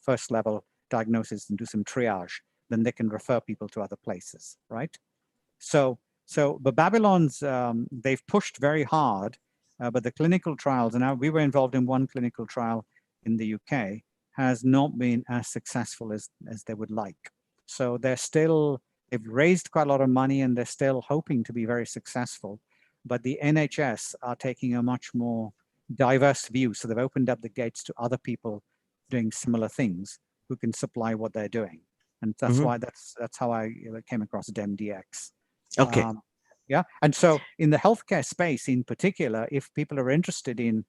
S4: first level diagnosis and do some triage. Then they can refer people to other places, right? But Babylon's, they've pushed very hard, but the clinical trials, and we were involved in one clinical trial in the UK, has not been as successful as they would like. So they've raised quite a lot of money and they're still hoping to be very successful. But the NHS are taking a much more diverse view. So they've opened up the gates to other people doing similar things who can supply what they're doing. And that's
S3: Mm-hmm.
S4: why that's how I came across DEMDX.
S3: Okay.
S4: Yeah. And so in the healthcare space in particular, if people are interested in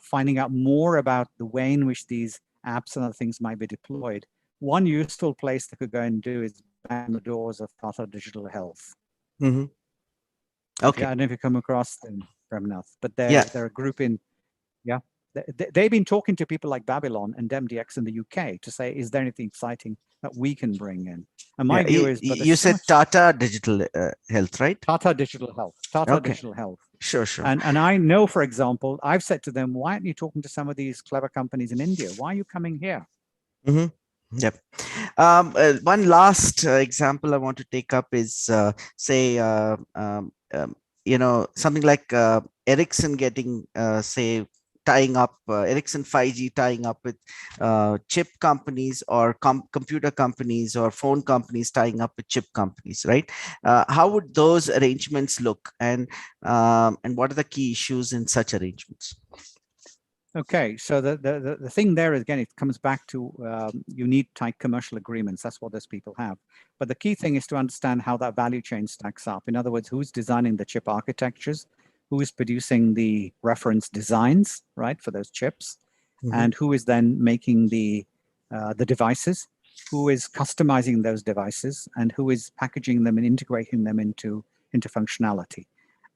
S4: finding out more about the way in which these apps and other things might be deployed, one useful place they could go and do is bang the doors of Tata Digital Health.
S3: Mm-hmm. Okay.
S4: I don't know if you come across them, Premnath, but
S3: Yeah.
S4: they're a group in, yeah. They've been talking to people like Babylon and DEMDX in the UK to say, is there anything exciting that we can bring in? And my view is, but
S3: you said Tata Digital Health, right?
S4: Tata Digital Health. Tata Digital Health.
S3: Sure.
S4: And I know, for example, I've said to them, why aren't you talking to some of these clever companies in India? Why are you coming here?
S3: Mm-hmm. Yep. One last example I want to take up is say something like Ericsson getting tying up Ericsson 5G tying up with chip companies or computer companies or phone companies tying up with chip companies, right? How would those arrangements look, and what are the key issues in such arrangements?
S4: Okay, so the thing there is, again, it comes back to you need tight commercial agreements. That's what those people have. But the key thing is to understand how that value chain stacks up. In other words, who's designing the chip architectures, who is producing the reference designs, right, for those chips, and who is then making the devices, who is customizing those devices, and who is packaging them and integrating them into functionality.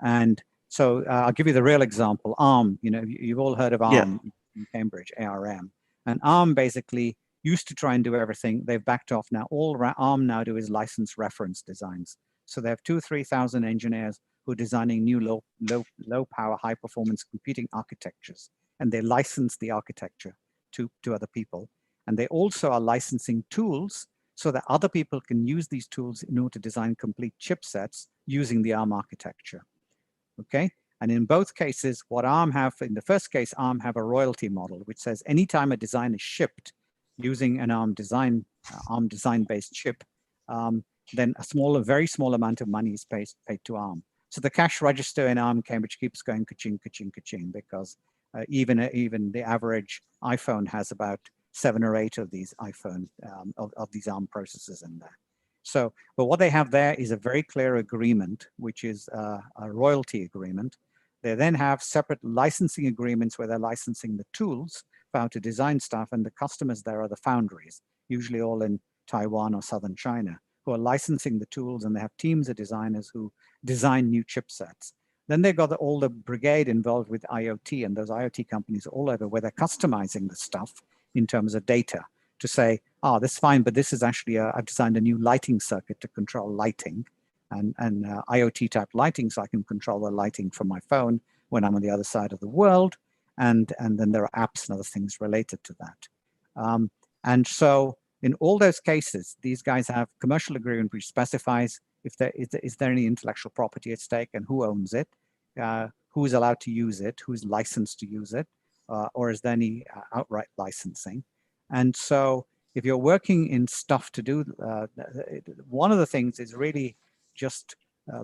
S4: And so I'll give you the real example. ARM, you've all heard of ARM in Cambridge, ARM. And ARM basically used to try and do everything. They've backed off now. All ARM now do is license reference designs. So they have 2,000 or 3,000 engineers who are designing new low power, high performance computing architectures. And they license the architecture to other people. And they also are licensing tools so that other people can use these tools in order to design complete chipsets using the ARM architecture. Okay. And in both cases, what ARM have, in the first case, ARM have a royalty model, which says anytime a design is shipped using an ARM design-based chip, then a very small amount of money is paid to ARM. So the cash register in ARM Cambridge keeps going ka-ching, ka-ching, ka-ching, because even the average iPhone has about 7 or 8 of these of these ARM processors in there. So, but what they have there is a very clear agreement, which is a royalty agreement. They then have separate licensing agreements where they're licensing the tools for how to design stuff, and the customers there are the foundries, usually all in Taiwan or southern China, who are licensing the tools, and they have teams of designers who design new chipsets. Then they've got all the brigade involved with IoT, and those IoT companies all over where they're customizing the stuff in terms of data to say, oh, this is fine, but this is actually, I've designed a new lighting circuit to control lighting and IoT type lighting, so I can control the lighting from my phone when I'm on the other side of the world. And then there are apps and other things related to that. And so in all those cases, these guys have commercial agreement which specifies if there is there any intellectual property at stake and who owns it, who is allowed to use it, who is licensed to use it, or is there any outright licensing. And so if you're working in stuff to do, one of the things is really just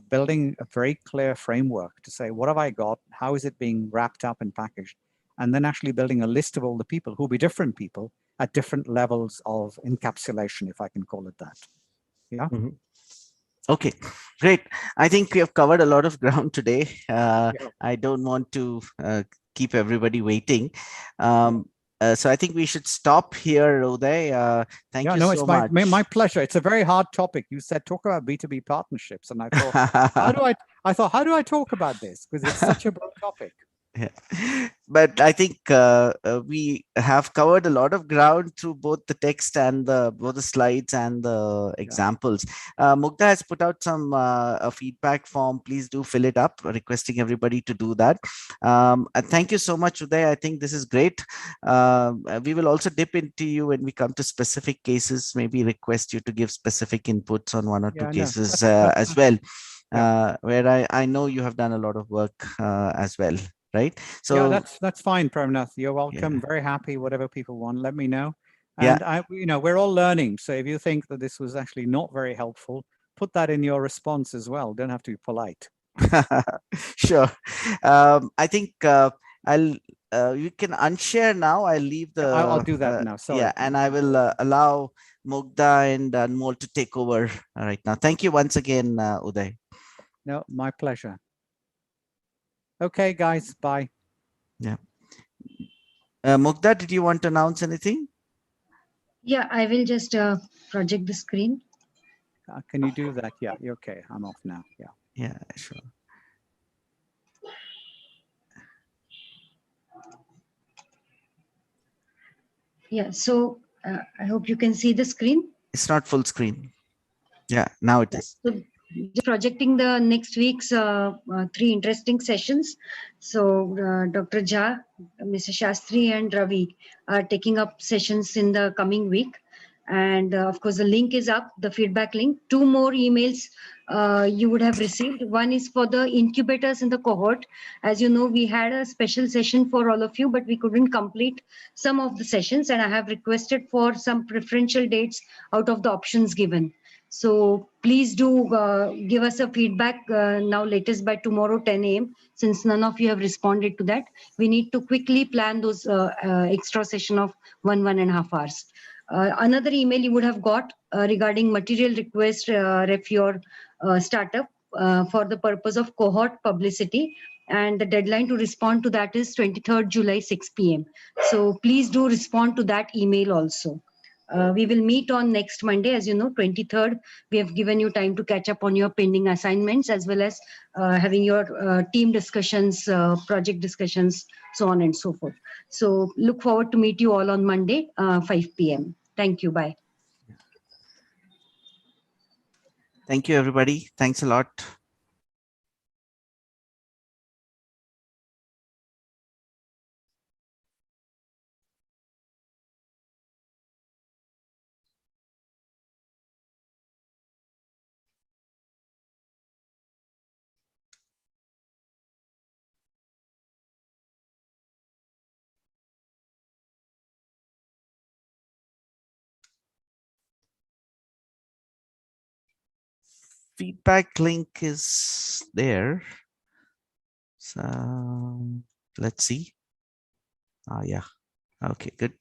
S4: building a very clear framework to say, what have I got? How is it being wrapped up and packaged? And then actually building a list of all the people who will be different people at different levels of encapsulation, if I can call it that. Yeah.
S3: Okay, great. I think we have covered a lot of ground today. I don't want to keep everybody waiting. So I think we should stop here, Uday. Thank you so much.
S4: My pleasure. It's a very hard topic. You said talk about B2B partnerships, and I thought, how do I talk about this? Because it's such a broad topic.
S3: Yeah. But I think we have covered a lot of ground through both the text and both the slides and the examples. Mugdha has put out some a feedback form. Please do fill it up, requesting everybody to do that. And thank you so much, Uday. I think this is great. We will also dip into you when we come to specific cases, maybe request you to give specific inputs on one or two cases as well, where I know you have done a lot of work as well. Right. So
S4: yeah, that's fine, Premnath. You're welcome. Yeah. Very happy. Whatever people want, let me know. And we're all learning. So if you think that this was actually not very helpful, put that in your response as well. Don't have to be polite.
S3: Sure. I think you can unshare now. I'll leave the.
S4: I'll do that now. Sorry.
S3: Yeah, and I will allow Mugdha and Anmol to take over right now. Thank you once again, Uday.
S4: No, my pleasure. Okay, guys, bye.
S3: Yeah. Mugdha, did you want to announce anything?
S1: Yeah, I will just project the screen.
S4: Can you do that? Yeah, you're okay. I'm off now. Yeah.
S3: Yeah, sure.
S1: Yeah, so I hope you can see the screen.
S3: It's not full screen. Yeah, now it is.
S1: So, just projecting the next week's 3 interesting sessions. So Dr. Jha, Mr. Shastri and Ravi are taking up sessions in the coming week. And of course, the link is up, the feedback link. 2 more emails you would have received. One is for the incubators in the cohort. As you know, we had a special session for all of you, but we couldn't complete some of the sessions. And I have requested for some preferential dates out of the options given. So please do give us a feedback now, latest by tomorrow 10 a.m. Since none of you have responded to that, we need to quickly plan those extra session of 1.5 hours. Another email you would have got regarding material request ref your startup for the purpose of cohort publicity. and the deadline to respond to that is 23rd July 6 p.m. So please do respond to that email also. We will meet on next Monday. As you know, 23rd, we have given you time to catch up on your pending assignments, as well as having your team discussions, project discussions, so on and so forth. So look forward to meet you all on Monday, 5 p.m. Thank you. Bye.
S3: Thank you, everybody. Thanks a lot. Feedback link is there. So let's see. Yeah. Okay, good.